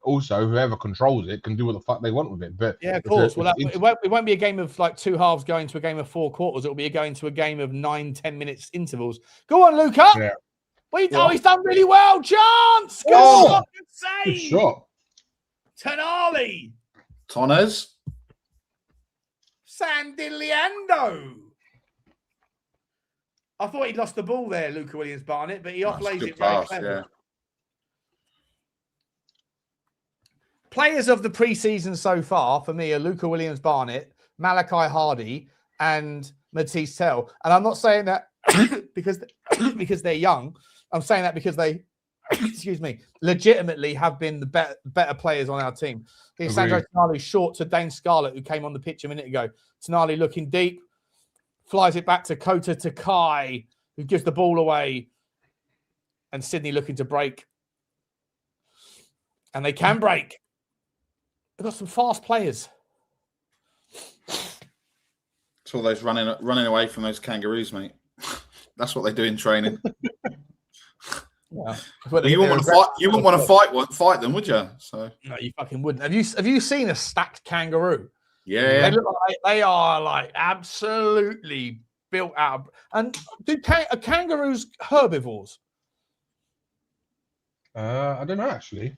also whoever controls it can do what the fuck they want with it. But yeah, of course. It won't be a game of like two halves going to a game of 4 quarters. It'll be going to a game of 9-10 minutes intervals. Go on, Luca. Yeah. He's done really well. Chance. Good save. Good shot. Tonali. Tonners. Sandiliando. I thought he'd lost the ball there, Luca Williams-Barnett, but he offlays it very clever. Yeah. Players of the preseason so far for me are Luca Williams-Barnett, Malachi Hardy, and Mathys Tel. And I'm not saying that because they're young. I'm saying that because they, legitimately have been the better players on our team. Here's Sandro Tonali short to Dane Scarlett, who came on the pitch a minute ago. Tonali looking deep, flies it back to Kota Takai, who gives the ball away, and Sydney looking to break. And they can break. They've got some fast players. It's all those running away from those kangaroos, mate. That's what they do in training. Yeah. You wouldn't want to fight them, would you? So no, you fucking wouldn't. Have you seen a stacked kangaroo? Yeah, they look like they are like absolutely built out. And are kangaroos herbivores? I don't know actually.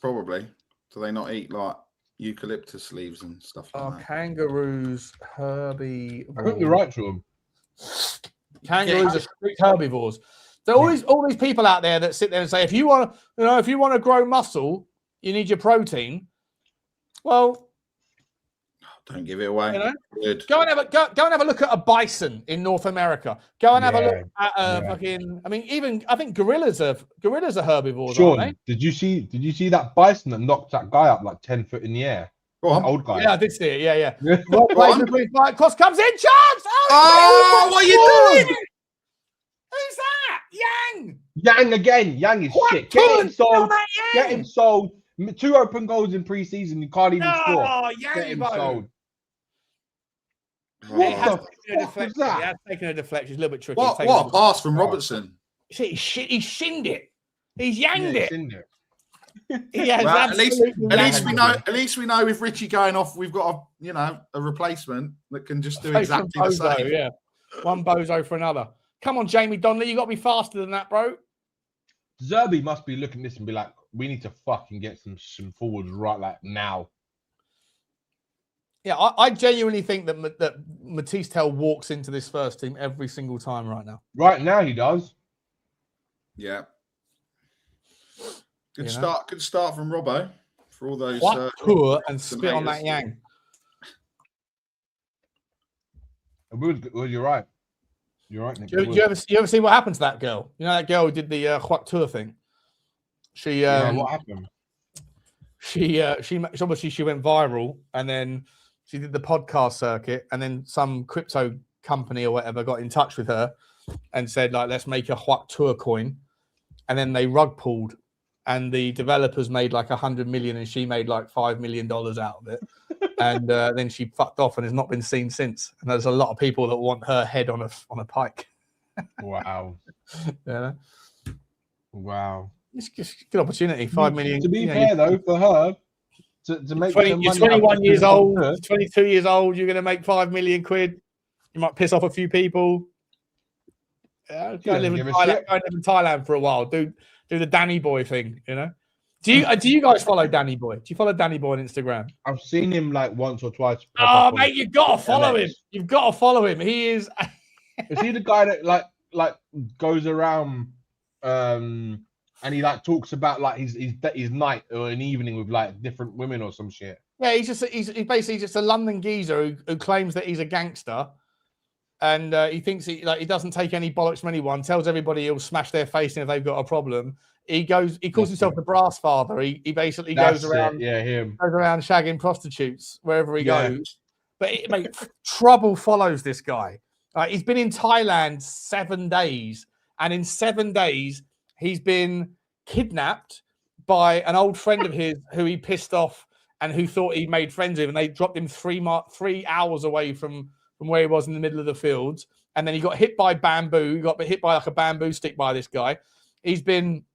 Probably. Do they not eat like eucalyptus leaves and stuff like that? Kangaroos herbivores? I think you're right, Sean. Kangaroos are strict herbivores. So all these people out there that sit there and say, if you want to grow muscle, you need your protein. Well, don't give it away. Good. Go and have a look at a bison in North America. Go and have a look at fucking. I mean, I think gorillas are herbivores. Sean, aren't they? did you see that bison that knocked that guy up like 10 foot in the air? Go on. Old guy. Yeah, I did see it. Yeah. Cross comes in. Chance. Oh, what are you doing? Who's that? Yang. Yang again. Yang is shit. Get him sold. Get him sold. 2 open goals in pre-season. You can't even score. Oh, Get him sold. What the fuck was that? He has taken a deflection. It's a little bit tricky. What a pass from Robertson. He shinned it. He's yanged it. Yeah, well, at least we know with Richie going off, we've got a replacement that can just do exactly the same. Yeah, one bozo for another. Come on, Jamie Donnelly, you got to be faster than that, bro. Zerbi must be looking at this and be like, we need to fucking get some forwards right like now. Yeah, I genuinely think that Mathys Tel walks into this first team every single time right now. Right now, he does. Yeah. Good You know? start. Good start from Robbo for all those. What tour and some spit on that haters. Yang. Well, you're right. You're right, Nick. Do you ever see what happened to that girl? You know that girl who did the Huat tour thing. She what happened? She obviously she went viral, and then she did the podcast circuit, and then some crypto company or whatever got in touch with her and said, like, let's make a Huat tour coin, and then they rug pulled, and the developers made like 100 million, and she made like $5 million out of it, and then she fucked off and has not been seen since. And there's a lot of people that want her head on a pike. Wow. Yeah, Wow. it's just a good opportunity. 5 million. To be fair, though, for her to make You're 21 years old, 22 years old. You're going to make 5 million quid. You might piss off a few people. Yeah, go live in Thailand for a while. Do the Danny Boy thing. You know. Do you guys follow Danny Boy? Do you follow Danny Boy on Instagram? I've seen him like once or twice. Oh, mate, you've got to follow him. You've got to follow him. He is. Is he the guy that like goes around and he like talks about like his night or an evening with like different women or some shit? Yeah, he's basically just a London geezer who claims that he's a gangster, and he thinks he doesn't take any bollocks from anyone. Tells everybody he'll smash their face in if they've got a problem. He calls himself the brass father. He basically goes around shagging prostitutes wherever he goes. But mate, trouble follows this guy. He's been in Thailand 7 days, and in 7 days he's been kidnapped by an old friend of his who he pissed off and who thought he made friends with, and they dropped him 3 hours away from where he was in the middle of the fields. And then he got hit by bamboo. He got hit by like a bamboo stick by this guy. He's been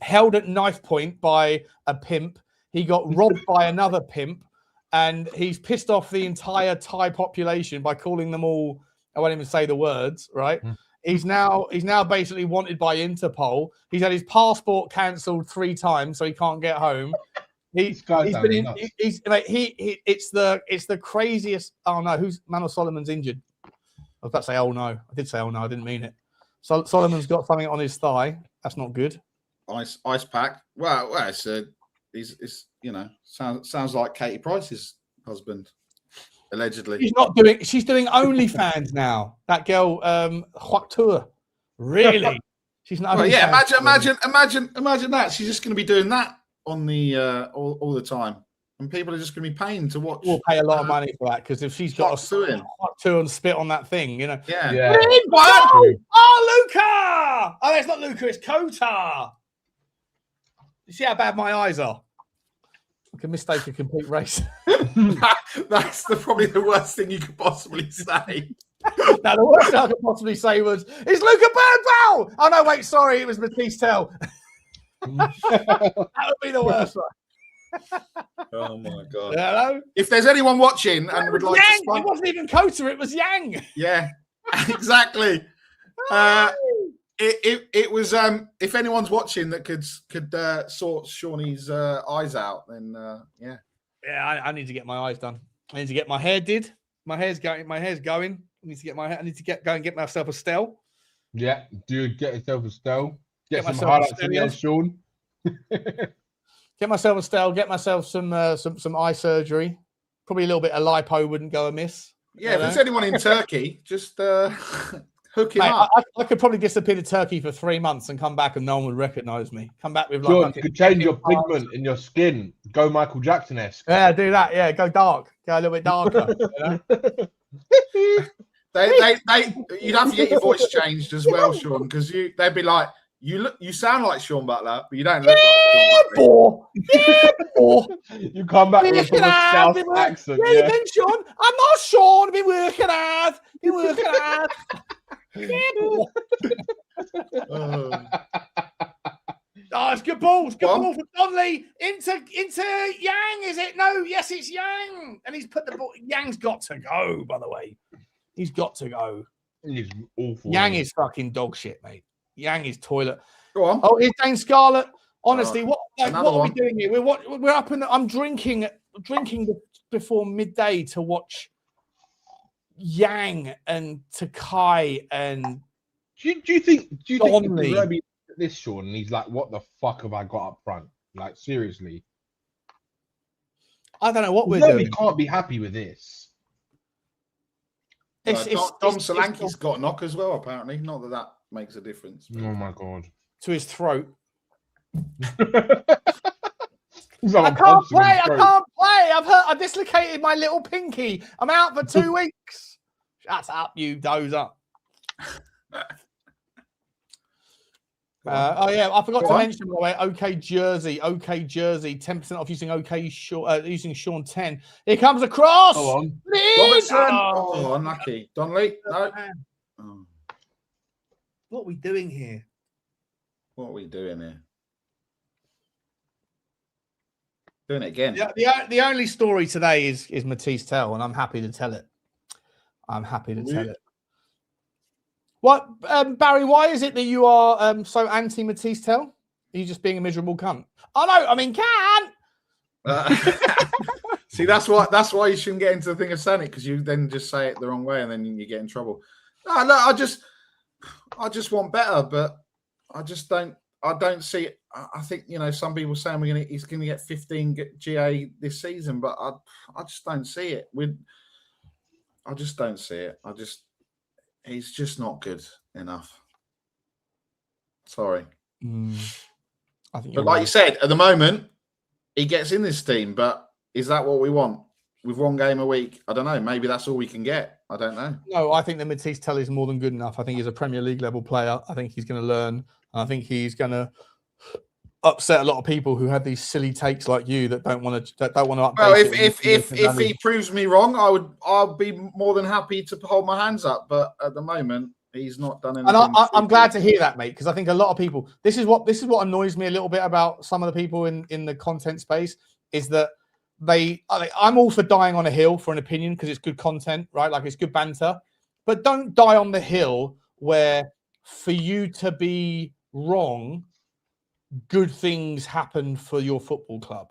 held at knife point by a pimp. He got robbed by another pimp, and he's pissed off the entire Thai population by calling them all, I won't even say the words, right? He's now basically wanted by Interpol. He's had his passport cancelled 3 times, so he can't get home. It's the craziest. Oh no, who's Manor Solomon's injured? I was about to say, oh no. I did say, oh no, I didn't mean it. So Solomon's got something on his thigh. That's not good. Ice pack. Well, it's sounds like Katie Price's husband, allegedly. She's doing OnlyFans now. That girl, Huat Tour. Really? She's not. Well, yeah. Imagine that. She's just going to be doing that on the all the time, and people are just going to be paying to watch. We'll pay a lot of money for that, because if she's got a Huat Tour and spit on that thing, you know. Yeah. Oh, Luca! Oh, it's not Luca. It's Kotar. You see how bad my eyes are? I can mistake a complete race. That's probably the worst thing you could possibly say. Now, the worst thing I could possibly say was, it's Luca Berghvall! Oh, no, wait, sorry, it was Mathys Tel. That would be the worst one. Oh, my God. Hello? If there's anyone watching and would like Yang! to... It wasn't even Kota, it was Yang. Yeah, exactly. It was if anyone's watching that could sort Shawnee's eyes out, then yeah. I need to get my eyes done. I need to get my hair did. My hair's going. I need to get my hair. I need to go and get myself a Stel. Yeah, dude, get yourself a Stel. Get some myself highlights in there, Sean. Get myself a Stel. Get myself some eye surgery. Probably a little bit of lipo wouldn't go amiss. Yeah, if there's anyone in Turkey, just hook him up. I could probably disappear to Turkey for 3 months and come back and no one would recognise me. Come back with Sean, you could change your pigment in your skin. Go Michael Jackson-esque. Yeah, do that. Yeah, go dark. Go a little bit darker. You know? You'd have to get your voice changed as well, Sean, because they'd be like, you sound like Sean Butler, but you don't look like Sean Butler. You come back with a South accent. Yeah, you've been Sean. I'm not Sean. I've been working hard. Oh, it's good balls. Good ball for Donnelly into Yang, is it? No, yes, it's Yang. And he's put the ball. Yang's got to go, by the way. He's got to go. He's awful. Yang is fucking dog shit, mate. Yang is toilet. Go on. Oh, here's Dane Scarlett. Honestly, what are we doing here? We're up in I'm drinking drinking before midday to watch Yang and Takai and Do you think Donnelly. De Zerbi at this, Sean, and he's like, what the fuck have I got up front? Like, seriously. I don't know what we're De Zerbi doing. can't be happy with this. Dom Solanke's got a knock as well, apparently. Not that that makes a difference. Oh my god. To his throat. I I can't play. I dislocated my little pinky. I'm out for 2 weeks. Shut up, you dozer. Oh yeah, I forgot to mention, by the way, OK Jersey, 10% off using using Sean 10. Here comes a cross. Go on. Robertson. Oh, unlucky. Donnelly. No. Oh. What are we doing here? What are we doing here? Doing it again. Yeah, the only story today is Mathys Tel, and I'm happy to tell it. Tell it. What, Barry? Why is it that you are so anti Mathys Tel? Are you just being a miserable cunt? Oh no, I mean, See, that's why you shouldn't get into the thing of saying it, because you then just say it the wrong way and then you get in trouble. No, look, I just want better, but I don't see it. I think, some people saying he's gonna get 15 GA this season, but I just don't see it. I just don't see it. He's just not good enough. Sorry. I think but like you said, at the moment, he gets in this team, but is that what we want? With one game a week? I don't know. Maybe that's all we can get. I don't know. No, I think that Mathys Tel is more than good enough. I think he's a Premier League level player. I think he's going to learn. I think he's going to upset a lot of people who have these silly takes like you that don't want to update. Well, if he proves me wrong, I'll be more than happy to hold my hands up. But at the moment, he's not done anything. And I'm glad to hear that, mate, because I think a lot of people. This is what annoys me a little bit about some of the people in the content space is that I'm all for dying on a hill for an opinion because it's good content, right? Like it's good banter, but don't die on the hill where for you to be wrong, good things happen for your football club.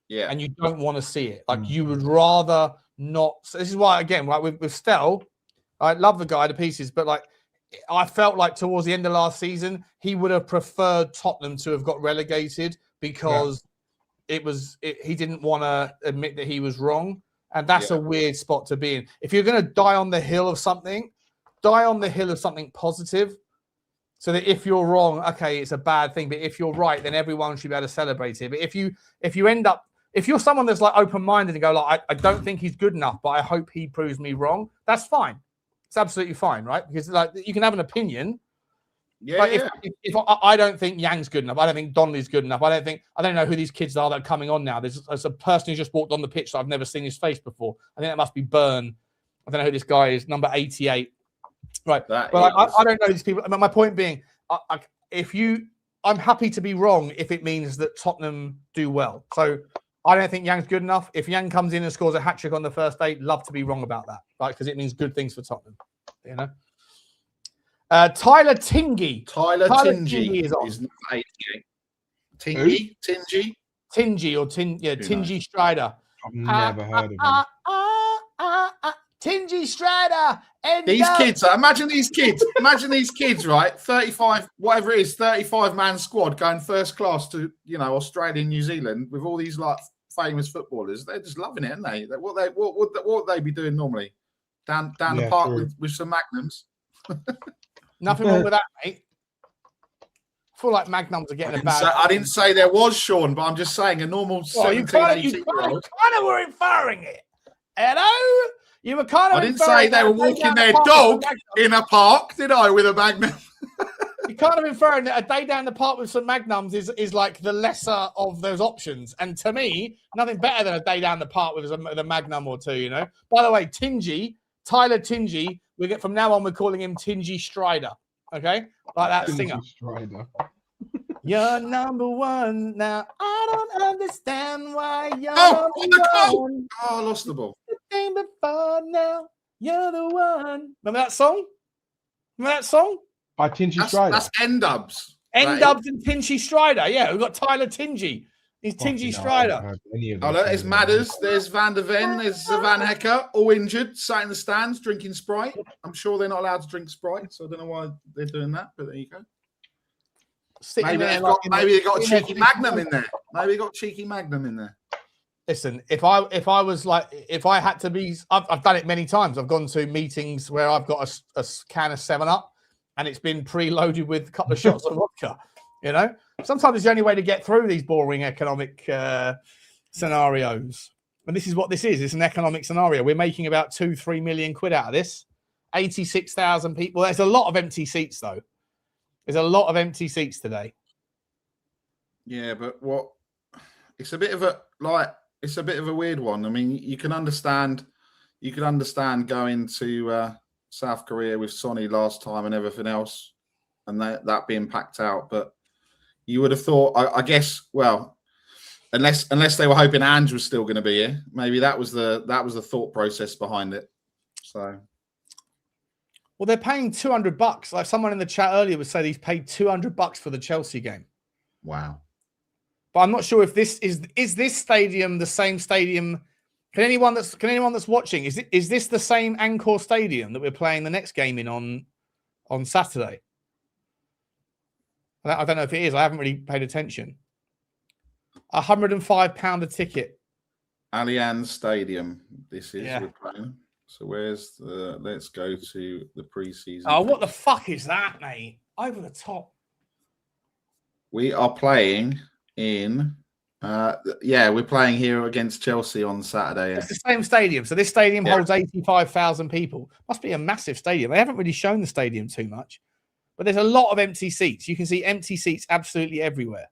Yeah. And you don't want to see it. Like you would rather not. So this is why, again, like with Stel, I love the guy to pieces, but like I felt like towards the end of last season, he would have preferred Tottenham to have got relegated because he didn't want to admit that he was wrong. And that's a weird spot to be in. If you're going to die on the hill of something, die on the hill of something positive. So that if you're wrong, okay, it's a bad thing. But if you're right, then everyone should be able to celebrate it. But if you're someone that's like open-minded and go like, I don't think he's good enough, but I hope he proves me wrong, that's fine. It's absolutely fine, right? Because like you can have an opinion. Yeah. Like, if I don't think Yang's good enough, I don't think Donnelly's good enough. I don't know who these kids are that are coming on now. There's a person who just walked on the pitch that I've never seen his face before. I think that must be Byrne. I don't know who this guy is. Number 88. Right. But I don't know these people. I mean, my point being, I'm happy to be wrong if it means that Tottenham do well. So I don't think Yang's good enough. If Yang comes in and scores a hat-trick on the first day, love to be wrong about that, right? Because it means good things for Tottenham, you know? Tyler Tingy. Tyler Tingy is on. Is not 88. Tingy? Tingy? Tingy or Tingy Strider. I've never heard of him. Tingy Strider. These kids, imagine these kids, right? 35, whatever it is, 35-man squad going first class to, Australia and New Zealand with all these like famous footballers. They're just loving it, aren't they? What would they be doing normally? Down the park with some Magnums? Nothing wrong with that, mate. I feel like Magnums are getting I didn't say there was, Sean, but I'm just saying a normal 17, 18-year-old. kind of were inferring it. Hello? You were kind of. I didn't say they were walking their dog in a park, did I, with a Magnum? You're kind of inferring that a day down the park with some Magnums is like the lesser of those options. And to me, nothing better than a day down the park with a Magnum or two, By the way, Tyler Tingy, from now on, we're calling him Tingy Strider. Okay? Like that singer. Strider. You're number one. Now, I don't understand why you're number one. Oh, I lost the ball. Before now, you're the one. Remember that song? By Tingy Strider. That's N-Dubs. N-Dubs and Tingy Strider. Yeah, we've got Tyler Tingy. He's Tingy Fucking hell, I Strider. haven't had any of Oh, those look, there's things. Madders, there's Van der Ven, there's Van Hecker, all injured, sat in the stands drinking Sprite. I'm sure they're not allowed to drink Sprite, so I don't know why they're doing that, but there you go. Sitting Maybe, there maybe they got a sitting there cheeky Magnum in there. Maybe they got cheeky Magnum in there. Listen, if I was like, if I had to be, I've done it many times. I've gone to meetings where I've got a can of 7-Up and it's been preloaded with a couple of shots of vodka. You know, sometimes it's the only way to get through these boring economic scenarios. And this is what this is. It's an economic scenario. We're making about 2-3 million quid out of this. 86,000 people. There's a lot of empty seats, though. There's a lot of empty seats today. Yeah, but it's a bit of a weird one. I mean, you can understand going to South Korea with Sonny last time and everything else, and that being packed out. But you would have thought, I guess, well, unless they were hoping Ange was still going to be here, maybe that was the thought process behind it. So, well, they're paying $200. Like someone in the chat earlier would say he's paid $200 for the Chelsea game. wow. But I'm not sure if this is this stadium the same stadium. Can anyone that's watching, is this the same Angkor Stadium that we're playing the next game in on Saturday? I don't know if it is. I haven't really paid attention. £105 a ticket. Allianz Stadium. This is Yeah. we're playing. So where's the? Let's go to the preseason. Oh, what the fuck is that, mate? Over the top. We are playing in. We're playing here against Chelsea on Saturday. It's the same stadium. So this stadium holds 85,000 people. Must be a massive stadium. They haven't really shown the stadium too much. But there's a lot of empty seats. You can see empty seats absolutely everywhere.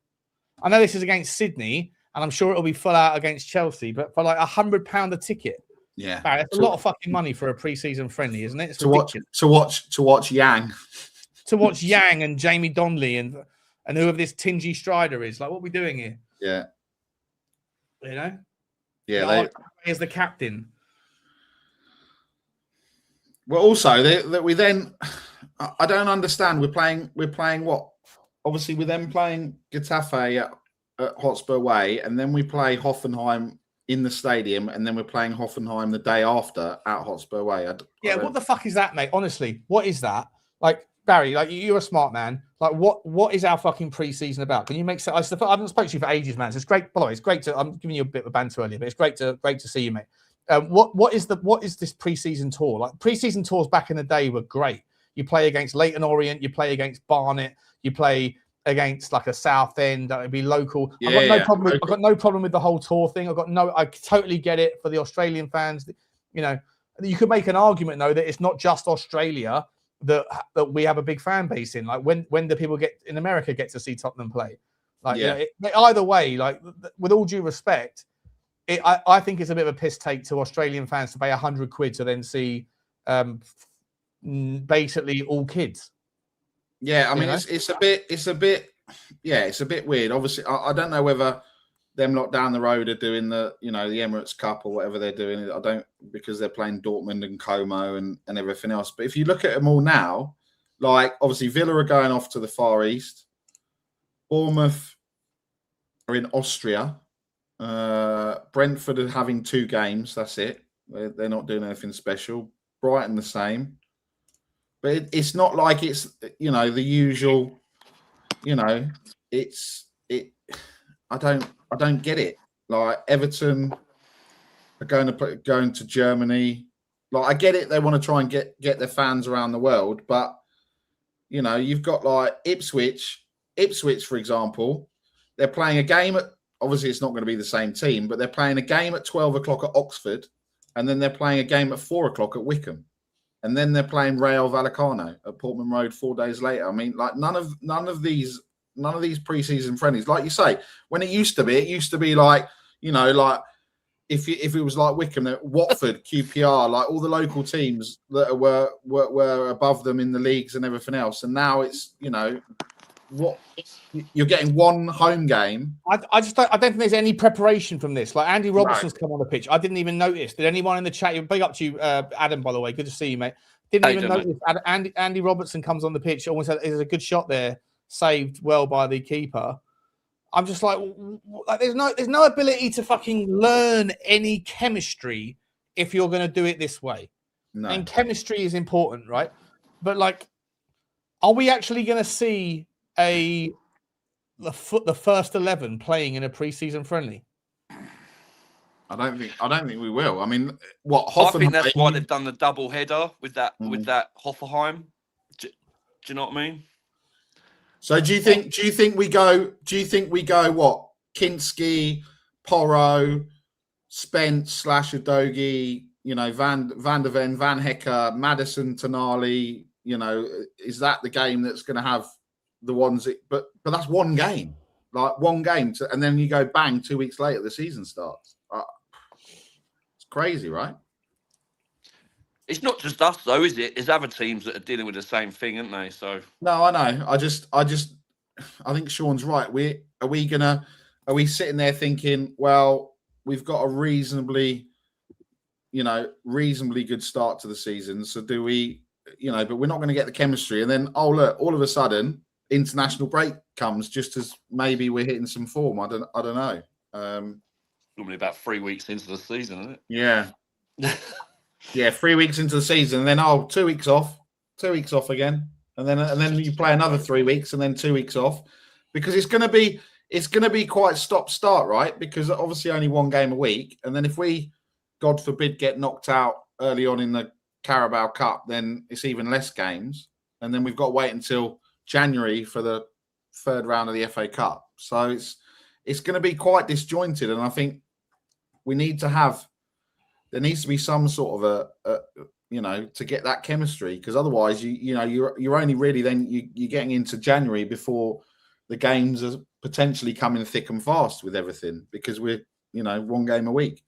I know this is against Sydney, and I'm sure it'll be full out against Chelsea, but for like £100 a ticket. Yeah. Barry, that's a lot of fucking money for a pre-season friendly, isn't it? It's to watch Yang. To watch Yang and Jamie Donnelly and whoever this Tingy Strider is. Like, what are we doing here? Yeah. You know? Yeah. As the captain. Well, also that we then, I don't understand. We're playing what? Obviously, we're then playing Getafe at Hotspur Way, and then we play Hoffenheim in the stadium, and then we're playing Hoffenheim the day after at Hotspur Way. What the fuck is that, mate? Honestly, what is that? Like, Barry, like you're a smart man. Like, what is our fucking pre-season about? Can you make sense? I haven't spoken to you for ages, man. So it's great. By the way, it's great to. I'm giving you a bit of banter earlier, but it's great to see you, mate. What is this pre-season tour? Like, pre-season tours back in the day were great. You play against Leyton Orient, you play against Barnet, you play against like a Southend. That would be local. I've got no problem with the whole tour thing. I totally get it for the Australian fans. You know, you could make an argument though that it's not just Australia that we have a big fan base in. Like, when do people in America get to see Tottenham play? Like, either way, like, with all due respect, I think it's a bit of a piss take to Australian fans to pay £100 to then see basically all kids. Yeah, I mean, it's a bit weird. Obviously, I don't know whether them lot down the road are doing the Emirates Cup or whatever they're doing. I don't, because they're playing Dortmund and Como and everything else. But if you look at them all now, like, obviously Villa are going off to the Far East. Bournemouth are in Austria. Brentford are having 2 games. That's it. They're not doing anything special. Brighton the same. But it's not like it's, the usual, I don't get it. Like, Everton are going to Germany. Like, I get it. They want to try and get their fans around the world. But, you've got like Ipswich, for example, they're playing a game at, obviously it's not going to be the same team, but they're playing a game at 12 o'clock at Oxford. And then they're playing a game at 4 o'clock at Wickham. And then they're playing Real Vallecano at Portman Road 4 days later. I mean, like, none of these pre-season friendlies, like you say, when it used to be like, like if it was like Wickham, Watford, QPR, like all the local teams that were above them in the leagues and everything else. And now it's, what you're getting one home game. I don't think there's any preparation from this. Like, Andy Robertson's come on the pitch. I didn't even notice. Did anyone in the chat? Big up to you, Adam, by the way. Good to see you, mate. Didn't even notice. Andy Robertson comes on the pitch. Almost there's a good shot there, saved well by the keeper. I'm just like there's no ability to fucking learn any chemistry if you're going to do it this way. No. And chemistry is important, right? But like, are we actually going to see the first 11 playing in a preseason friendly? I don't think we will. I mean, what I think that's why they've done the double header with that Hoffenheim. Do you know what I mean? So do you think we go what? Kinsky, Porro, Spence / Udogie, Van der Ven, Van Hecker, Maddison, Tonali, is that the game that's going to have the ones but that's one game. Like one game and then you go bang 2 weeks later the season starts. It's crazy, right? It's not just us though, is it? There's other teams that are dealing with the same thing, aren't they? So no, I know. I think Sean's right. Are we sitting there thinking, well, we've got a reasonably good start to the season. So do we, but we're not going to get the chemistry. And then, oh look, all of a sudden, international break comes just as maybe we're hitting some form. I don't know. Normally about 3 weeks into the season, isn't it? Yeah. Yeah, 3 weeks into the season, and then 2 weeks off again, and then you play another 3 weeks, and then 2 weeks off, because it's going to be quite stop-start, right? Because obviously only one game a week, and then if we, God forbid, get knocked out early on in the Carabao Cup, then it's even less games, and then we've got to wait until January for the third round of the FA Cup. So it's going to be quite disjointed, and I think there needs to be some sort of to get that chemistry, because otherwise you're only really then you're getting into January before the games are potentially coming thick and fast with everything, because we're one game a week.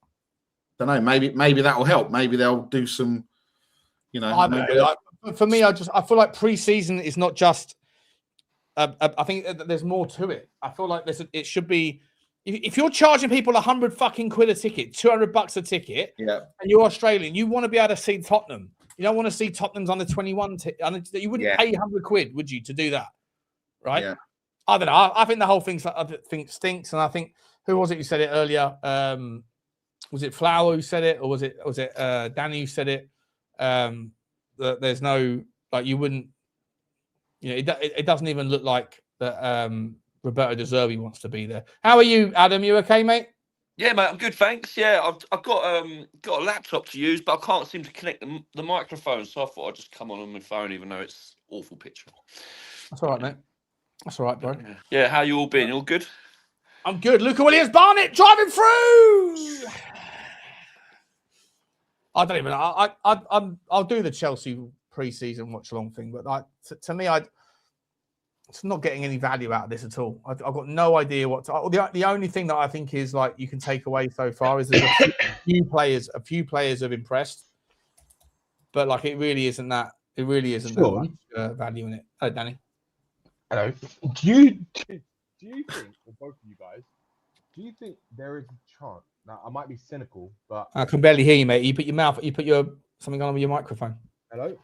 Don't know, maybe that will help. Maybe they'll do some for me, I feel like pre-season is not just I think there's more to it. I feel like it should be, if you're charging people £100 fucking quid a ticket, $200 a ticket, yeah, and you're Australian, you want to be able to see Tottenham. You don't want to see Tottenham's under 21. You wouldn't pay 100 quid, would you, to do that? Right? Yeah. I don't know. I think the whole thing stinks. And I think, who was it who said it earlier? Was it Flower who said it, or was it Danny who said it? That there's no, like, you wouldn't, it doesn't even look like that. Roberto De Zerbi wants to be there. How are you, Adam? You okay, mate? Yeah, mate, I'm good, thanks. Yeah, I've got a laptop to use, but I can't seem to connect the microphone, so I thought I'd just come on my phone, even though it's awful picture. That's all right, mate. That's all right, bro. Yeah, how you all been? All good? I'm good. Luca Williams-Barnett driving through. I don't even. I'll do the Chelsea pre-season watch-along thing, but to me, it's not getting any value out of this at all. I've got no idea what the only thing that I think is like you can take away so far is there's a few players have impressed, but like it really isn't that that much value in it. Hello, Danny. Hello. Do you think, or both of you guys, do you think there is a chance? Now I might be cynical, but I can barely hear you, mate. You put something on with your microphone. Hello.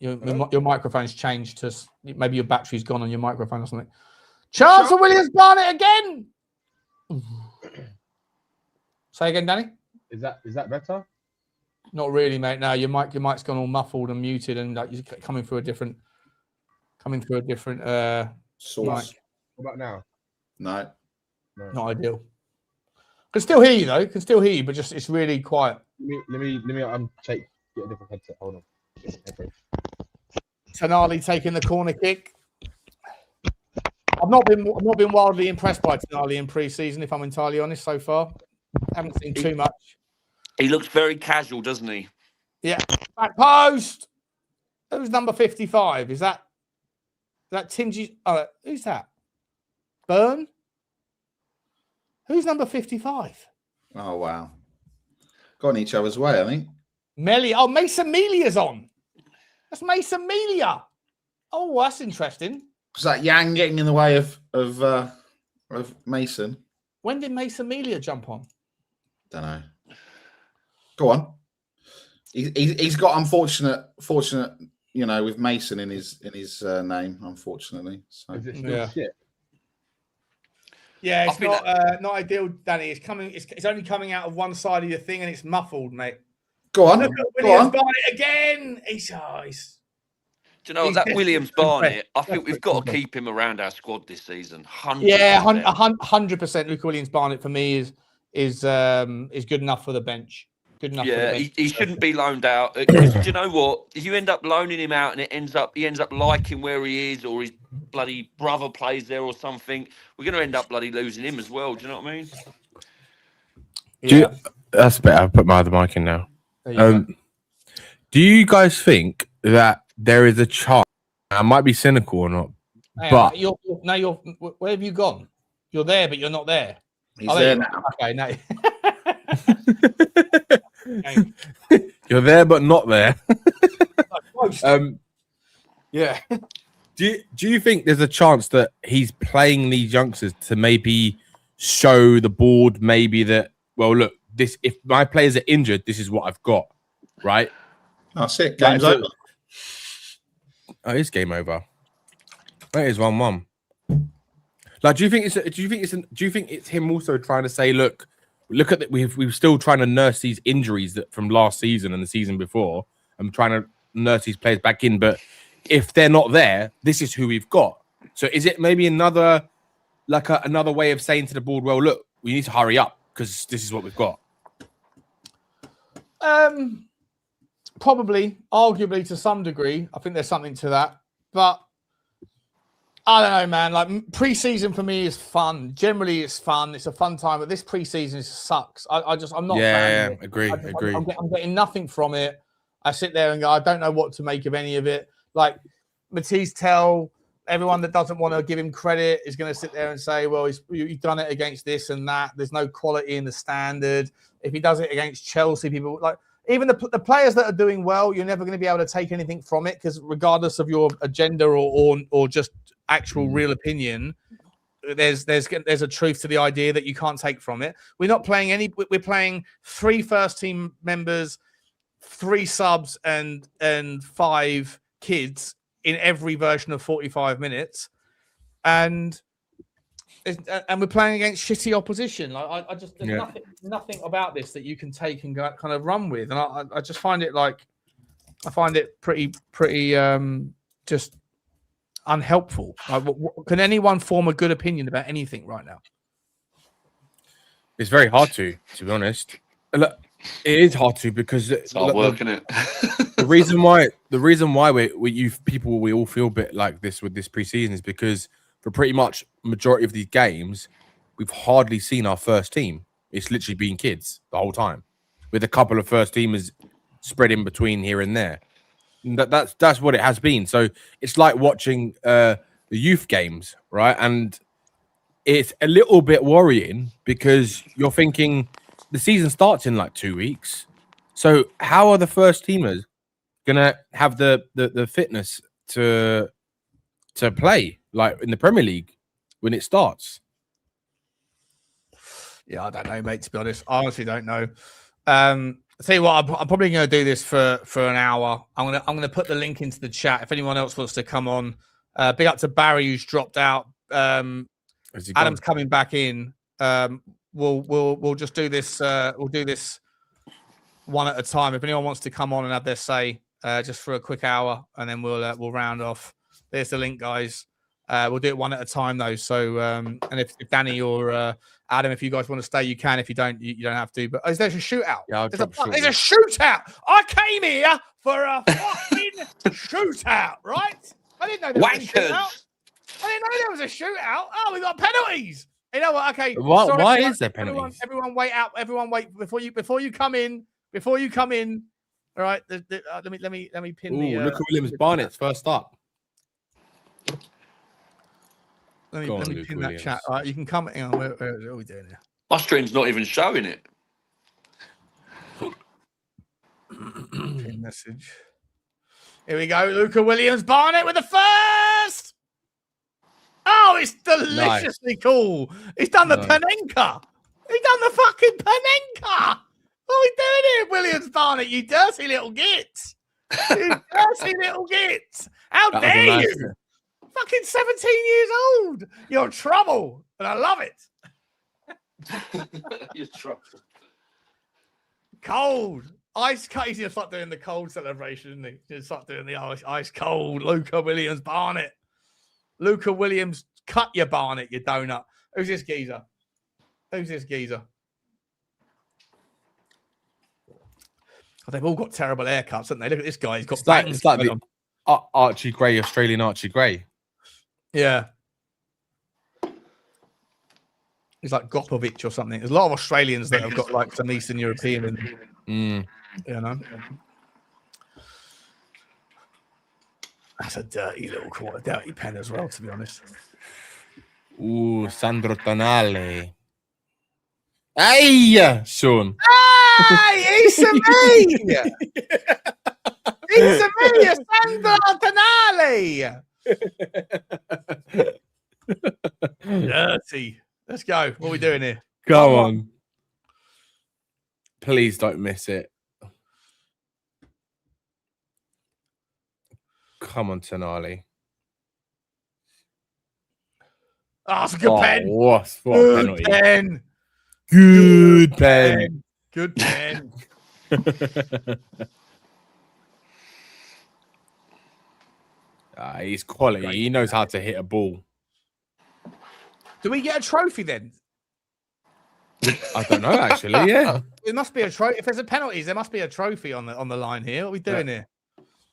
Your microphone's changed to maybe your battery's gone on your microphone or something. Charles Williams-Barnett again. Say again, Danny. Is that better? Not really, mate. No, your mic's gone all muffled and muted, and like you're coming through a different source. Mic. What about now? No. Not ideal. Can still hear you though. Can still hear you, but just it's really quiet. Let me get a different headset. Hold on. Tonali taking the corner kick. I've not been wildly impressed by Tonali in pre-season, if I'm entirely honest, so far. Haven't seen too much. He looks very casual, doesn't he? Yeah. Back post. Who's number 55? Is that Tingy? Oh, who's that? Burn? Who's number 55? Oh, wow. Gone each other's way, I think. Oh, Mason Melia's on. That's Mason Melia. Oh, that's interesting. Was that Yang getting in the way of Mason? When did Mason Melia jump on? Don't know. Go on. He's got fortunate, with Mason in his name, unfortunately. So. Is it still shit? Yeah, I it's think not ideal, Danny. It's only coming out of one side of your thing, and it's muffled, mate. Go on. Look at Go Williams on. Barnett again. He's Do you know he's that desperate Williams to impress. Barnett? I think we've Desperate to got to impress. keep him around our squad this season. 100%. Yeah, 100%. Luca Williams Barnett for me is good enough for the bench. Good enough. For the Yeah, bench. he shouldn't be loaned out. 'Cause do you know what? If you end up loaning him out and he ends up liking where he is, or his bloody brother plays there or something, we're going to end up bloody losing him as well. Do you know what I mean? Yeah. That's better. I'll put my other mic in now. There you go. Do you guys think that there is a chance? I might be cynical or not, but you're where have you gone? You're there, but you're not there. He's there now. Okay, no. you're there but not there. Yeah. Do you think there's a chance that he's playing these youngsters to maybe show the board maybe that, well, look, this, if my players are injured, this is what I've got, right? That's it. Game's over. Oh, it is game over. It is 1-1. Like, do you think it's him also trying to say, look at that, we're still trying to nurse these injuries that from last season and the season before. I'm trying to nurse these players back in, but if they're not there, this is who we've got. So is it maybe another way of saying to the board, well, look, we need to hurry up because this is what we've got? Probably, arguably to some degree. I think there's something to that. But I don't know, man. Like, pre-season for me is fun. Generally, it's fun. It's a fun time. But this pre-season sucks. I'm not. Yeah, fan of it. agree. I'm getting nothing from it. I sit there and go, I don't know what to make of any of it. Like, Mathys Tel, everyone that doesn't want to give him credit is going to sit there and say, well, he's done it against this and that. There's no quality in the standard. If he does it against Chelsea, people like, even the players that are doing well, you're never going to be able to take anything from it, because regardless of your agenda or just actual real opinion, there's a truth to the idea that you can't take from it. We're playing 3 first team members, 3 subs and 5 kids in every version of 45 minutes, and we're playing against shitty opposition. Like, I just, there's nothing about this that you can take and go, kind of run with, and I just find it pretty just unhelpful. Like, can anyone form a good opinion about anything right now? It's very hard to be honest. Look, it is hard to, because It's hard work, isn't it? the reason why we all feel a bit like this with this preseason is because for pretty much majority of these games, we've hardly seen our first team. It's literally been kids the whole time, with a couple of first teamers spread in between here and there. And that's what it has been. So it's like watching the youth games, right? And it's a little bit worrying, because you're thinking the season starts in like 2 weeks. So how are the first teamers gonna have the fitness to play like in the Premier League when it starts? Yeah, I don't know, mate. To be honest, I honestly don't know. I'll tell you what, I'm probably going to do this for an hour. I'm gonna put the link into the chat if anyone else wants to come on. Big up to Barry, who's dropped out. Adam's coming back in. We'll just do this. We'll do this one at a time. If anyone wants to come on and have their say, just for a quick hour, and then we'll round off. There's the link, guys. We'll do it one at a time though. So and if Danny or Adam, if you guys want to stay, you can. If you don't, you don't have to. But there's a shootout. Yeah, there's a shootout. I came here for a fucking shootout, right? I didn't know there was a shootout. I didn't know there was a shootout. Oh, we got penalties. You know what? Okay. Why is there penalties? Everyone wait out. Everyone wait before you come in. Before you come in. All right. Let me pin the. Look at Williams Barnett's first up. Let me pin that chat. All right, you can come. Hang on, what are we doing here? My stream's not even showing it. Pin message. Here we go. Luca Williams Barnett with the first. Oh, it's deliciously cool. He's done the Panenka. He's done the fucking Panenka. What are we doing here, Williams Barnett? You dirty little git. You dirty little git. How dare you? Fucking 17 years old. You're trouble. And I love it. You're trouble. Cold. Ice cold. He's going to start doing the cold celebration, isn't he? He's going to start doing the ice cold. Luca Williams, Barnett. Luca Williams, cut your Barnett, you donut. Who's this geezer? Who's this geezer? Oh, they've all got terrible haircuts, haven't they? Look at this guy. He's got bangs. It's like the Archie Gray, Australian Archie Gray. Yeah. He's like Gopovic or something. There's a lot of Australians that have got like some Eastern European in, you know. That's a dirty dirty pen as well, to be honest. Ooh, Sandro Tonali. Hey, Sean. Hey, it's a me! It's a me, Sandro Tonali! Dirty. Let's go. What are we doing here? Go on. Please don't miss it. Come on, Tonali. Oh, it's a good pen. What a Good penalty. pen. Good pen. Good pen. He's quality. He knows how to hit a ball. Do we get a trophy then? I don't know, actually. Yeah. It must be a trophy. If there's a penalties, there must be a trophy on the line here. What are we doing here?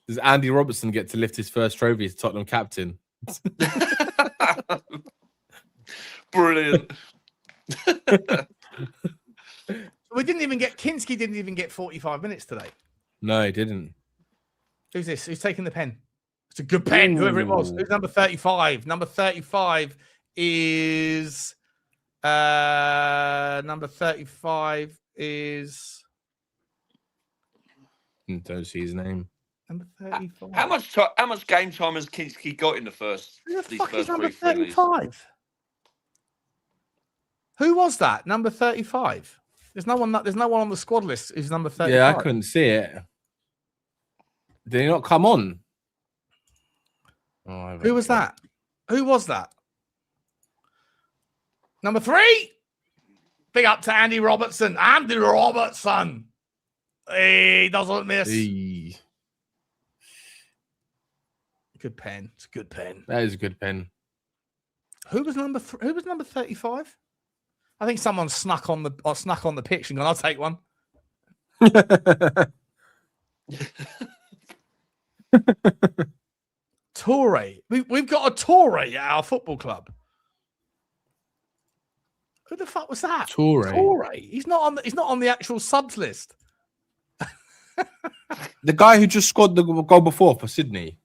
Does Andy Robertson get to lift his first trophy as Tottenham captain? Brilliant. We didn't even get Kinsky. Didn't even get 45 minutes today. No, he didn't. Who's this? Who's taking the pen? It's a good pen. Whoever it was. Who's number 35? Number 35 is. Number 35 is. Don't see his name. Number 35. How much game time has Kinsky got in the first? Who the these fuck is first number three friendlies? 35? Who was that? Number 35. There's no one on the squad list who's number 35. Yeah, I couldn't see it. Did he not come on? Oh, Who was that? Who was that? Number 3. Big up to Andy Robertson. Andy Robertson. He doesn't miss. Hey. Good pen. It's a good pen. That is a good pen. Who was number 35? I think someone snuck on the pitch and gone, I'll take one. Torre. We've got a Torre at our football club. Who the fuck was that? Torre. He's not on the actual subs list. The guy who just scored the goal before for Sydney.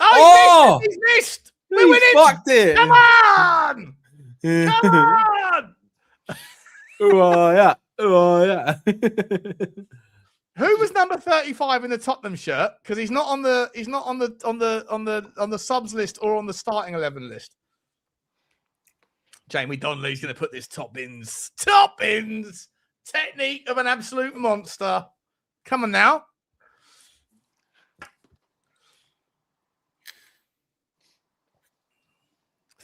Oh, he's missed. We're winning. Fucked it. Come on. Come on. Oh yeah. Who was number 35 in the Tottenham shirt? Because he's not on the subs list or on the starting 11 list. Jamie Donnelly's going to put this top bins technique of an absolute monster. Come on now.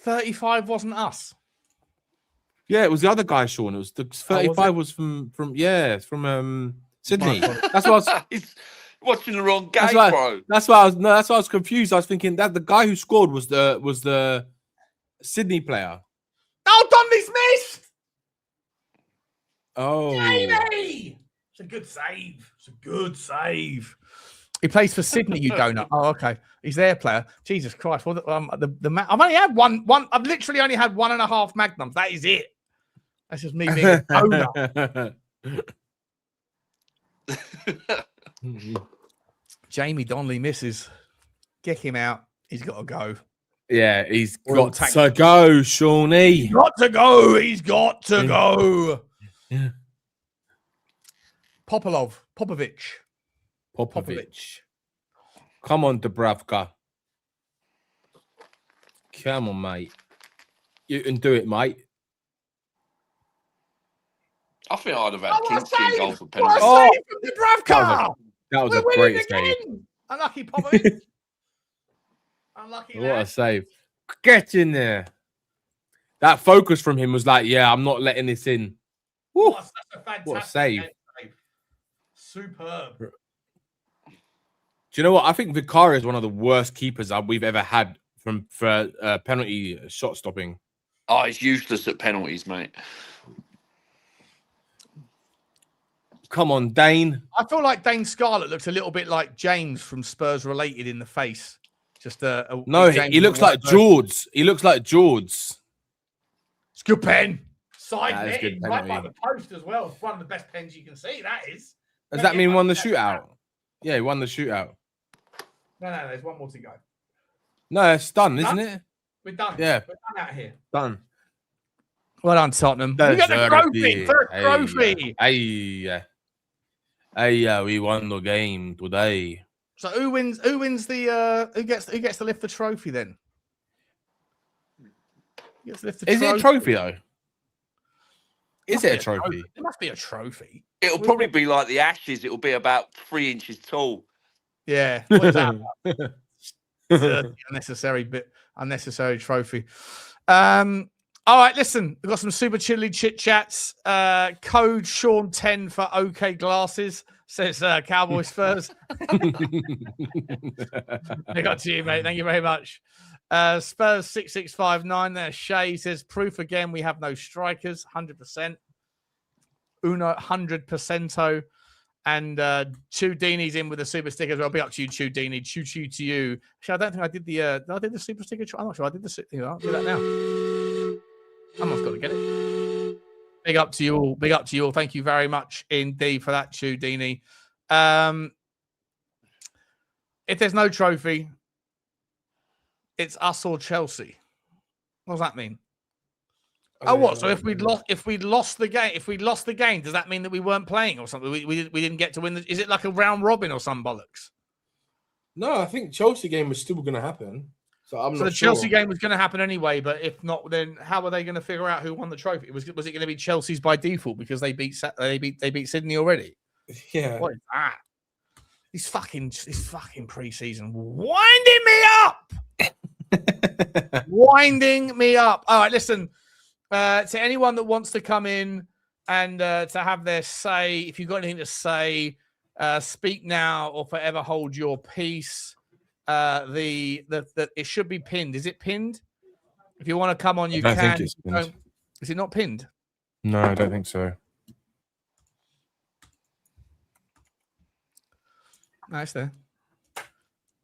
$35 wasn't us. Yeah, it was the other guy, Sean. It was the 35 was from Sydney. That's what I was. He's watching the wrong game, bro. That's why I was confused. I was thinking that the guy who scored was the Sydney player. Oh, Donnelly's missed. Oh, Jamie! It's a good save. It's a good save. He plays for Sydney, you donut. Oh, okay. He's their player. Jesus Christ. Well, I've only had one. I've literally only had 1.5 magnums. That is it. That's just me being a donut. Jamie Donnelly misses. Get him out. He's got to go. Yeah, he's got to go, Shawnee. He's got to go. He's got to go. Yeah. Popovic. Come on, Dubravka. Come on, mate. You can do it, mate. I think I'd have had Kinsky and goal for What penalty. a save from Dubravka! That was We're a great winning save. again. Unlucky Popovic. Unlucky What a lad. save. Get in there. that focus from him was like, yeah, I'm not letting this in. Woo. What a fantastic What a save. save. Superb. Do you know what? I think Vicario is one of the worst keepers we've ever had for penalty shot stopping. Oh, he's useless at penalties, mate. Come on, Dane. I feel like Dane Scarlett looks a little bit like James from Spurs Related in the face. Just no, he looks like George. He looks like George. It's good pen. Side That is net, good right by penalty. the post as well. It's one of the best pens you can see. That is. Does that mean won the shootout? Yeah, he won the shootout. No, there's one more to go. No, it's done, isn't it? We're done. Yeah. We're done out here. Done. Well done, Tottenham. We got the trophy. First trophy. Hey, we won the game today. So who wins the who gets to lift the trophy then? Who gets to lift the Is it a trophy though? Is it a trophy? It must be a trophy. It'll probably be like the Ashes. It'll be about 3 inches tall. Yeah. What is that about? Unnecessary trophy. All right, listen, we've got some super chilly chit chats. Code Sean10 for OK glasses, says Cowboy Spurs. I got to you, mate. Thank you very much. Spurs 6659 there. Shay says proof again. We have no strikers, 100%. Uno 100%. And Chudini's in with a super sticker as well. Be up to you, Chudini. Choo to you. Actually, I don't think I did the super sticker. I'm not sure I did I'll do that now. Someone's got to get it. Big up to you all. Big up to you all. Thank you very much indeed for that, Chudini. If there's no trophy, it's us or Chelsea. What does that mean? Oh, what? So if we'd lost the game, does that mean that we weren't playing or something? We didn't get to win. Is it like a round robin or some bollocks? No, I think Chelsea game was still going to happen. So the Chelsea game was going to happen anyway. But if not, then how are they going to figure out who won the trophy? Was it going to be Chelsea's by default because they beat Sydney already? Yeah. What is that? He's fucking preseason winding me up. Winding me up. All right, listen. To anyone that wants to come in and to have their say, if you've got anything to say, speak now or forever hold your peace. It should be pinned. Is it pinned? If you want to come on, you can. I think it's pinned. Is it not pinned? No, I don't think so. No, it's there.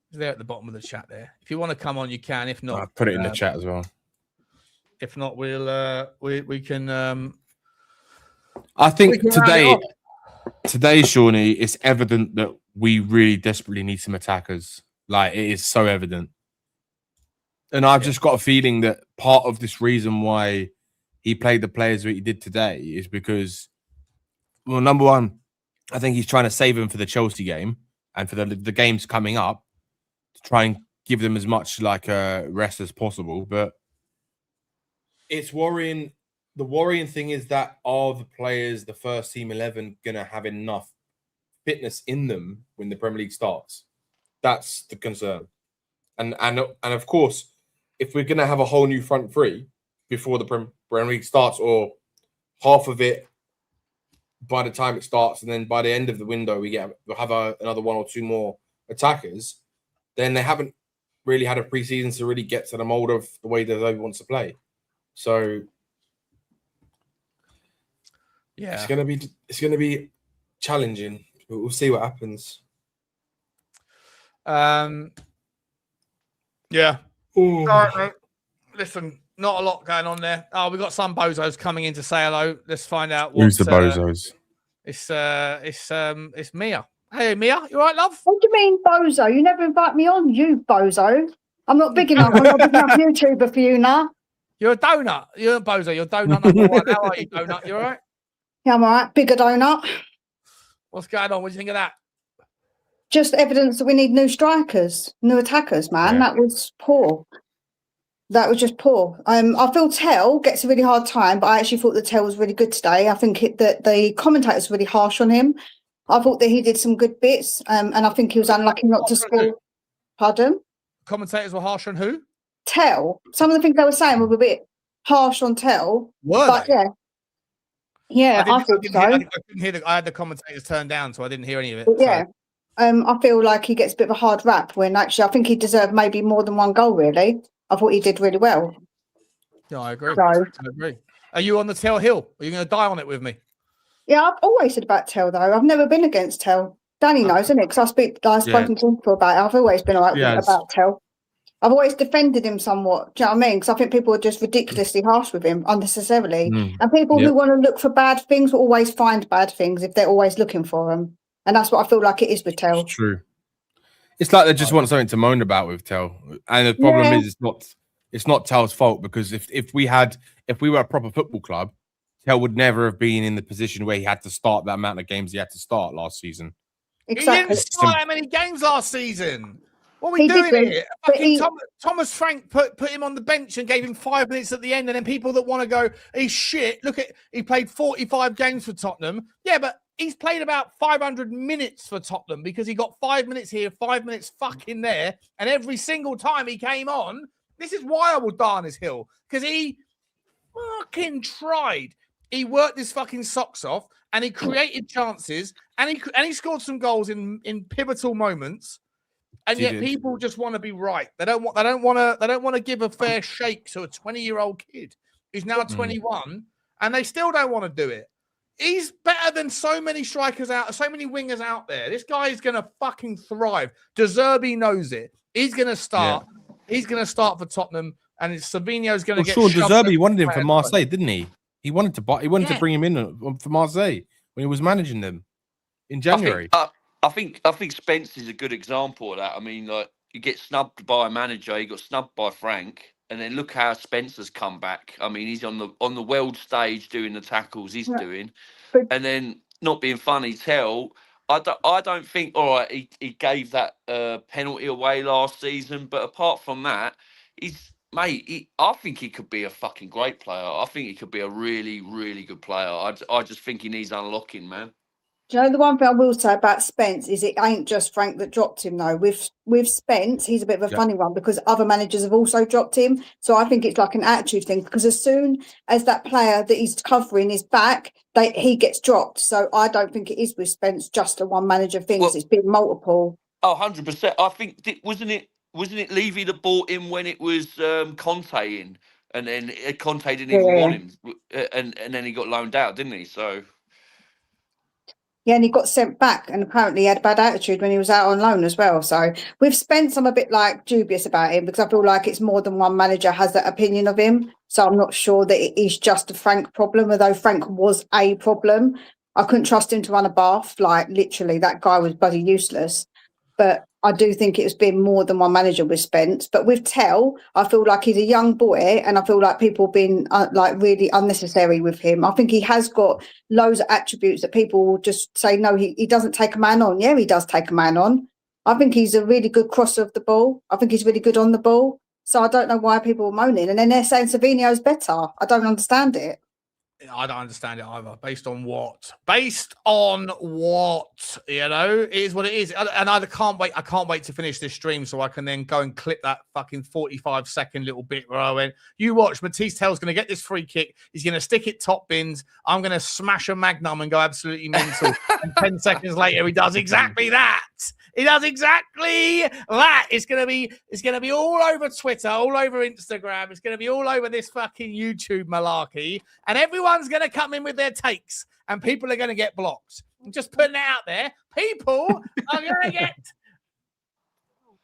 It's there at the bottom of the chat there. If you want to come on, you can. If not, I'll put it in the chat as well. If not, we can. I think today, Shawnee, it's evident that we really desperately need some attackers. Like, it is so evident. And I've just got a feeling that part of this reason why he played the players that he did today is because, well, number one, I think he's trying to save them for the Chelsea game and for the games coming up to try and give them as much like a rest as possible. But it's worrying. The worrying thing is that are the players, the first team 11, going to have enough fitness in them when the Premier League starts? That's the concern. And of course, if we're going to have a whole new front three before the Premier League starts, or half of it by the time it starts, and then by the end of the window we'll have another one or two more attackers, then they haven't really had a preseason to really get to the mold of the way that they want to play. So yeah, it's gonna be challenging. We'll see what happens. Yeah. Ooh. All right, mate. Listen, not a lot going on there. Oh, we've got some bozos coming in to say hello. Let's find out who's the bozos. It's Mia. Hey, Mia, you all right, love? What do you mean, bozo? You never invite me on, you bozo. I'm not big enough. I'm not big enough YouTuber for you now. You're a donut. You're a bozo. You're donut number one. How are you, donut? You all right? Yeah, I'm all right. Bigger donut. What's going on? What do you think of that? Just evidence that we need new strikers, new attackers, man. Yeah. That was poor. That was just poor. I feel Tel gets a really hard time, but I actually thought that Tel was really good today. I think that the commentators were really harsh on him. I thought that he did some good bits, and I think he was unlucky not to score. Pardon? Commentators were harsh on who? Tel. Some of the things they were saying were a bit harsh on Tel. Were But they? yeah, I think so. I couldn't hear I had the commentators turned down, so I didn't hear any of it. But yeah, I feel like he gets a bit of a hard rap when actually I think he deserved maybe more than one goal. Really, I thought he did really well. Yeah, I agree. So, I agree. Are you on the Tel hill? Are you going to die on it with me? yeah, I've always said about Tel though. I've never been against Tel. Danny knows, isn't it? Because I've spoken to him about it. I've always been all right about Tel. I've always defended him somewhat. Do you know what I mean? Because I think people are just ridiculously harsh with him unnecessarily. And people who want to look for bad things will always find bad things if they're always looking for them. And that's what I feel like it is with Tel. It's true. It's like they just want something to moan about with Tel. And the problem is it's not Tel's fault, because if we were a proper football club, Tel would never have been in the position where he had to start that amount of games he had to start last season. Exactly. He didn't start that many games last season. What are we doing here? Thomas Frank put him on the bench and gave him 5 minutes at the end, and then people that want to go, he's shit. Look at, he played 45 games for Tottenham. Yeah, but he's played about 500 minutes for Tottenham because he got 5 minutes here, 5 minutes fucking there, and every single time he came on, this is why I will die on his hill, because he fucking tried. He worked his fucking socks off, and he created chances, and he scored some goals in pivotal moments. And yet people just want to be right. They don't want to give a fair shake to a 20-year-old kid who's now 21, and they still don't want to do it. He's better than so many strikers out, so many wingers out there. This guy is going to fucking thrive. De Zerbi knows it. He's going to start. Yeah. He's going to start for Tottenham, and Savinho's going to get. Sure, De Zerbi wanted him for Marseille, didn't he? He wanted to bring him in for Marseille when he was managing them in January. I think Spence is a good example of that. I mean, like, you get snubbed by a manager, you got snubbed by Frank, and then look how Spence has come back. I mean, he's on the world stage doing the tackles he's doing, and then not being funny. Tel, I don't think. All right, he gave that penalty away last season, but apart from that, I think he could be a fucking great player. I think he could be a really, really good player. I just think he needs unlocking, man. Do you know the one thing I will say about Spence is it ain't just Frank that dropped him though. With Spence, he's a bit of a funny one because other managers have also dropped him. So I think it's like an attitude thing, because as soon as that player that he's covering is back, he gets dropped. So I don't think it is with Spence just a one manager thing. Well, it's been multiple. 100%. I think wasn't it Levy that bought him when it was Conte in, and then Conte didn't even want him, and then he got loaned out, didn't he? So. Yeah, and he got sent back, and apparently he had a bad attitude when he was out on loan as well. So with Spence, I'm a bit like dubious about him because I feel like it's more than one manager has that opinion of him. So I'm not sure that it is just a Frank problem, although Frank was a problem. I couldn't trust him to run a bath. Like, literally, that guy was bloody useless. But I do think it's been more than one manager with Spence. But with Tel, I feel like he's a young boy, and I feel like people have been like really unnecessary with him. I think he has got loads of attributes that people will just say, no, he doesn't take a man on. Yeah, he does take a man on. I think he's a really good crosser of the ball. I think he's really good on the ball. So I don't know why people are moaning. And then they're saying Savinho's better. I don't understand it. I don't understand it either. Based on what? Based on what? You know, it is what it is. And I can't wait. I can't wait to finish this stream so I can then go and clip that fucking 45-second little bit where I went, you watch, Mathys Tel's going to get this free kick. He's going to stick it top bins. I'm going to smash a magnum and go absolutely mental. And 10 seconds later, he does exactly that. He does exactly that. It's gonna be all over Twitter, all over Instagram. It's gonna be all over this fucking YouTube malarkey, and everyone's gonna come in with their takes, and people are gonna get blocked. I'm just putting it out there. People are gonna get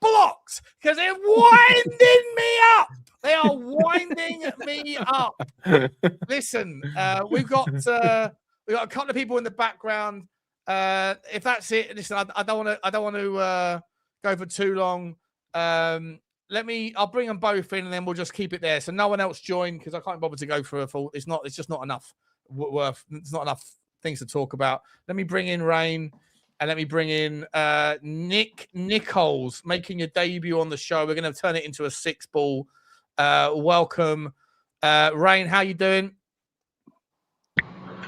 blocked because they're winding me up. They are winding me up. Listen, we've got a couple of people in the background. If that's it, listen, I don't want to go for too long. I'll bring them both in and then we'll just keep it there. So no one else join because I can't bother to go for a full. It's just not enough worth. It's not enough things to talk about. Let me bring in Rain and let me bring in Nick Nichols making your debut on the show. We're going to turn it into a 6-ball. Welcome, Rain. How you doing?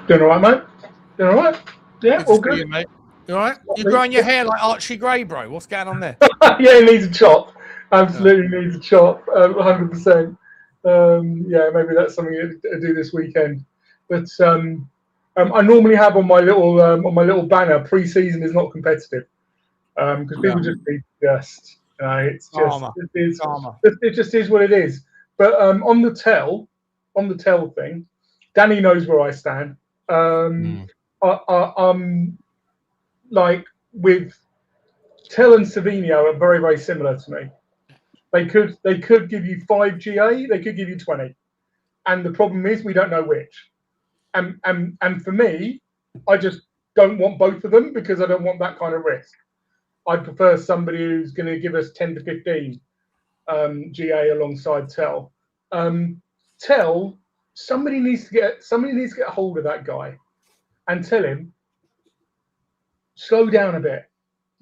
Doing all right, mate. Doing all right. Yeah, all good. You, mate. You all right? You're growing your hair like Archie Gray, bro. What's going on there? Yeah, it needs a chop. Absolutely needs a chop. 100%. Yeah, maybe that's something to do this weekend. But I normally have on my little banner, pre-season is not competitive, because people just it's just it just is what it is. But on the tell thing, Danny knows where I stand. I'm like with Tel and Savinho are very, very similar to me. They could give you 5 GA, they could give you 20. And the problem is we don't know which. And for me, I just don't want both of them because I don't want that kind of risk. I'd prefer somebody who's going to give us 10 to 15 GA alongside Tel. Tel, somebody needs to get a hold of that guy and tell him, slow down a bit.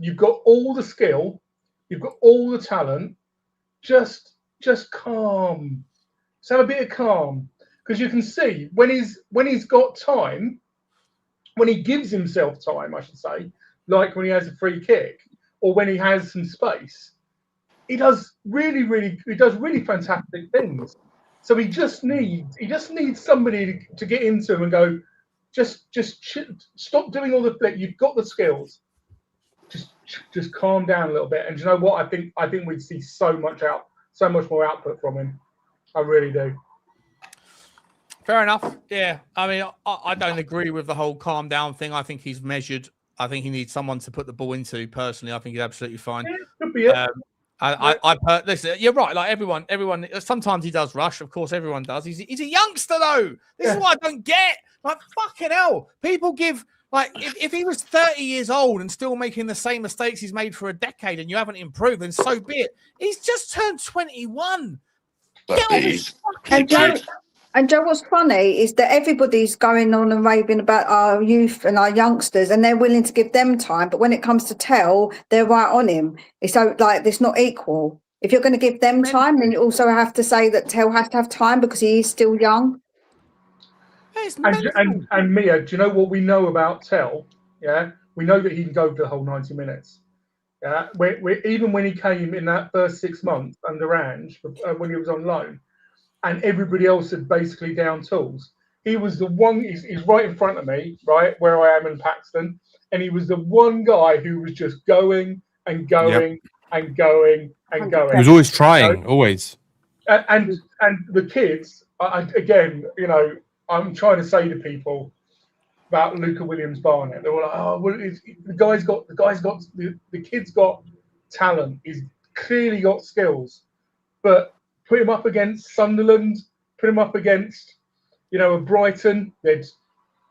You've got all the skill, you've got all the talent. Just calm. Just have a bit of calm, because you can see when he's got time, when he gives himself time, I should say, like when he has a free kick or when he has some space, he does really fantastic things. So he just needs somebody to get into him and go, just stop doing all the flick. You've got the skills. Just calm down a little bit. And you know what? I think we'd see so much more output from him. I really do. Fair enough. Yeah. I mean, I don't agree with the whole calm down thing. I think he's measured. I think he needs someone to put the ball into. Personally, I think he's absolutely fine. Yeah, could be it. Listen, you're right. Like everyone. Sometimes he does rush. Of course, everyone does. He's a youngster though. This is what I don't get. Like fucking hell, people give. Like, if he was 30 years old and still making the same mistakes he's made for a decade and you haven't improved, then so be it. He's just turned 21. And Joe, what's funny is that everybody's going on and raving about our youth and our youngsters, and they're willing to give them time. But when it comes to Tel, they're right on him. It's so like it's not equal. If you're going to give them time, then you also have to say that Tel has to have time because he is still young. And Mia, do you know what we know about Tel? Yeah, we know that he can go for the whole 90 minutes. Yeah, even when he came in that first 6 months under Ange, when he was on loan, and everybody else had basically down tools, he was the one. He's right in front of me, right where I am in Paxton, and he was the one guy who was just going and going and going and going. He was always trying, always. And the kids, again, you know. I'm trying to say to people about Luca Williams-Barnett. They were like, "Oh, well, the kid's got talent. He's clearly got skills, but put him up against Sunderland, put him up against, a Brighton. They'd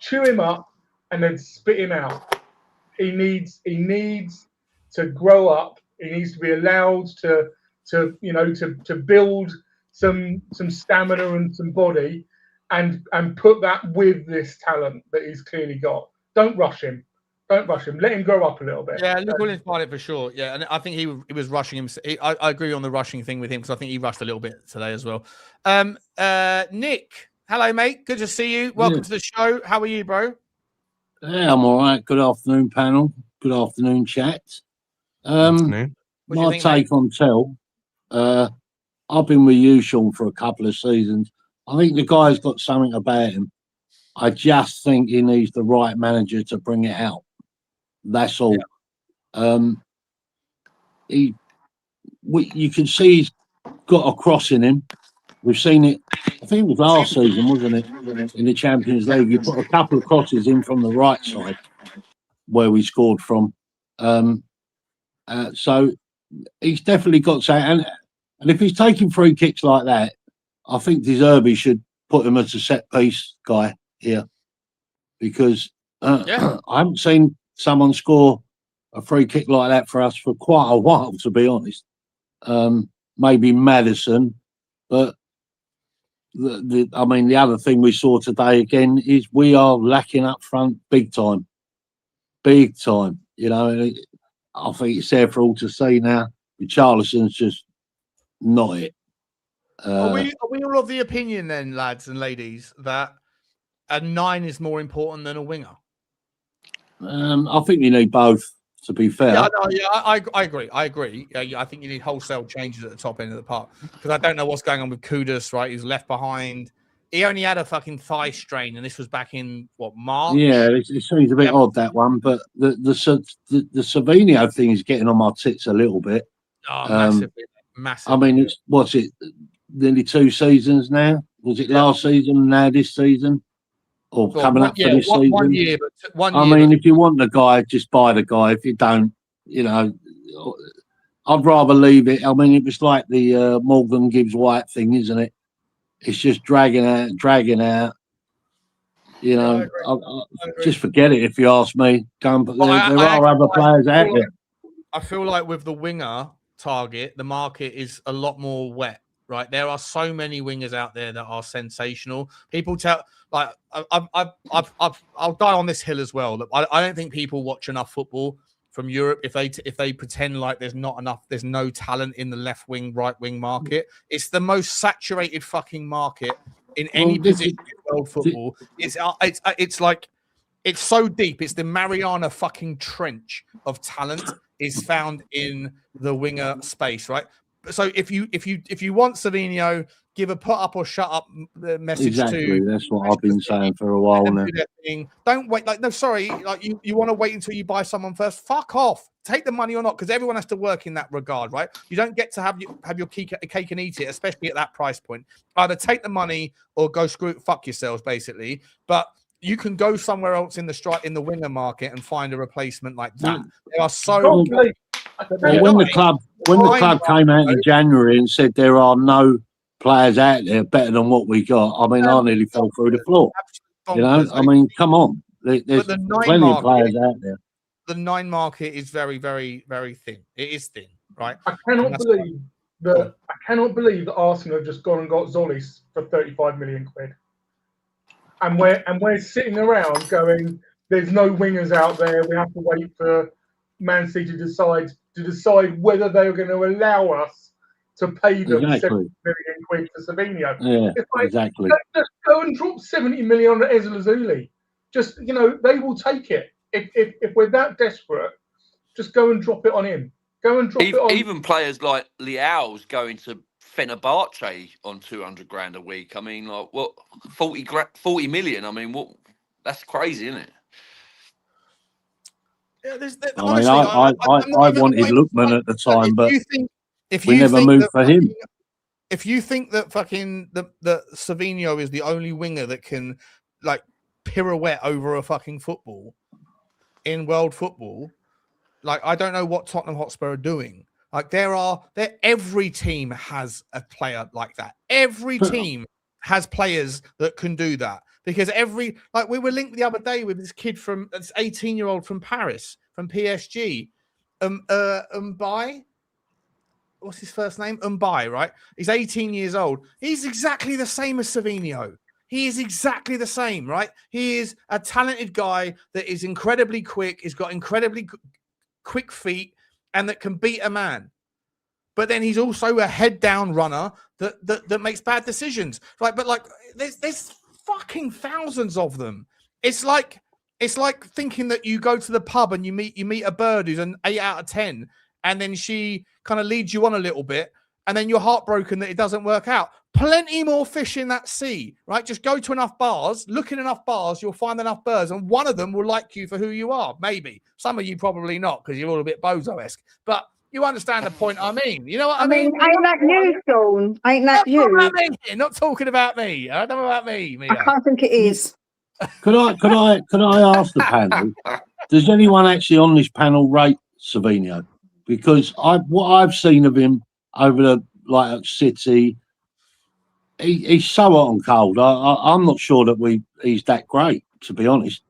chew him up and then spit him out. He needs to grow up. He needs to be allowed to build some stamina and some body." And put that with this talent that he's clearly got. Don't rush him. Let him grow up a little bit. Yeah, Luke Williams tried it for sure. Yeah, and I think he was rushing him. I agree on the rushing thing with him because I think he rushed a little bit today as well. Nick, hello, mate. Good to see you. Welcome to the show. How are you, bro? Yeah, I'm all right. Good afternoon, panel. Good afternoon, chat. Afternoon. My take on Tel. I've been with you, Sean, for a couple of seasons. I think the guy's got something about him. I just think he needs the right manager to bring it out. That's all. Yeah. You can see he's got a cross in him. We've seen it. I think it was last season, wasn't it? In the Champions League, you put a couple of crosses in from the right side where we scored from. So he's definitely got something. And if he's taking free kicks like that, I think De Zerbi should put him as a set piece guy here because I haven't seen someone score a free kick like that for us for quite a while, to be honest. Maybe Maddison, but the other thing we saw today again is we are lacking up front big time. And I think it's there for all to see now. Richalison's just not it. Are we all of the opinion then, lads and ladies, that a 9 is more important than a winger? I think you need both. To be fair, I agree. I agree. I think you need wholesale changes at the top end of the park because I don't know what's going on with Kudus. Right, he's left behind. He only had a fucking thigh strain, and this was back in what, March? yeah, it seems a bit odd, that one. But the Savinho thing is getting on my tits a little bit. Oh, massively. I mean, what's it? Nearly 2 seasons now. Was it last season? Now this season, or coming up for this season? 1 year, but 1 year. I mean, if you want the guy, just buy the guy. If you don't, you know, I'd rather leave it. I mean, it was like the Morgan Gibbs White thing, isn't it? It's just dragging out. You know, I just forget it if you ask me. There are other players out there. I feel like with the winger target, the market is a lot more wet, right? There are so many wingers out there that are sensational. People tell, like, I'll die on this hill as well. Look, I don't think people watch enough football from Europe if they pretend like there's no talent in the left wing, right wing market. It's the most saturated fucking market in any position in world football. It's like, it's so deep. It's the Mariana fucking Trench of talent is found in the winger space, right? So if you want Savinho, give a put up or shut up message exactly. That's what I've been saying for a while now. Don't wait. Like, no, sorry. Like, you want to wait until you buy someone first? Fuck off. Take the money or not, because everyone has to work in that regard, right? You don't get to have your cake and eat it, especially at that price point. Either take the money or go fuck yourselves, basically. But you can go somewhere else in the winger market and find a replacement like that. There are so. When the club came out in January and said there are no players out there better than what we got, I mean, I nearly fell through the floor. You know, I mean, come on, there's plenty of players out there. The 9 market is very, very, very thin. It is thin, right? I cannot believe that Arsenal have just gone and got Zolis for 35 million quid. And we're sitting around going, there's no wingers out there. We have to wait for Man City to decide whether they're going to allow us to pay them 70 million quid for Savinho. Yeah, exactly. Just go and drop 70 million on Ezra Lazuli. Just, you know, they will take it. If we're that desperate, just go and drop it on him. Go and drop it on. Even players like Leao's going to Fenerbahce on 200 grand a week. I mean, like, what, 40 million? I mean, what? That's crazy, isn't it? Yeah, I wanted Lookman at the time, but we never moved for him. If you think that fucking the Savinho is the only winger that can, like, pirouette over a fucking football in world football, like, I don't know what Tottenham Hotspur are doing. Like, every team has a player like that. Every team has players that can do that. Because we were linked the other day with this kid this 18-year-old from Paris, from PSG, Mbaye. What's his first name? Mbaye, right? He's 18 years old. He's exactly the same as Savinho. He is exactly the same, right? He is a talented guy that is incredibly quick. He's got incredibly quick feet and that can beat a man. But then he's also a head-down runner that makes bad decisions, right? But like, there's fucking thousands of them. It's like thinking that you go to the pub and you meet a bird who's an 8 out of 10, and then she kind of leads you on a little bit, and then you're heartbroken that it doesn't work out. Plenty more fish in that sea, right? Just go to enough bars, look in enough bars, you'll find enough birds, and one of them will like you for who you are. Maybe some of you probably not, because you're all a bit bozo-esque, but you understand the point I mean. You know what I mean? Ain't that you, Sean? Ain't that you? Not talking about me. I don't know about me. Mia. I can't think it is. Could I ask the panel? Does anyone actually on this panel rate Savinho? Because what I've seen of him over at City, he's so hot and cold. I'm not sure that he's that great, to be honest.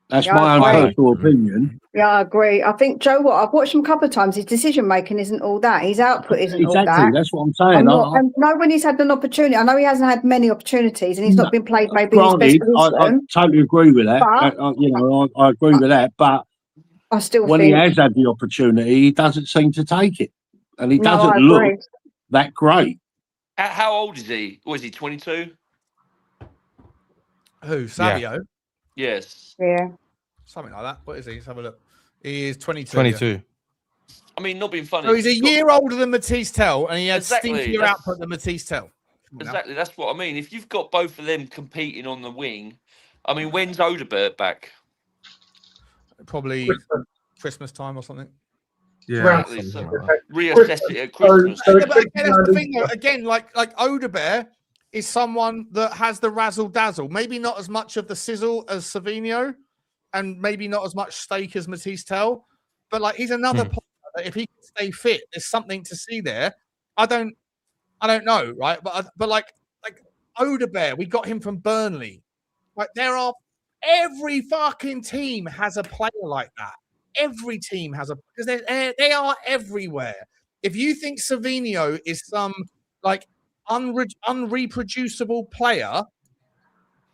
That's my own personal opinion. Yeah, I agree. I think, Joe, I've watched him a couple of times. His decision making isn't all that. His output isn't all that. Exactly, that's what I'm saying. I know when he's had an opportunity. I know he hasn't had many opportunities, and he's not been played maybe his best position. I totally agree with that. I agree with that. But I still when he has had the opportunity, he doesn't seem to take it, and he doesn't look that great. How old is he? Or is he 22? Who? Savio? Yes. Yeah. Something like that. What is he? Let's have a look. He is 22. 22. I mean, not being funny. So he's a year older than Mathys Tel, and he had Exactly, stinkier that's- output than Mathys Tel. Exactly, that's what I mean. If you've got both of them competing on the wing, I mean, when's Odegaard back? Probably Christmas time or something. Yeah. Exactly, so reassess it at Christmas. So Yeah, but again, that's the thing, though. Again, like Odegaard is someone that has the razzle dazzle. Maybe not as much of the sizzle as Savinho, and maybe not as much steak as Mathys Tel. But like, he's another player that if he can stay fit, there's something to see there. I don't know, right? But like Odegaard, we got him from Burnley. Like, every fucking team has a player like that. Every team has because they are everywhere. If you think Savinho is some like unreproducible player,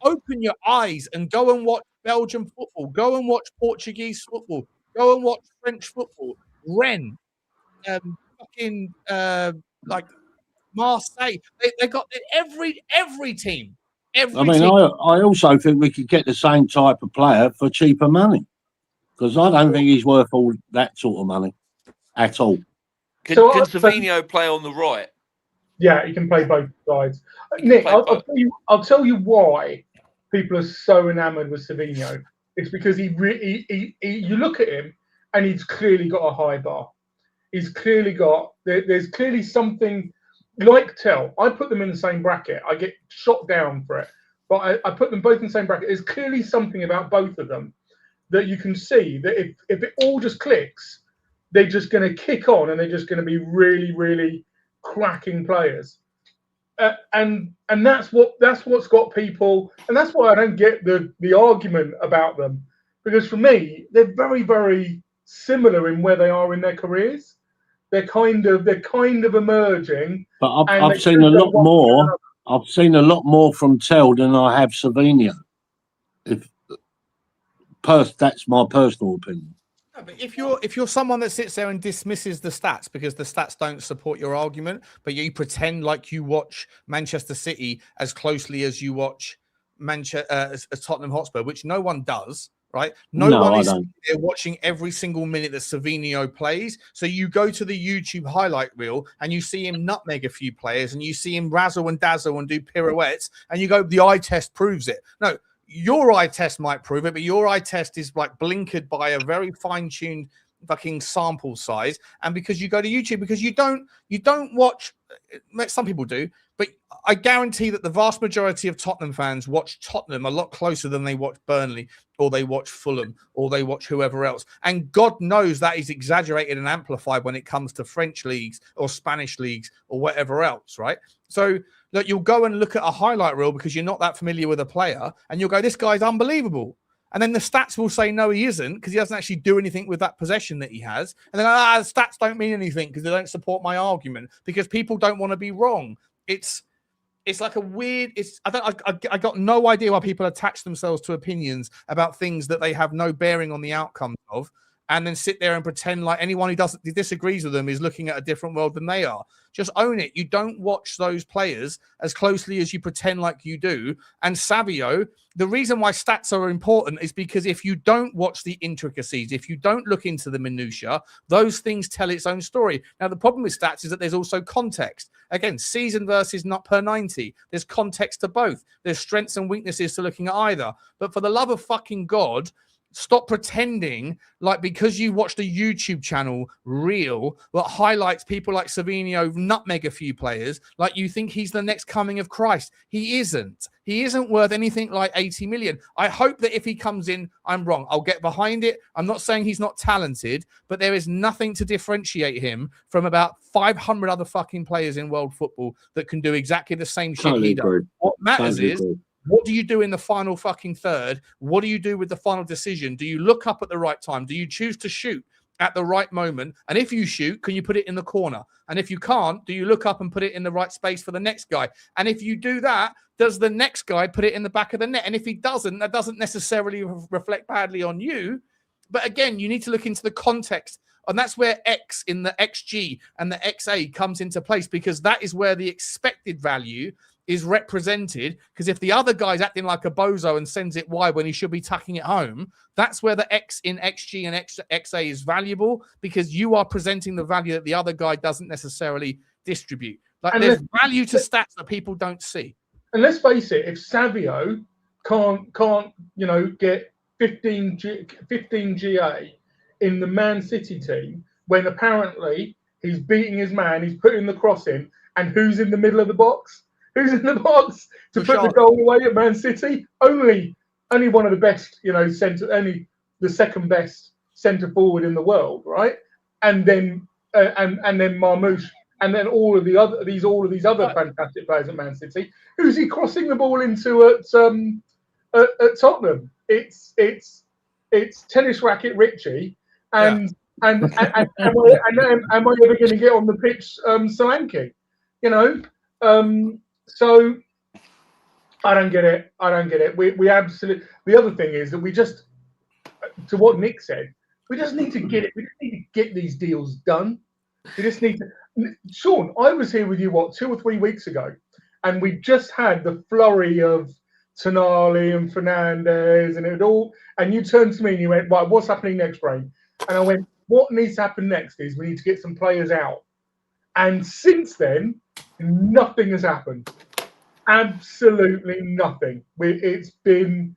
open your eyes and go and watch Belgian football. Go and watch Portuguese football. Go and watch French football. Rennes, like Marseille. They got every team. I also think we could get the same type of player for cheaper money, because I don't think he's worth all that sort of money at all. Can Savinho play on the right? Yeah, he can play both sides. Nick, I'll tell you why people are so enamoured with Savinho. It's because you look at him and he's clearly got a high bar. He's clearly got there's clearly something like Tel. I put them in the same bracket. I get shot down for it, but I put them both in the same bracket. There's clearly something about both of them that you can see that if it all just clicks, they're just going to kick on and they're just going to be really, really cracking players. And that's what's got people, and that's why I don't get the argument about them, because for me they're very, very similar in where they are in their careers. They're kind of emerging. But I've seen a lot more. I've seen a lot more from Tel than I have Savinho. That's my personal opinion. No, but if you're someone that sits there and dismisses the stats because the stats don't support your argument, but you pretend like you watch Manchester City as closely as you watch as Tottenham Hotspur, which no one does, right? No one is there watching every single minute that Savinho plays. So you go to the YouTube highlight reel and you see him nutmeg a few players and you see him razzle and dazzle and do pirouettes, and you go, the eye test proves it. No. Your eye test might prove it, but your eye test is like blinkered by a very fine-tuned fucking sample size. And because you go to YouTube, because you don't watch, some people do, but I guarantee that the vast majority of Tottenham fans watch Tottenham a lot closer than they watch Burnley or they watch Fulham or they watch whoever else. And God knows that is exaggerated and amplified when it comes to French leagues or Spanish leagues or whatever else, right? So look, you'll go and look at a highlight reel because you're not that familiar with a player and you'll go, this guy's unbelievable. And then the stats will say, no, he isn't, because he doesn't actually do anything with that possession that he has. And then, stats don't mean anything because they don't support my argument, because people don't want to be wrong. It's like a weird, I got no idea why people attach themselves to opinions about things that they have no bearing on the outcome of, and then sit there and pretend like anyone who disagrees with them is looking at a different world than they are. Just own it. You don't watch those players as closely as you pretend like you do. And Savio, the reason why stats are important is because if you don't watch the intricacies, if you don't look into the minutiae, those things tell its own story. Now, the problem with stats is that there's also context. Again, season versus not per 90. There's context to both. There's strengths and weaknesses to looking at either. But for the love of fucking God, stop pretending like because you watched a YouTube channel reel that highlights people like Savinho nutmeg a few players, like you think he's the next coming of Christ. He isn't. He isn't worth anything like 80 million. I hope that if he comes in, I'm wrong. I'll get behind it. I'm not saying he's not talented, but there is nothing to differentiate him from about 500 other fucking players in world football that can do exactly the same shit he does. What matters is, what do you do in the final fucking third? What do you do with the final decision? Do you look up at the right time? Do you choose to shoot at the right moment? And if you shoot, can you put it in the corner? And if you can't, do you look up and put it in the right space for the next guy? And if you do that, does the next guy put it in the back of the net? And if he doesn't, that doesn't necessarily reflect badly on you. But again, you need to look into the context. And that's where X in the XG and the XA comes into place, because that is where the expected value is represented, because if the other guy's acting like a bozo and sends it wide when he should be tucking it home, that's where the X in XG and XA is valuable, because you are presenting the value that the other guy doesn't necessarily distribute. Like, And there's value to stats that people don't see. And let's face it, if Savio can't get 15 GA in the Man City team, when apparently he's beating his man, he's putting the cross in, and who's in the middle of the box? Who's in the box to put the goal away at Man City? Only one of the best, the second best centre forward in the world, right? And then Marmoush, and then all of these other fantastic players at Man City. Who's he crossing the ball into at Tottenham? It's tennis racket Richie, and am I ever going to get on the pitch Solanke? So I don't get it. We absolutely. The other thing is that we just, to what Nick said, we just need to get it. We just need to get these deals done. We just need to. Sean, I was here with you 2 or 3 weeks ago, and we just had the flurry of Tonali and Fernandez and it all. And you turned to me and you went, "Right, what's happening next, Brain?" And I went, "What needs to happen next is we need to get some players out." And since then, nothing has happened. Absolutely nothing. It's been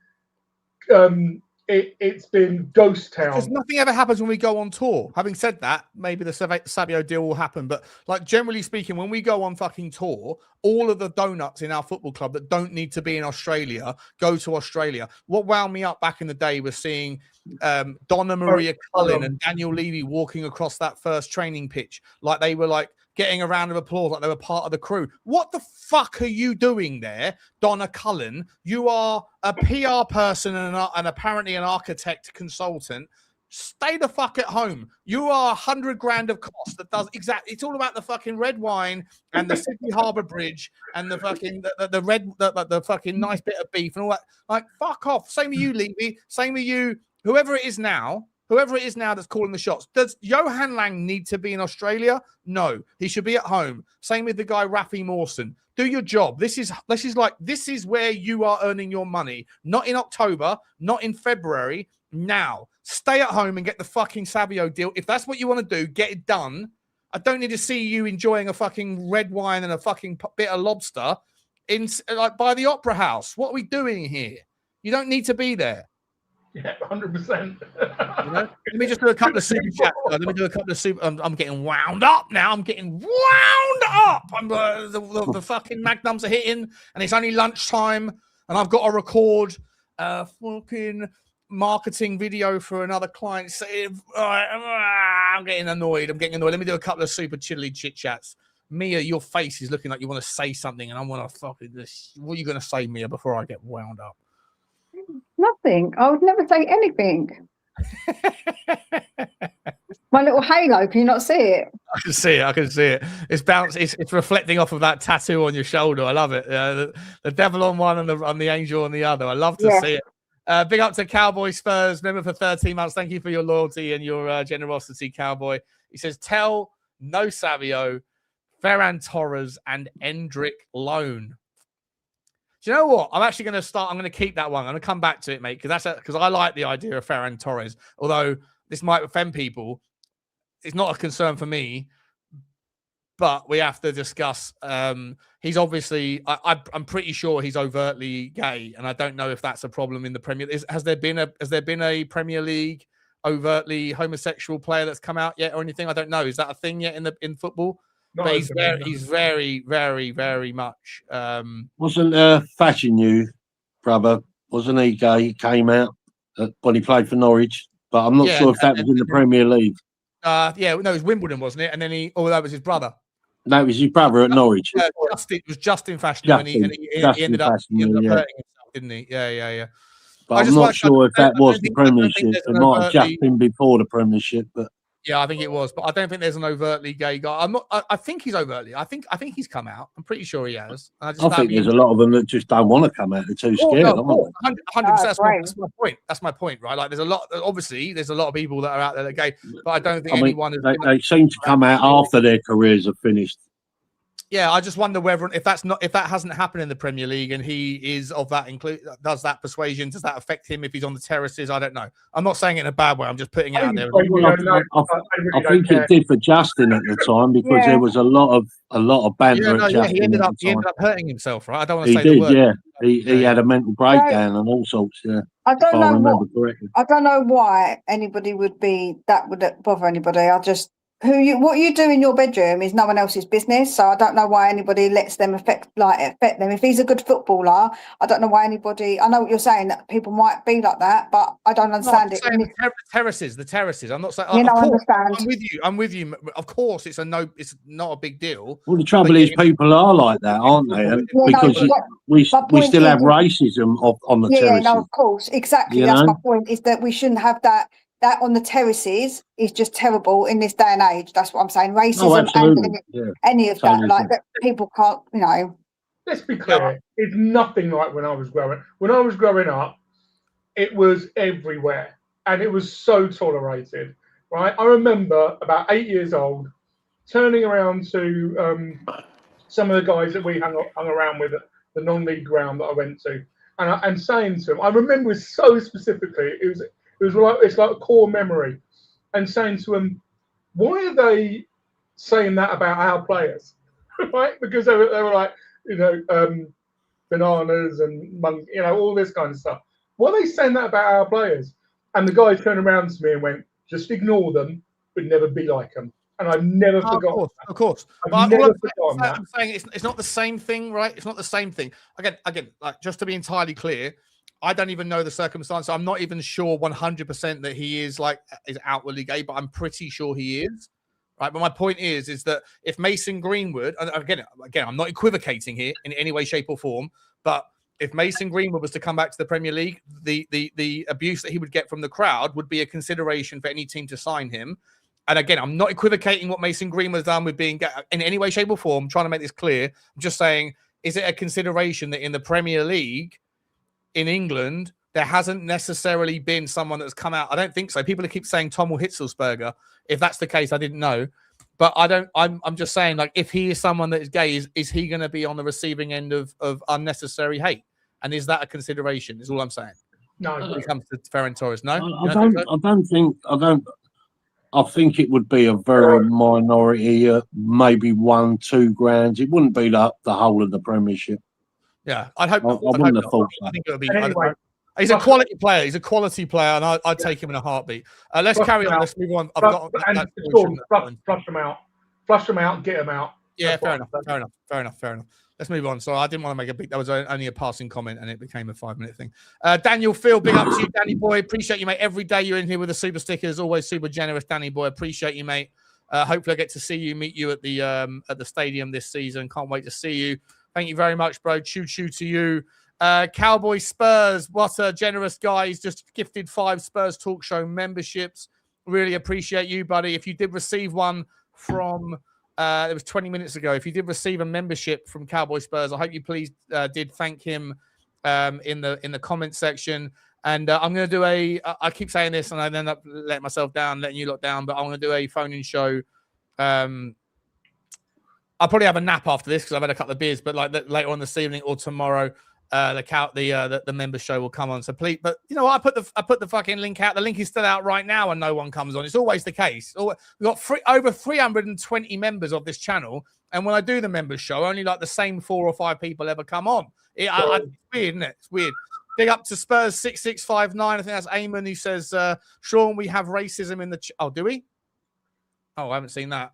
ghost town. Because nothing ever happens when we go on tour. Having said that, maybe the Savio deal will happen. But like, generally speaking, when we go on fucking tour, all of the donuts in our football club that don't need to be in Australia go to Australia. What wound me up back in the day was seeing Donna Maria Cullen and Daniel Levy walking across that first training pitch like they were like getting a round of applause, like they were part of the crew. What the fuck are you doing there, Donna Cullen? You are a PR person and apparently an architect consultant. Stay the fuck at home. You are 100 grand of cost that does exactly. It's all about the fucking red wine and the Sydney Harbour Bridge and the fucking the fucking nice bit of beef and all that. Like, fuck off. Same with you, Levy. Same with you. Whoever it is now that's calling the shots. Does Johan Lang need to be in Australia? No, he should be at home. Same with the guy Rafi Mawson. Do your job. This is where you are earning your money. Not in October, not in February. Now, stay at home and get the fucking Savio deal. If that's what you want to do, get it done. I don't need to see you enjoying a fucking red wine and a fucking bit of lobster by the Opera House. What are we doing here? You don't need to be there. Yeah, 100%. Let me just do a couple of super chats. Let me do a couple of super. I'm getting wound up now. I'm getting wound up. The fucking magnums are hitting, and it's only lunchtime, and I've got to record a fucking marketing video for another client. I'm getting annoyed. Let me do a couple of super chilly chit chats. Mia, your face is looking like you want to say something, and I want to fucking this. What are you going to say, Mia, before I get wound up? Nothing. I would never say anything. My little halo, can you not see it? I can see it. It's bounced. It's reflecting off of that tattoo on your shoulder. I love it. The devil on one and the angel on the other. I love to see it. Big up to Cowboy Spurs, member for 13 months. Thank you for your loyalty and your generosity, Cowboy. He says, Tel, no Savio, Ferran Torres, and Endrick loan. Do you know what? I'm actually going to I'm going to keep that one. I'm going to come back to it, mate, because I like the idea of Ferran Torres. Although this might offend people, it's not a concern for me. But we have to discuss. He's obviously. I'm pretty sure he's overtly gay, and I don't know if that's a problem in the Premier. Has there been a Premier League overtly homosexual player that's come out yet, or anything? I don't know. Is that a thing yet in football? But he's very, very, very much. Wasn't Fashion You, brother? Wasn't he gay? He came out when he played for Norwich, but I'm not sure if that was in the Premier League. No, it was Wimbledon, wasn't it? And then that was his brother. That was his brother at Norwich. It was Justin Fashion, and he ended up hurting himself, didn't he? Yeah. But I'm not sure if that was the Premiership. It might have just been before the Premiership, but. Yeah, I think it was, but I don't think there's an overtly gay guy. I think he's overtly. I think he's come out. I'm pretty sure he has. I think there's a lot of them that just don't want to come out. They're too scared. 100%. That's my point. That's my point, right? Like, there's a lot of people that are out there that are gay, but I don't think anyone is. They seem to come out after their careers are finished. Yeah, I just wonder whether if that hasn't happened in the Premier League and he is of that does that persuasion, does that affect him if he's on the terraces? I don't know. I'm not saying it in a bad way. I'm just putting it out there. I think it did for Justin at the time because there was a lot of banter at Justin. He ended up hurting himself, right? I don't want to say the word. Yeah, he had a mental breakdown and all sorts. Yeah, I don't know why anybody would bother anybody. What you do in your bedroom is no one else's business. So I don't know why anybody lets them affect them. If he's a good footballer, I don't know why anybody. I know what you're saying, that people might be like that, but I don't understand it. The terraces. I'm not saying. I understand. I'm with you. Of course, it's not a big deal. Well, the trouble is, people are like that, aren't they? And because we still have racism on the terraces. Yeah, no, of course, exactly. That's my point. Is that we shouldn't have that. That on the terraces is just terrible in this day and age. That's what I'm saying. Racism and any of that, like that, people can't. Let's be clear. It's nothing like when I was growing. When I was growing up, it was everywhere, and it was so tolerated. Right? I remember about 8 years old, turning around to some of the guys that we hung around with at the non-league ground that I went to, and saying to them, I remember so specifically, it's like a core memory, and saying to them, why are they saying that about our players? Right? Because they were like, bananas and all this kind of stuff. Why are they saying that about our players? And the guy turned around to me and went, just ignore them, but never be like them. And I've never forgotten. Of course. I've never forgotten that. I'm saying it's not the same thing, right? It's not the same thing. Again, like, just to be entirely clear, I don't even know the circumstance. I'm not even sure 100% that he is outwardly gay, but I'm pretty sure he is. Right. But my point is that if Mason Greenwood, and again, I'm not equivocating here in any way, shape, or form, but if Mason Greenwood was to come back to the Premier League, the abuse that he would get from the crowd would be a consideration for any team to sign him. And again, I'm not equivocating what Mason Greenwood has done with being gay in any way, shape, or form. I'm trying to make this clear. I'm just saying, is it a consideration that in the Premier League in England, there hasn't necessarily been someone that's come out? I don't think so. People keep saying Tommel Hitzelsberger. If that's the case, I didn't know. But I'm just saying, like, if he is someone that is gay, is he going to be on the receiving end of unnecessary hate? And is that a consideration? Is all I'm saying. No. When it comes to Ferran Torres, no. I think it would be a very minority, maybe 1-2 grand. It wouldn't be the whole of the Premiership. Yeah, I'd hope. I wouldn't have thought so. I think it would be. Anyway, he's a quality player. He's a quality player, and I'd take him in a heartbeat. Let's carry on. Let's move on. Flush them out. Flush them out and get them out. Yeah, fair enough. Let's move on. So I didn't want to make a big. That was only a passing comment, and it became a 5-minute thing. Daniel Phil, big up to you, Danny boy. Appreciate you, mate. Every day you're in here with the super stickers. Always super generous, Danny boy. Appreciate you, mate. Hopefully I get to meet you at the stadium this season. Can't wait to see you. Thank you very much, bro. Choo to you. Cowboy Spurs, what a generous guy. He's just gifted 5 Spurs Talk Show memberships. Really appreciate you, buddy. If you did receive one from, it was 20 minutes ago. If you did receive a membership from Cowboy Spurs, I hope you please did thank him in the comment section. And I'm going to do I keep saying this and I end up letting myself down, letting you lot down, but I'm going to do a phone-in show. I'll probably have a nap after this because I've had a couple of beers, but like later on this evening or tomorrow, the member show will come on. So please, but you know what? I put the fucking link out. The link is still out right now, and no one comes on. It's always the case. We've got over 320 members of this channel, and when I do the members show, only like the same 4 or 5 people ever come on. It's weird, isn't it? It's weird. Big up to Spurs 6659. I think that's Eamon who says, Sean, we have racism in the. Oh, do we? Oh, I haven't seen that.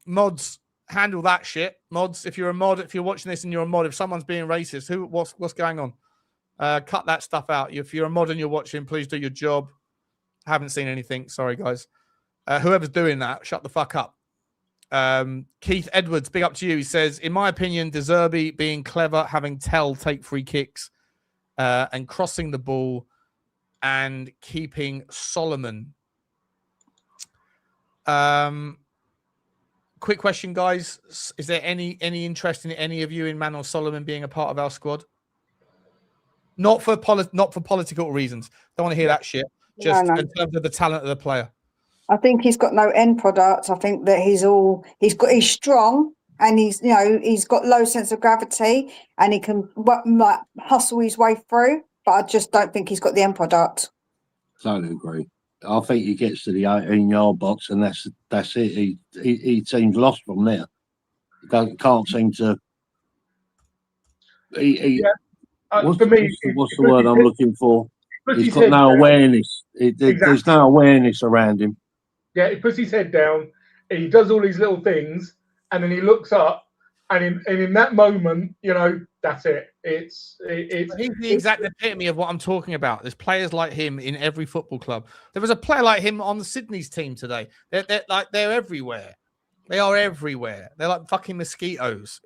Mods, handle that shit. Mods, if you're a mod, if you're watching this and you're a mod, if someone's being racist, what's going on? Cut that stuff out. If you're a mod and you're watching, please do your job. Haven't seen anything. Sorry, guys. Whoever's doing that, shut the fuck up. Keith Edwards, big up to you. He says, in my opinion, De Zerbi being clever, having Tel take free kicks and crossing the ball and keeping Solomon. Quick question, guys. Is there any interest in any of you in Manor Solomon being a part of our squad? Not for political reasons. Don't want to hear that shit. Just in terms of the talent of the player. I think he's got no end product. I think that he's strong, and he's got low sense of gravity, and he can like hustle his way through. But I just don't think he's got the end product. Totally agree. I think he gets to the 18-yard box, and that's it. He seems lost from there. Can't seem to. For me, what's the word I'm looking for? He's got no awareness. There's no awareness around him. Yeah, he puts his head down. He does all these little things, and then he looks up, and in that moment, that's it. He's the exact epitome of what I'm talking about. There's players like him in every football club. There was a player like him on the Sydney's team today. They're everywhere. They are everywhere. They're like fucking mosquitoes,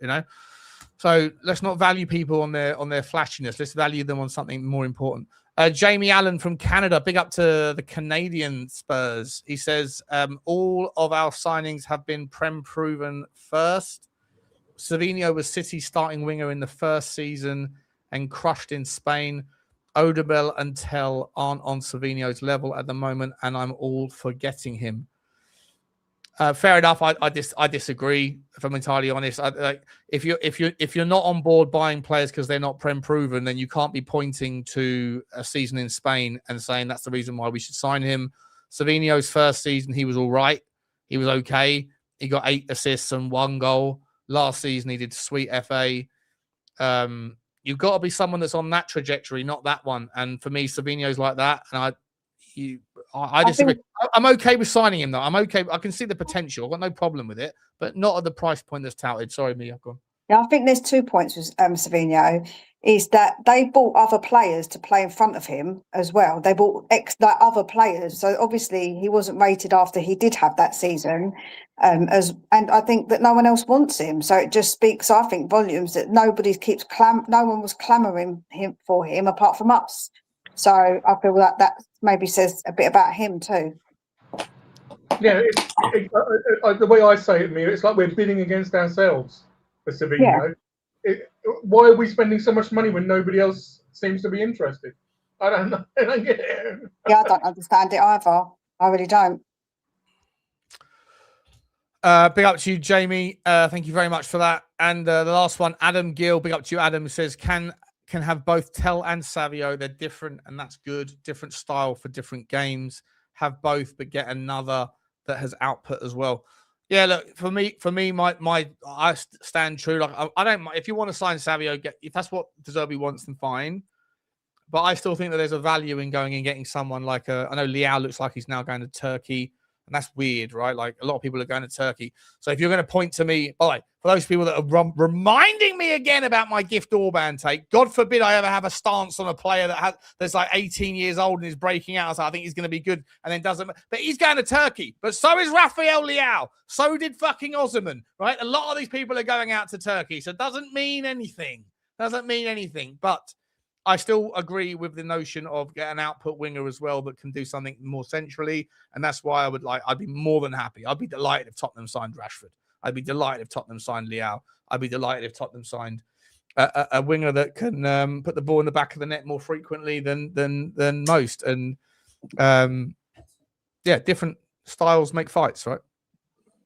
So let's not value people on their flashiness. Let's value them on something more important. Jamie Allen from Canada, big up to the Canadian Spurs. He says, all of our signings have been Prem proven first. Savinho was City's starting winger in the first season and crushed in Spain. Odobel and Tel aren't on Savinho's level at the moment, and I'm all for getting him. Fair enough. I disagree. If I'm entirely honest, if you're not on board buying players because they're not Prem proven, then you can't be pointing to a season in Spain and saying that's the reason why we should sign him. Savinho's first season, he was all right. He was okay. He got 8 assists and 1 goal. Last season, he did sweet FA. You've got to be someone that's on that trajectory, not that one. And for me, Savinho's like that, and I disagree. I'm okay with signing him, though. I'm okay. I can see the potential. I've got no problem with it, but not at the price point that's touted. Sorry, Mia. Go on. Yeah, I think there's 2 points with Savinho. Is that they bought other players to play in front of him as well. They bought other players. So obviously he wasn't rated after he did have that season. And I think that no one else wants him. So it just speaks, I think, volumes that no one was clamouring for him apart from us. So I feel that maybe says a bit about him too. Yeah, the way I say it, it's like we're bidding against ourselves for Savinho. Yeah. Why are we spending so much money when nobody else seems to be interested? I don't know. I don't get it. Yeah, I don't understand it either. I really don't. Big up to you, Jamie. Thank you very much for that. And the last one, Adam Gill. Big up to you, Adam. Says can have both Tel and Savio. They're different, and that's good. Different style for different games. Have both, but get another that has output as well. Yeah, look, for me, I stand true. Like I don't. If you want to sign Savio, if that's what De Zerbi wants, then fine. But I still think that there's a value in going and getting someone like I know Leao looks like he's now going to Turkey, and that's weird, right? Like a lot of people are going to Turkey. So if you're going to point to me, by the way, for those people that are reminding me again about my Gift Orban take, God forbid I ever have a stance on a player that's like 18 years old and is breaking out. So I think he's going to be good and then doesn't. But he's going to Turkey. But so is Rafael Leao. So did fucking Osimhen, right? A lot of these people are going out to Turkey. So it doesn't mean anything. But I still agree with the notion of get an output winger as well that can do something more centrally. And that's why I'd be more than happy. I'd be delighted if Tottenham signed Rashford. I'd be delighted if Tottenham signed Leao. I'd be delighted if Tottenham signed a winger that can put the ball in the back of the net more frequently than most. And different styles make fights, right?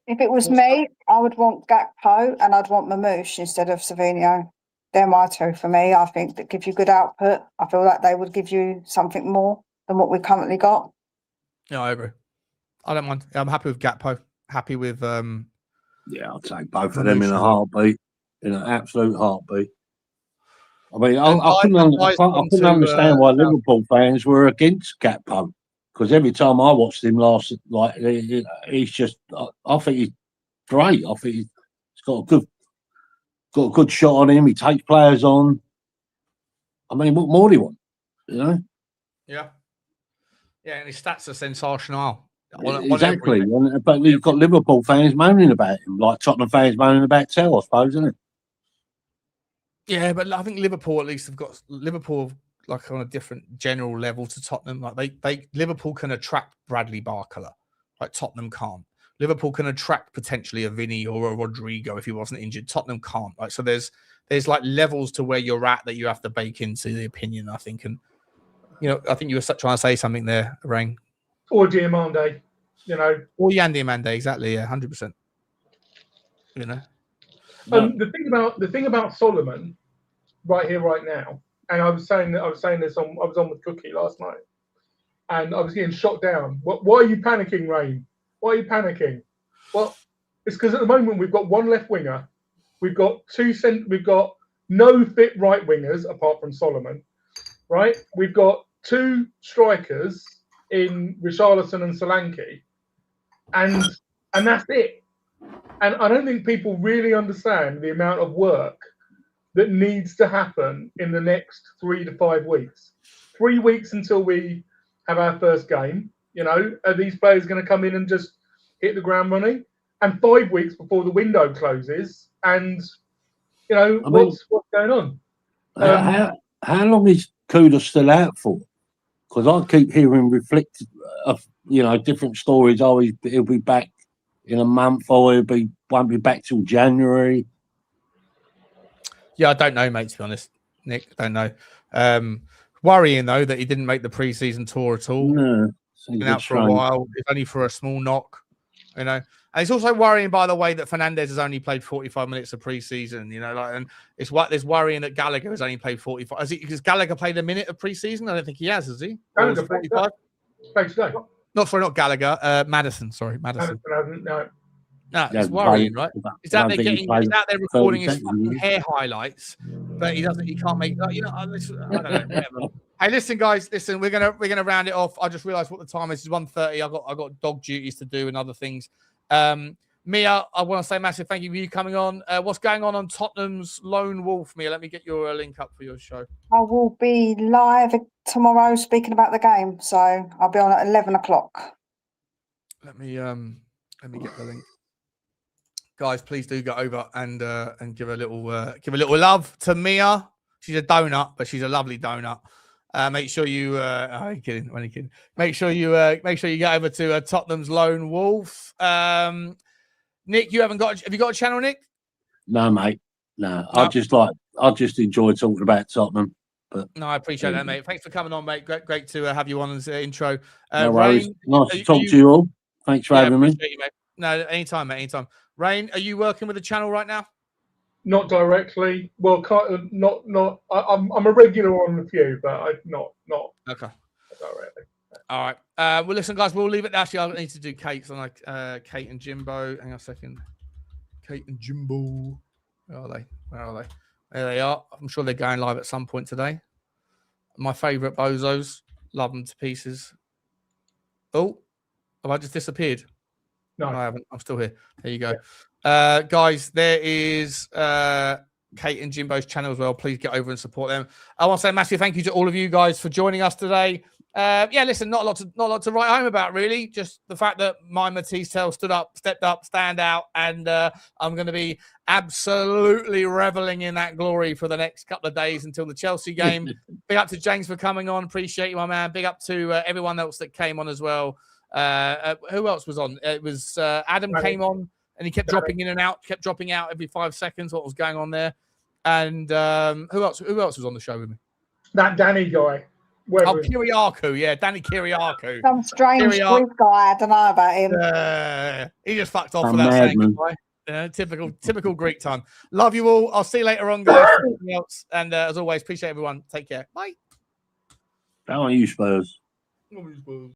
If it was me, I would want Gakpo and I'd want Mamouche instead of Savinho. They're my two for me. I think that give you good output. I feel like they would give you something more than what we've currently got. Yeah, I agree. I don't mind. I'm happy with Gakpo. Happy with yeah, I'll take both of them in a heartbeat, in an absolute heartbeat. I mean, I couldn't understand why Liverpool fans were against Gakpo, because every time I watched him last, he's just. I think he's great. I think he's got a good shot on him. He takes players on. I mean, what more do you want? Yeah, and his stats are sensational. Exactly, but you've got Liverpool fans moaning about him, like Tottenham fans moaning about Tel, I suppose, isn't it? Yeah, but I think Liverpool at least have got like on a different general level to Tottenham. Like Liverpool can attract Bradley Barcola, like Tottenham can't. Liverpool can attract potentially a Vinny or a Rodrigo if he wasn't injured. Tottenham can't. Right, so there's like levels to where you're at that you have to bake into the opinion, I think. And I think you were trying to say something there, Rang. Or Diamande, Or Yandy Amande, exactly, yeah, 100%. The thing about Solomon, right here, right now, and I was saying this I was on with Cookie last night, and I was getting shot down. Why are you panicking, Rain? Why are you panicking? Well, it's because at the moment we've got one left winger, we've got we've got no fit right wingers apart from Solomon, right? We've got 2 strikers in Richalison and Solanke, and that's it. And I don't think people really understand the amount of work that needs to happen in the next 3 to 5 weeks. 3 weeks until we have our first game. You know, are these players going to come in and just hit the ground running? And 5 weeks before the window closes, and you know what's going on? How long is Kuda still out for? Because I keep hearing reflected of different stories. Oh, he'll be back in a month, or won't be back till January. Yeah, I don't know, mate. To be honest, Nick, I don't know. Worrying though that he didn't make the pre-season tour at all. No, been out for a while. It's only for a small knock, you know. And it's also worrying, by the way, that Fernandez has only played 45 minutes of pre-season. You know, and it's there's worrying that Gallagher has only played 45. Has Gallagher played a minute of pre-season? I don't think he has he? Gallagher played 45. Not Gallagher. Maddison. Sorry, Maddison. No, it's Yeah, worrying, right? He's out there he's out there recording his fucking hair highlights, but he can't make. I don't know. Whatever. Hey, listen, guys. Listen, we're gonna round it off. I just realised what the time is. It's 1:30. I got dog duties to do and other things. Mia, I want to say massive thank you for you coming on. What's going on Tottenham's Lone Wolf, Mia? Let me get your link up for your show. I will be live tomorrow speaking about the game, so I'll be on at 11 o'clock. Let me get the link. Guys, please do go over and give a little love to Mia. She's a donut, but she's a lovely donut. Make sure you I'm kidding, only kidding. Make sure you get over to Tottenham's Lone Wolf. Nick, have you got a channel, Nick? No, mate. No. I just enjoy talking about Tottenham. But no, I appreciate that, mate. Thanks for coming on, mate. Great to have you on as intro. No worries. Nice to talk to you all. Thanks for having me. You, mate. No, anytime, mate. Anytime. Rain, are you working with the channel right now? Not directly. Well, not. I'm a regular on a few, but not okay. Directly. All right. Well, listen, guys, we'll leave it. Actually, I need to do Kate. So like Kate and Jimbo. Hang on a second. Kate and Jimbo. Where are they? There they are. I'm sure they're going live at some point today. My favourite bozos. Love them to pieces. Oh, have I just disappeared? No, I haven't. I'm still here. There you go. Guys, there is Kate and Jimbo's channel as well. Please get over and support them. I want to say a massive thank you to all of you guys for joining us today. Listen, not a lot to write home about, really. Just the fact that my Mathys Tel stepped up, stand out, and I'm going to be absolutely reveling in that glory for the next couple of days until the Chelsea game. Big up to James for coming on. Appreciate you, my man. Big up to everyone else that came on as well. Who else was on? It was Adam came on and he kept dropping in and out, kept dropping out every 5 seconds. What was going on there? And who else was on the show with me? That Danny guy. Kiriakou, yeah, Danny Kiriakou. Some strange Greek guy, I don't know about him. He just fucked off without saying goodbye. Typical Greek time. Love you all. I'll see you later on, guys. Else. And as always, appreciate everyone. Take care. Bye. How are you, Spurs?